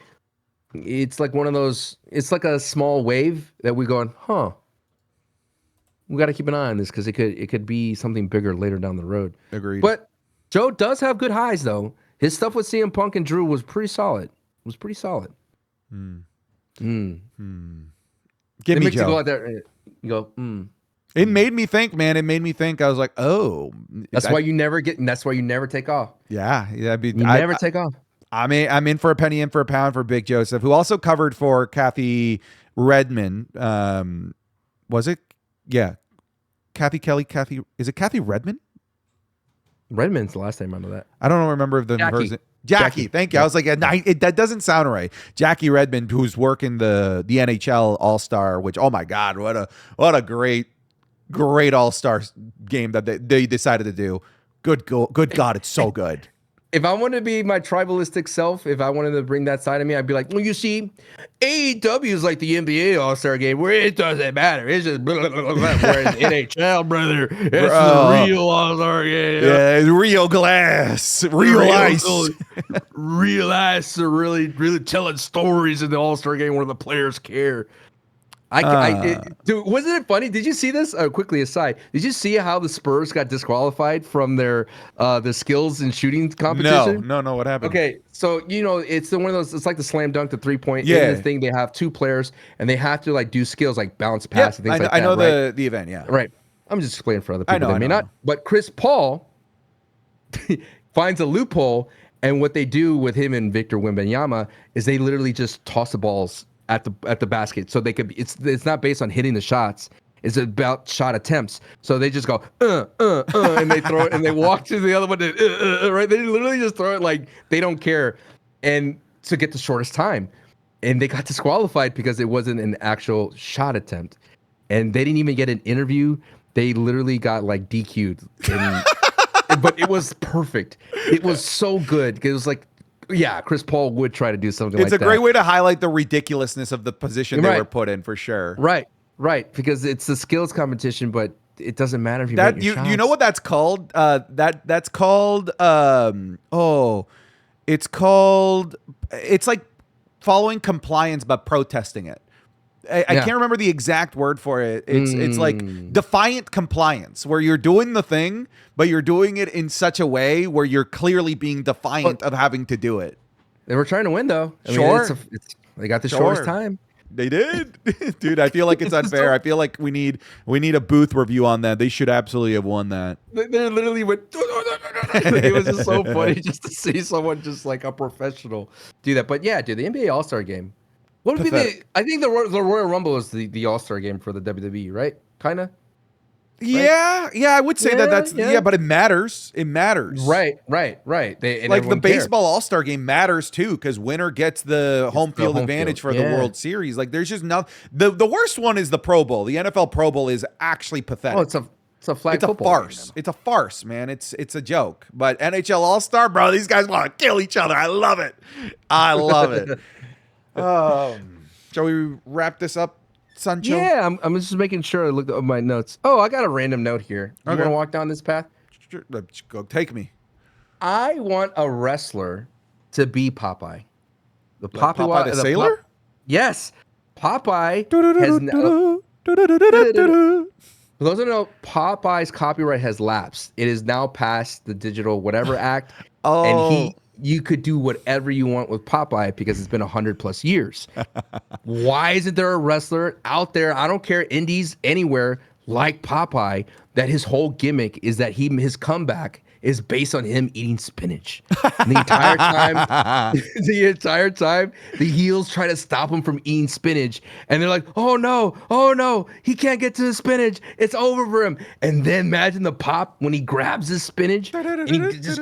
it's like one of those. It's like a small wave that we're going, huh? We got to keep an eye on this because it could be something bigger later down the road. Agreed. But Joe does have good highs, though. His stuff with CM Punk and Drew was pretty solid. Give me Joe. Joe. Go out there, you go, It made me think, man. It made me think. I was like, oh. That's why you never take off. Yeah. You never take off. I'm in for a penny, in for a pound for Big Joseph, who also covered for Kathy Redmond. Was it? Yeah. Is it Kathy Redmond? Redmond's the last time I know that. I don't remember the person. Jackie, thank you. I was like, that doesn't sound right. Jackie Redmond, who's working the NHL All-Star, which, oh my God, what a great All-Star game that they decided to do. Good God, it's so good. If I wanted to be my tribalistic self, if I wanted to bring that side of me, I'd be like, well, you see, AEW is like the NBA All-Star game where it doesn't matter. It's just blah, blah, blah, blah. Whereas NHL, brother, it's the real All-Star game. Yeah, real glass, real ice. Real ice are really, really telling stories in the All-Star game where the players care. Dude, wasn't it funny? Did you see this? Quickly aside, did you see how the Spurs got disqualified from their the skills and shooting competition? No. What happened? Okay, so it's one of those. It's like the slam dunk, the 3-point. Yeah. In this thing, they have two players and they have to like do skills like bounce pass and things like that. I know right? the event. Yeah. Right. I'm just explaining for other people that may not. Know. But Chris Paul finds a loophole, and what they do with him and Victor Wembanyama is they literally just toss the balls at the basket, so they could be, it's not based on hitting the shots, it's about shot attempts. So they just go and they throw it and they walk to the other one right, they literally just throw it like they don't care, and to get the shortest time. And they got disqualified because it wasn't an actual shot attempt, and they didn't even get an interview. They literally got like DQ'd, but it was perfect. It was so good. It was like, yeah, Chris Paul would try to do something like that. It's a great way to highlight the ridiculousness of the position they were put in, for sure. Right, because it's a skills competition, but it doesn't matter if you make your shots. You know what that's called? That's called it's like following compliance but protesting it. I can't remember the exact word for it. It's like defiant compliance, where you're doing the thing, but you're doing it in such a way where you're clearly being defiant of having to do it. They were trying to win, though. I mean, they got the shortest time. They did. Dude, I feel like it's unfair. I feel like we need a booth review on that. They should absolutely have won that. They literally went. It was just so funny just to see someone just like a professional do that. But yeah, dude, the NBA All-Star game. What would be I think the Royal Rumble is the All-Star game for the WWE, right? Kind of. Yeah, I would say that's but it matters. It matters. Right. And like the everyone cares. baseball All-Star game matters too, because winner gets the home field advantage for the Yeah. World Series. Like there's just no the worst one is the Pro Bowl. The NFL Pro Bowl is actually pathetic. Oh, it's a flag It's a football farce. game. It's a farce, man. It's a joke. But NHL All-Star, bro, these guys want to kill each other. I love it. Shall we wrap this up, Sancho? Yeah, I'm just making sure I looked at my notes. Oh, I got a random note here. You Okay. want to walk down this path? Go take me. I want a wrestler to be Popeye. The Like Popeye the Sailor? Yes. Popeye has For those who don't know, Popeye's copyright has lapsed. It is now past the digital whatever act. And you could do whatever you want with Popeye because it's been 100+ years. Why isn't there a wrestler out there, I don't care, indies, anywhere, like Popeye, that his whole gimmick is that his comeback is based on him eating spinach. And the entire time, the heels try to stop him from eating spinach. And they're like, oh no, he can't get to the spinach. It's over for him. And then imagine the pop when he grabs his spinach and he just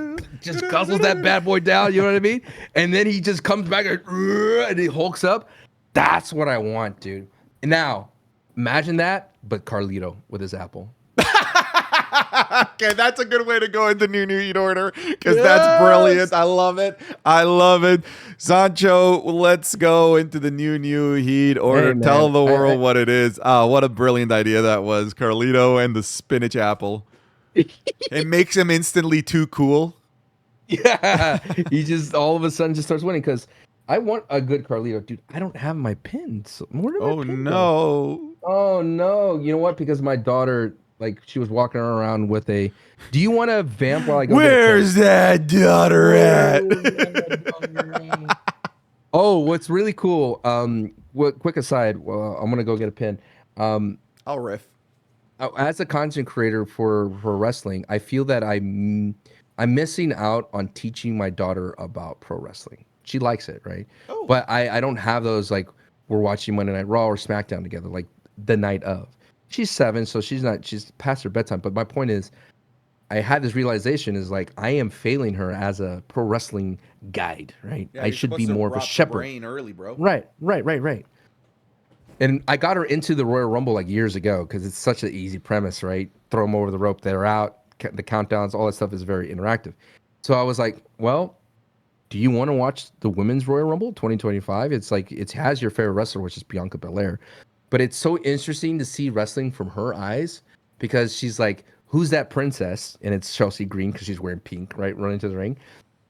guzzles that bad boy down, you know what I mean? And then he just comes back and he hulks up. That's what I want, dude. And now, imagine that, but Carlito with his apple. Okay, that's a good way to go into New Heat order because that's brilliant. I love it. Sancho, let's go into the New Heat order. Hey, Tell the world what it is. What a brilliant idea that was. Carlito and the spinach apple. It makes him instantly too cool. Yeah, he just all of a sudden just starts winning because I want a good Carlito, dude. I don't have my pins. Where did my pin go? Oh no! You know what? Because my daughter, like, she was walking around with a. Do you want to vamp while I go? Where's that daughter at? Oh, what's really cool? Quick aside. Well, I'm gonna go get a pin. I'll riff. As a content creator for wrestling, I feel that I'm missing out on teaching my daughter about pro wrestling. She likes it, right? Oh. But I don't have those, like, we're watching Monday Night Raw or SmackDown together, like the night of. She's 7, so she's past her bedtime. But my point is, I had this realization is like I am failing her as a pro wrestling guide, right? Yeah, I should be more of a shepherd. Brain early, bro. Right. And I got her into the Royal Rumble like years ago because it's such an easy premise, right? Throw them over the rope, they're out. The countdowns, all that stuff is very interactive. So I was like, well, do you want to watch the Women's Royal Rumble 2025? It's like, it has your favorite wrestler, which is Bianca Belair. But it's so interesting to see wrestling from her eyes because she's like, who's that princess? And it's Chelsea Green because she's wearing pink, right? Running to the ring.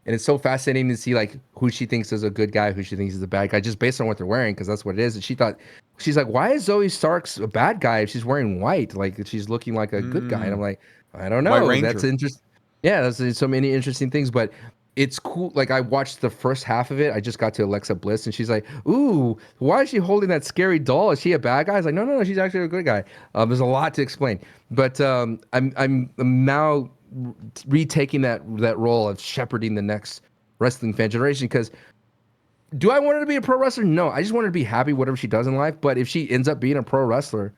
And it's so fascinating to see like who she thinks is a good guy, who she thinks is a bad guy, just based on what they're wearing, because that's what it is. And she's like, why is Zoe Starks a bad guy if she's wearing white? Like she's looking like a good guy. And I'm like, I don't know. That's interesting. Yeah, that's so many interesting things, but it's cool. Like I watched the first half of it. I just got to Alexa Bliss and she's like, ooh, why is she holding that scary doll? Is she a bad guy? I was like, no, she's actually a good guy. There's a lot to explain, but I'm now retaking that role of shepherding the next wrestling fan generation. Because do I want her to be a pro wrestler? No, I just want her to be happy whatever she does in life. But if she ends up being a pro wrestler,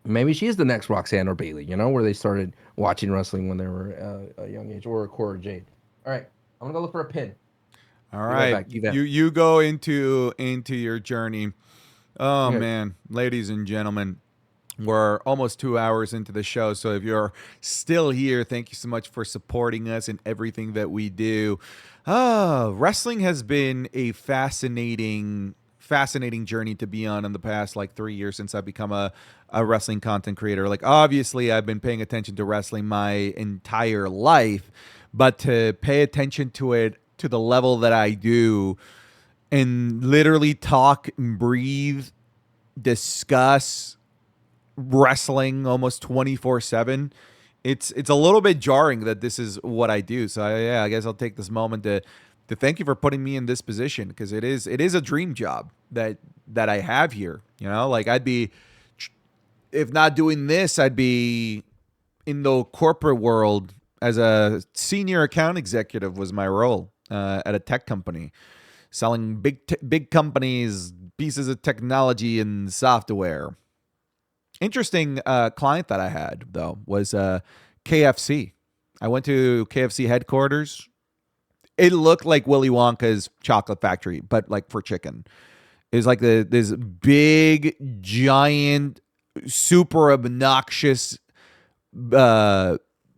maybe she is the next Roxanne or Bailey, where they started watching wrestling when they were a young age, or Cora Jade. All right, I'm gonna go look for a pin. All right, you go into your journey. Oh okay. Man, ladies and gentlemen, we're almost 2 hours into the show. So if you're still here, thank you so much for supporting us in everything that we do. Wrestling has been a fascinating journey to be on in the past like 3 years since I've become a wrestling content creator. Like obviously I've been paying attention to wrestling my entire life, but to pay attention to it to the level that I do and literally talk and breathe, discuss wrestling almost 24/7, it's a little bit jarring that this is what I do. So I guess I'll take this moment to thank you for putting me in this position, because it is a dream job that I have here. Like I'd be, if not doing this, I'd be in the corporate world as a senior account executive was my role at a tech company, selling big companies pieces of technology and software. Interesting client that I had, though, was KFC. I went to KFC headquarters. It looked like Willy Wonka's chocolate factory, but like for chicken. It was like this big, giant, super obnoxious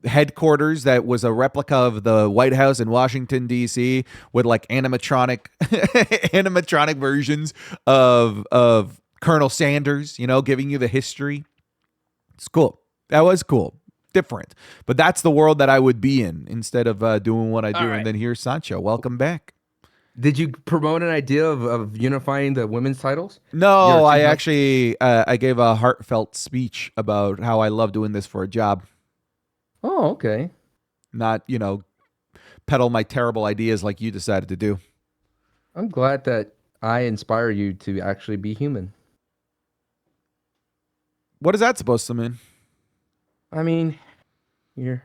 headquarters that was a replica of the White House in Washington, D.C. with like animatronic versions of Colonel Sanders, giving you the history. It's cool. That was cool. Different. But that's the world that I would be in instead of doing what I do. Right. And then here's Sancho. Welcome back. Did you promote an idea of unifying the women's titles? No, I actually I gave a heartfelt speech about how I love doing this for a job. Oh, okay. Not, peddle my terrible ideas like you decided to do. I'm glad that I inspire you to actually be human. What is that supposed to mean? I mean, you're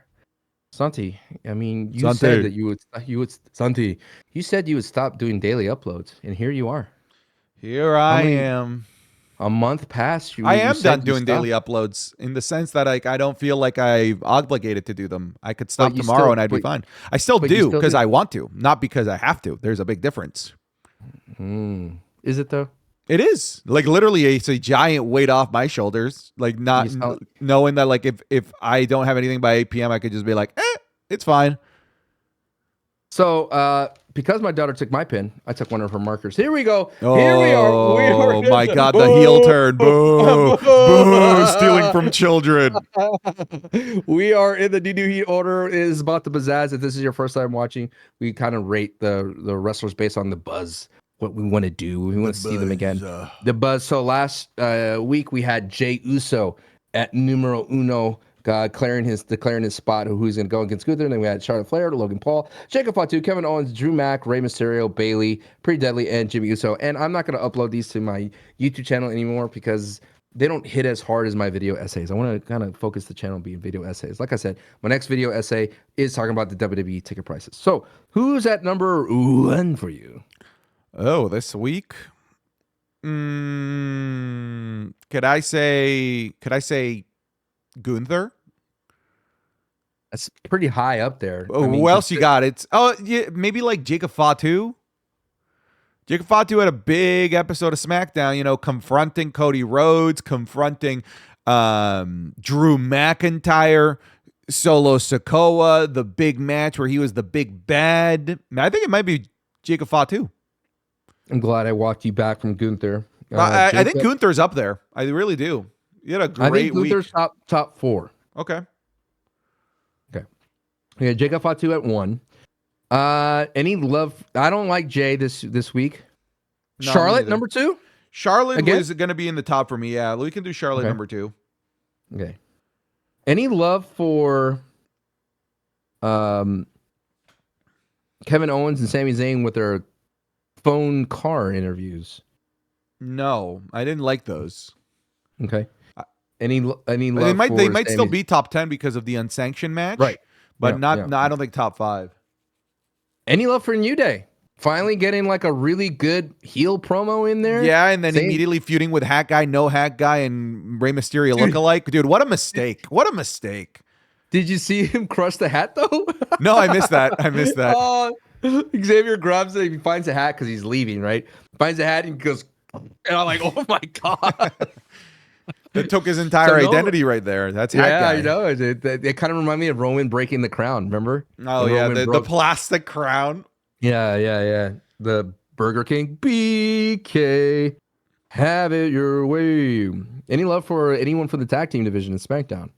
Santi. I mean, you Santi. said that you would Santi. You said you would stop doing daily uploads, and here you are. Here I am. A month past. I am done doing daily uploads in the sense that I don't feel like I'm obligated to do them. I could stop tomorrow and I'd be fine. I still do because I want to, not because I have to. There's a big difference. Is it though? It is. Like literally it's a giant weight off my shoulders. Like not knowing that like if I don't have anything by 8 p.m. I could just be like, it's fine. So because my daughter took my pen, I took one of her markers. Here we go. Oh, Here we are. Oh my God, the heel turn. Boo. Boo. Stealing from children. We are in the New Heat order. It is about the pizzazz. If this is your first time watching, we kind of rate the wrestlers based on the buzz. What we want to do. We want to see them again. The buzz. So last week we had Jey Uso at numero uno, declaring his spot who's going to go against Gunther. And then we had Charlotte Flair, Logan Paul, Jacob Fatu, Kevin Owens, Drew Mack, Rey Mysterio, Bayley, Pretty Deadly, and Jimmy Uso. And I'm not going to upload these to my YouTube channel anymore because they don't hit as hard as my video essays. I want to kind of focus the channel being video essays. Like I said, my next video essay is talking about the WWE ticket prices. So who's at number one for you? Oh, this week? Could I say Gunther? That's pretty high up there. Oh, who else you got? Maybe like Jacob Fatu. Jacob Fatu had a big episode of SmackDown, confronting Cody Rhodes, confronting Drew McIntyre, Solo Sikoa, the big match where he was the big bad. I think it might be Jacob Fatu. I'm glad I walked you back from Gunther. I think Gunther's up there. I really do. You had a great week. Gunther's top four. Okay. Yeah, Jacob Fatu at 1. Any love? I don't like Jay this week. No, Charlotte number 2. Charlotte is going to be in the top for me. Yeah, we can do Charlotte number 2. Okay. Any love for Kevin Owens and Sami Zayn with their phone car interviews? No, I didn't like those. Okay. Any love? They might still be top 10 because of the unsanctioned match, right? But no, I don't think top 5. Any love for New Day? Finally getting like a really good heel promo in there. Yeah, and then immediately feuding with Hat Guy, No Hat Guy, and Rey Mysterio lookalike. Dude, what a mistake! What a mistake! Did you see him crush the hat though? No, I missed that. Xavier grabs it. He finds a hat because he's leaving. Right? Finds a hat and goes, and I'm like, oh my God. That took his entire identity right there. That's Hat Guy. I know. It kind of reminded me of Roman breaking the crown. Remember? Oh yeah, the plastic crown. Yeah. The Burger King BK. Have it your way. Any love for anyone from the tag team division in SmackDown?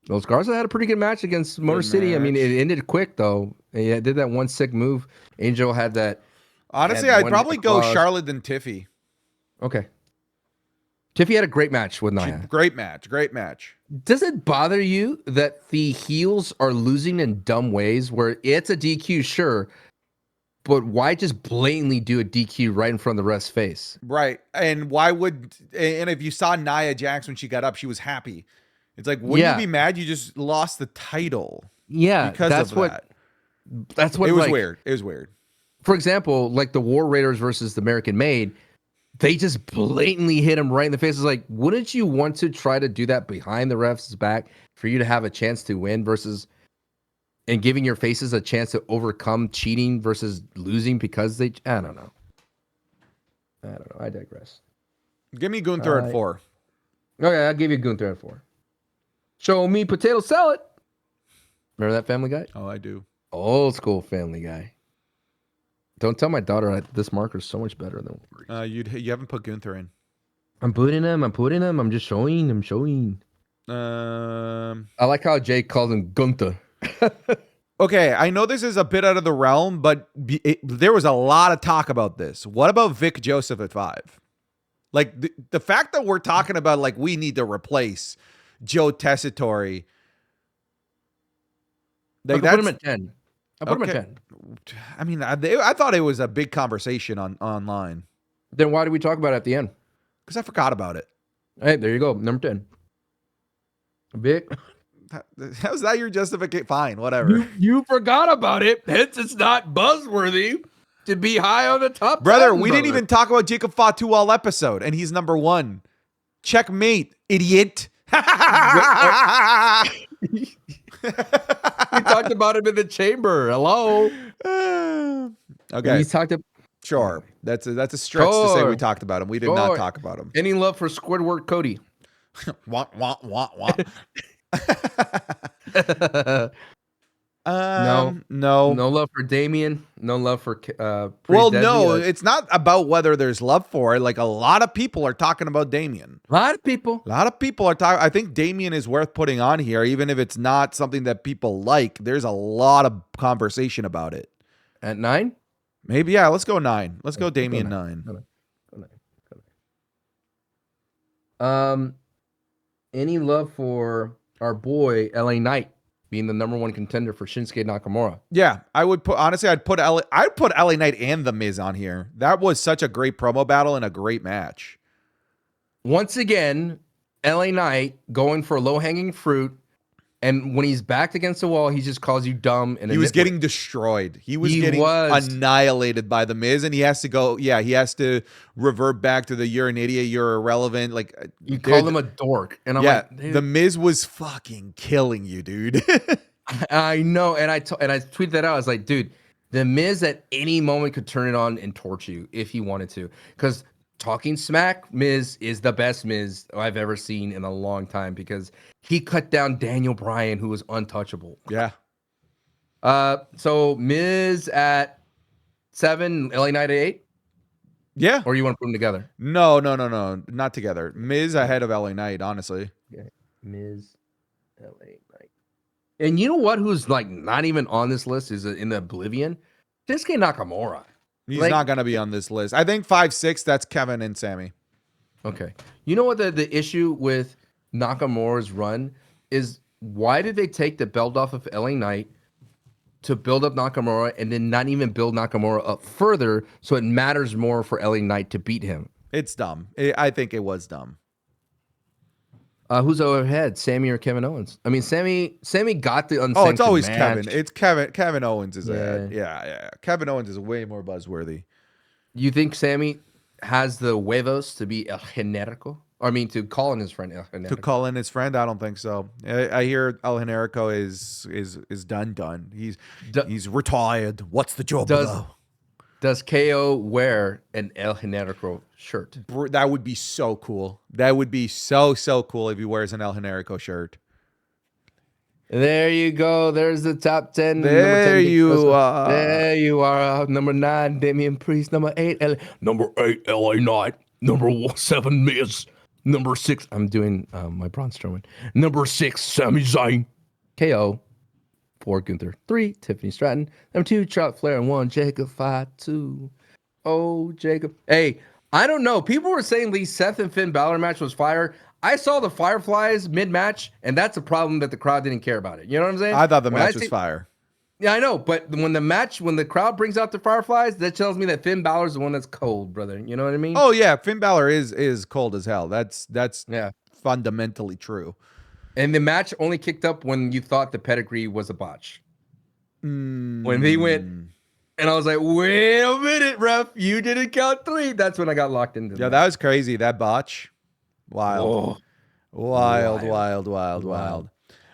Los Garza had a pretty good match against Motor City. I mean, it ended quick though. He did that one sick move. Angel had that. Honestly, I'd probably go Charlotte than Tiffy. Okay. Tiffy had a great match with Nia. Great match. Does it bother you that the heels are losing in dumb ways where it's a DQ, sure, but why just blatantly do a DQ right in front of the ref's face? Right. And if you saw Nia Jax when she got up, she was happy. It's like, wouldn't you be mad you just lost the title? Yeah. Because that's of that. That's what it was weird. It was weird. For example, like the War Raiders versus the American Made, they just blatantly hit him right in the face. It's like, wouldn't you want to try to do that behind the ref's back for you to have a chance to win versus and giving your faces a chance to overcome cheating versus losing because they, I don't know. I digress. Give me Gunther at 4. Okay, I'll give you Gunther at 4. Show me potato salad. Remember that Family Guy? Oh, I do. Old school Family Guy. Don't tell my daughter this marker is so much better than You haven't put Gunther in. I'm putting him. I'm just showing. I like how Jake calls him Gunther. Okay, I know this is a bit out of the realm, but there was a lot of talk about this. What about Vic Joseph at 5? Like the fact that we're talking about like we need to replace Joe Tessitore. Like, put him at 10. I put him at 10. I mean, I thought it was a big conversation online. Then why did we talk about it at the end? Because I forgot about it. Hey, there you go. Number 10. Vic. How's that your justification? Fine, whatever. You forgot about it. Hence, it's not buzzworthy to be high on the top. Brother, we didn't even talk about Jacob Fatu all episode, and he's number 1. Checkmate, idiot. We talked about him in the chamber. Hello. Okay. He's talked about. Sure. That's a stretch to say we talked about him. We did not talk about him. Any love for Squidward Cody? Wah. No love for Damian. No love for well, no, it's not about whether there's love for it. Like, a lot of people are talking about Damian. A lot of people are talking. I think Damian is worth putting on here, even if it's not something that people like. There's a lot of conversation about it. At 9? Maybe, yeah. Let's go 9. Let's go Damian 9. Go 9. Any love for our boy LA Knight being the number 1 contender for Shinsuke Nakamura? Yeah, I would put, honestly, I'd put LA Knight and The Miz on here. That was such a great promo battle and a great match. Once again, LA Knight going for low-hanging fruit, and when he's backed against the wall, he just calls you dumb. And he was getting destroyed. He was getting annihilated by The Miz, and he has to go. Yeah, he has to revert back to the "you're an idiot, you're irrelevant." Like, you call him a dork, and I'm like, The Miz was fucking killing you, dude. I know, and I tweeted that out. I was like, dude, The Miz at any moment could turn it on and torch you if he wanted to, because talking smack, Miz is the best Miz I've ever seen in a long time, because he cut down Daniel Bryan, who was untouchable. Yeah. So Miz at 7, LA Knight at 8? Yeah. Or you want to put them together? No. Not together. Miz ahead of LA Knight, honestly. Okay. Miz, LA Knight. And you know what? Who's like not even on this list is in the oblivion? Shinsuke Nakamura. He's not going to be on this list. I think 5, 6, that's Kevin and Sami. Okay. You know what the issue with Nakamura's run is? Why did they take the belt off of LA Knight to build up Nakamura and then not even build Nakamura up further so it matters more for LA Knight to beat him? It's dumb. I think it was dumb. Who's overhead, Sami or Kevin Owens? I mean, Sami got the unsanctioned. Oh, it's always match. Kevin. It's Kevin. Kevin Owens is ahead. Yeah. Kevin Owens is way more buzzworthy. You think Sami has the huevos to be El Generico? I mean, to call in his friend El Generico. To call in his friend? I don't think so. I hear El Generico is done. He's retired. What's the job below? Does KO wear an El Generico shirt? That would be so cool. That would be so cool if he wears an El Generico shirt. There you go. There's the top 10. There you are. There you are. Number 9, Damian Priest. Number 8, Number 8, LA Knight. Number 7, Miz. Number 6, I'm doing my Braun Strowman. Number 6, Sami Zayn. KO. 4, Gunther. 3, Tiffany Stratton. Number 2, Charlotte Flair. And 1, Jacob Fatu. Oh, Jacob. Hey, I don't know. People were saying the Seth and Finn Balor match was fire. I saw the Fireflies mid-match, and that's a problem that the crowd didn't care about it. You know what I'm saying? I thought the match was fire. Yeah, I know. But when the crowd brings out the Fireflies, that tells me that Finn Balor's the one that's cold, brother. You know what I mean? Oh, yeah. Finn Balor is cold as hell. That's fundamentally true. And the match only kicked up when you thought the pedigree was a botch. When they went And I was like, wait a minute, ref. You didn't count 3. That's when I got locked into Yeah, that was crazy. That botch. Wild. Oh, Wild.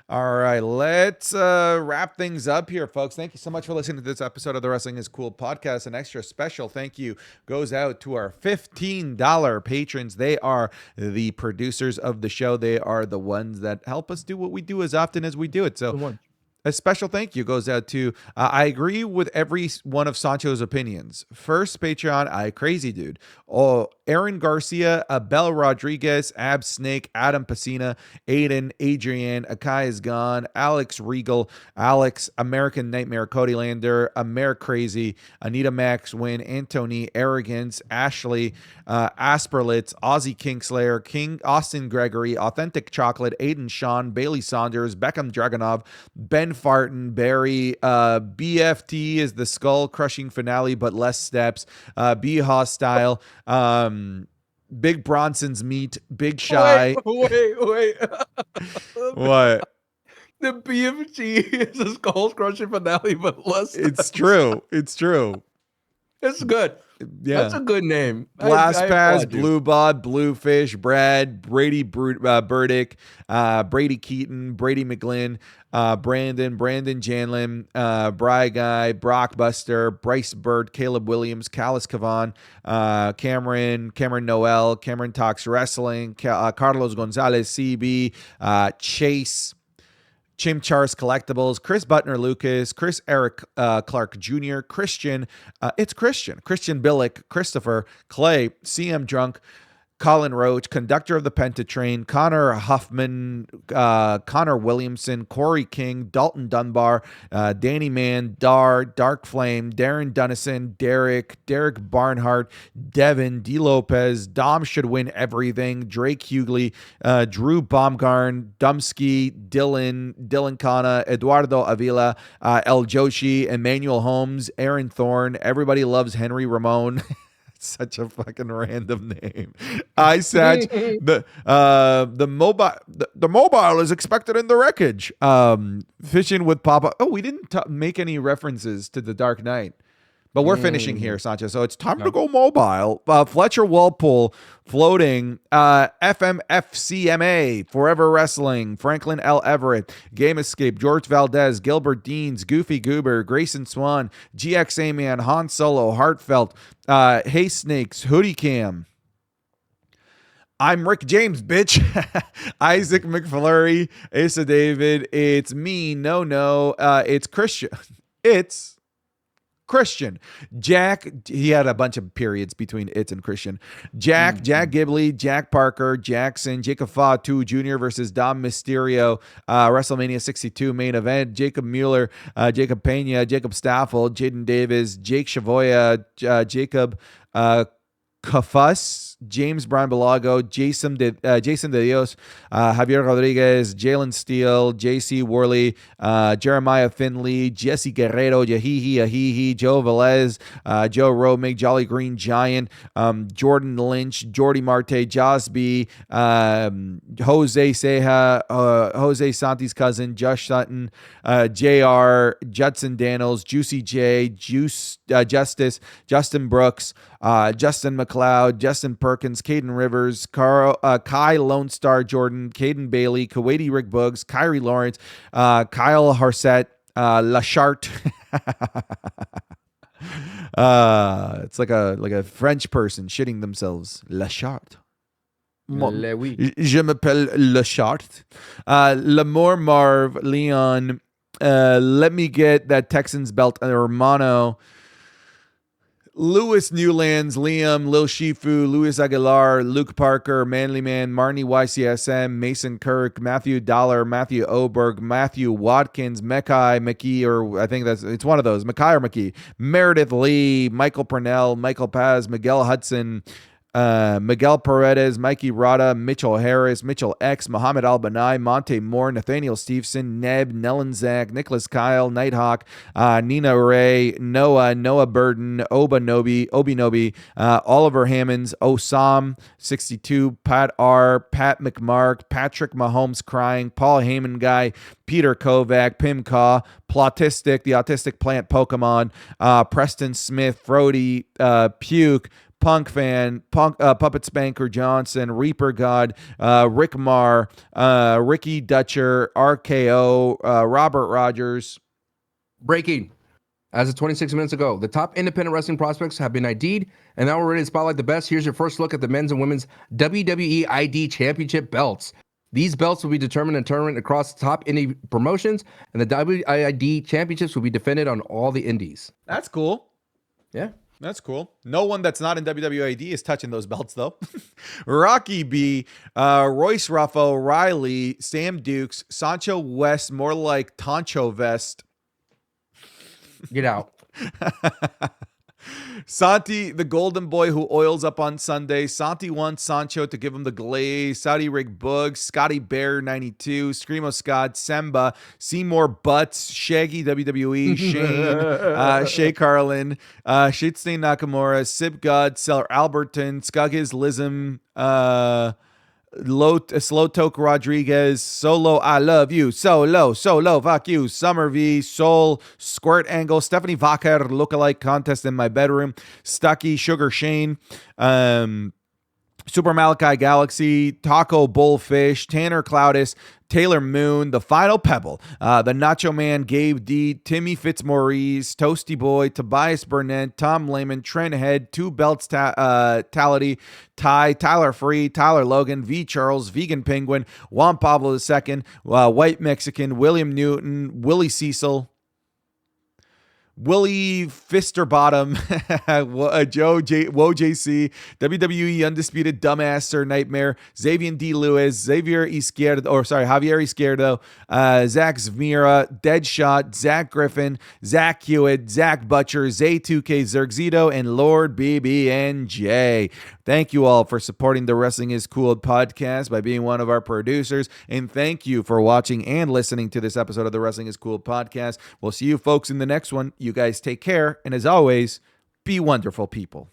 All right, let's wrap things up here, folks. Thank you so much for listening to this episode of the Wrestling is Cool podcast. An extra special thank you goes out to our $15 patrons. They are the producers of the show. They are the ones that help us do what we do as often as we do it. So a special thank you goes out to, I agree with every one of Sancho's opinions. First Patreon, I crazy dude. Oh, Aaron Garcia, Abel Rodriguez, Ab Snake, Adam Pacina, Aiden, Adrian, Akai is gone, Alex Regal, Alex, American Nightmare, Cody Lander, Amer Crazy, Anita Max Win, Antony, Arrogance, Ashley, Asperlitz, Ozzy Kingslayer, King Austin Gregory, Authentic Chocolate, Aiden Sean, Bailey Saunders, Beckham Dragonov, Ben Farton, Barry, BFT is the skull crushing finale, but less steps, Be Hostile, Big Bronson's Meat, Big Shy. Wait. What? The BFG is a skull crushing finale, but less. It's true. It's good. Yeah. That's a good name. Blast I Pass, applaud you. Blue Bod, Bluefish, Brad, Brady Burdick, Brady Keaton, Brady McGlynn, Brandon Janlin, Bry Guy, Brock Buster, Bryce Bird, Caleb Williams, Callis Cavan, Cameron Noel, Cameron Talks Wrestling, Carlos Gonzalez, CB, Chase, Chimchars Collectibles, Chris Butner Lucas, Chris Eric Clark Jr., Christian Billick, Christopher, Clay, CM Drunk, Colin Roach, Conductor of the Pentatrain, Connor Huffman, Connor Williamson, Corey King, Dalton Dunbar, Danny Mann, Dark Flame, Darren Dunnison, Derek Barnhart, Devin, D. Lopez, Dom Should Win Everything, Drake Hughley, Drew Baumgarn, Dumsky, Dylan Kana, Eduardo Avila, El Joshi, Emmanuel Holmes, Aaron Thorne, Everybody Loves Henry Ramon. Such a fucking random name. Isach, the mobile is expected in the wreckage. Fishing with Popeye. Oh, we didn't make any references to the Dark Knight. But we're finishing here, Sancho. So it's time to go mobile. Fletcher Walpole, Floating, FMFCMA, Forever Wrestling, Franklin L. Everett, Game Escape, George Valdez, Gilbert Deans, Goofy Goober, Grayson Swan, GX Man, Han Solo, Heartfelt, Hey Snakes, Hoodie Cam. I'm Rick James, bitch. Isaac McFlurry, Asa David. It's me. No. It's Christian. It's Christian. Jack, he had a bunch of periods between it and Christian. Jack Gibley, Jack Parker, Jackson, Jacob Fatu Jr. versus Dom Mysterio, WrestleMania 62 main event. Jacob Mueller, Jacob Pena, Jacob Staffel, Jaden Davis, Jake Shavoya, Jacob Kafus, James Brian Balago, Jason De Dios, Javier Rodriguez, Jalen Steele, JC Worley, Jeremiah Finley, Jesse Guerrero, Yahihi Ahihi, Joe Velez, Joe Rowe, Make Jolly Green Giant, Jordan Lynch, Jordy Marte, Josby, Jose Ceja, Jose Santi's cousin, Josh Sutton, JR, Judson Daniels, Juicy J, Justice, Justin Brooks, Justin McLeod, Justin Perkins, Caden Rivers, Kai Lone Star Jordan, Caden Bailey, Kuwaiti Rick Boogs, Kyrie Lawrence, Kyle Harsett, Lachart. It's like a French person shitting themselves. Lachart. Je m'appelle Lachart. Lamore Marv, Leon. Let me get that Texans belt, Hermano. Lewis Newlands, Liam, Lil Shifu, Luis Aguilar, Luke Parker, Manly Man, Marnie YCSM, Mason Kirk, Matthew Dollar, Matthew Oberg, Matthew Watkins, McKee, or I think it's one of those, McKee or McKee, Meredith Lee, Michael Purnell, Michael Paz, Miguel Hudson, Miguel Paredes, Mikey Rada, Mitchell Harris, Mitchell X, Muhammad Al-Banai, Monte Moore, Nathaniel Stevenson, Neb, Nellan Nicholas Kyle, Nighthawk, Nina Ray, Noah Burden, Obi Nobi, Oliver Hammonds, Osam 62, Pat R, Pat McMark, Patrick Mahomes crying, Paul Heyman guy, Peter Kovac, Pim Kaw, Plotistic, the autistic plant Pokemon, Preston Smith, Frody, Puke, Punk Fan, Puppet Spanker Johnson, Reaper God, Rick Marr, Ricky Dutcher, RKO, Robert Rogers. Breaking. As of 26 minutes ago, the top independent wrestling prospects have been ID'd, and now we're ready to spotlight the best. Here's your first look at the men's and women's WWE ID Championship belts. These belts will be determined in a tournament across top indie promotions, and the WID Championships will be defended on all the indies. That's cool. Yeah. That's cool. No one that's not in WWID is touching those belts, though. Rocky B, Royce Ruffo, Riley, Sam Dukes, Sancho West, more like Toncho Vest. Get out. Santi, the golden boy who oils up on Sunday. Santi wants Sancho to give him the glaze. Saudi Rig Boog, Scotty Bear 92, Screamo Scott, Semba, Seymour Butts, Shaggy WWE, Shane, Shay Carlin, Shitstain Nakamura, Sib God, Seller Alberton, Skuggiz Lism, Slowtoke Rodriguez, Solo, I love you, Solo, fuck you, Summer V, Soul, Squirt Angle, Stephanie Vacher, lookalike contest in my bedroom, Stucky, Sugar Shane, Super Malachi Galaxy, Taco Bullfish, Tanner Cloudis, Taylor Moon, The Final Pebble, The Nacho Man, Gabe D, Timmy Fitzmaurice, Toasty Boy, Tobias Burnett, Tom Lehman, Trent Head, Two Belts Tality, Ty, Tyler Free, Tyler Logan, V Charles, Vegan Penguin, Juan Pablo II, White Mexican, William Newton, Willie Cecil, Willie Fisterbottom, Joe Wo JC, WWE Undisputed Dumbass Sir Nightmare, Xavier D. Lewis, Javier Izquierdo, Zach Zvmira, Deadshot, Zach Griffin, Zach Hewitt, Zach Butcher, Zay2K Zergzito, and Lord BBNJ. Thank you all for supporting the Wrestling is Cool podcast by being one of our producers. And thank you for watching and listening to this episode of the Wrestling is Cool podcast. We'll see you folks in the next one. You guys take care. And as always, be wonderful people.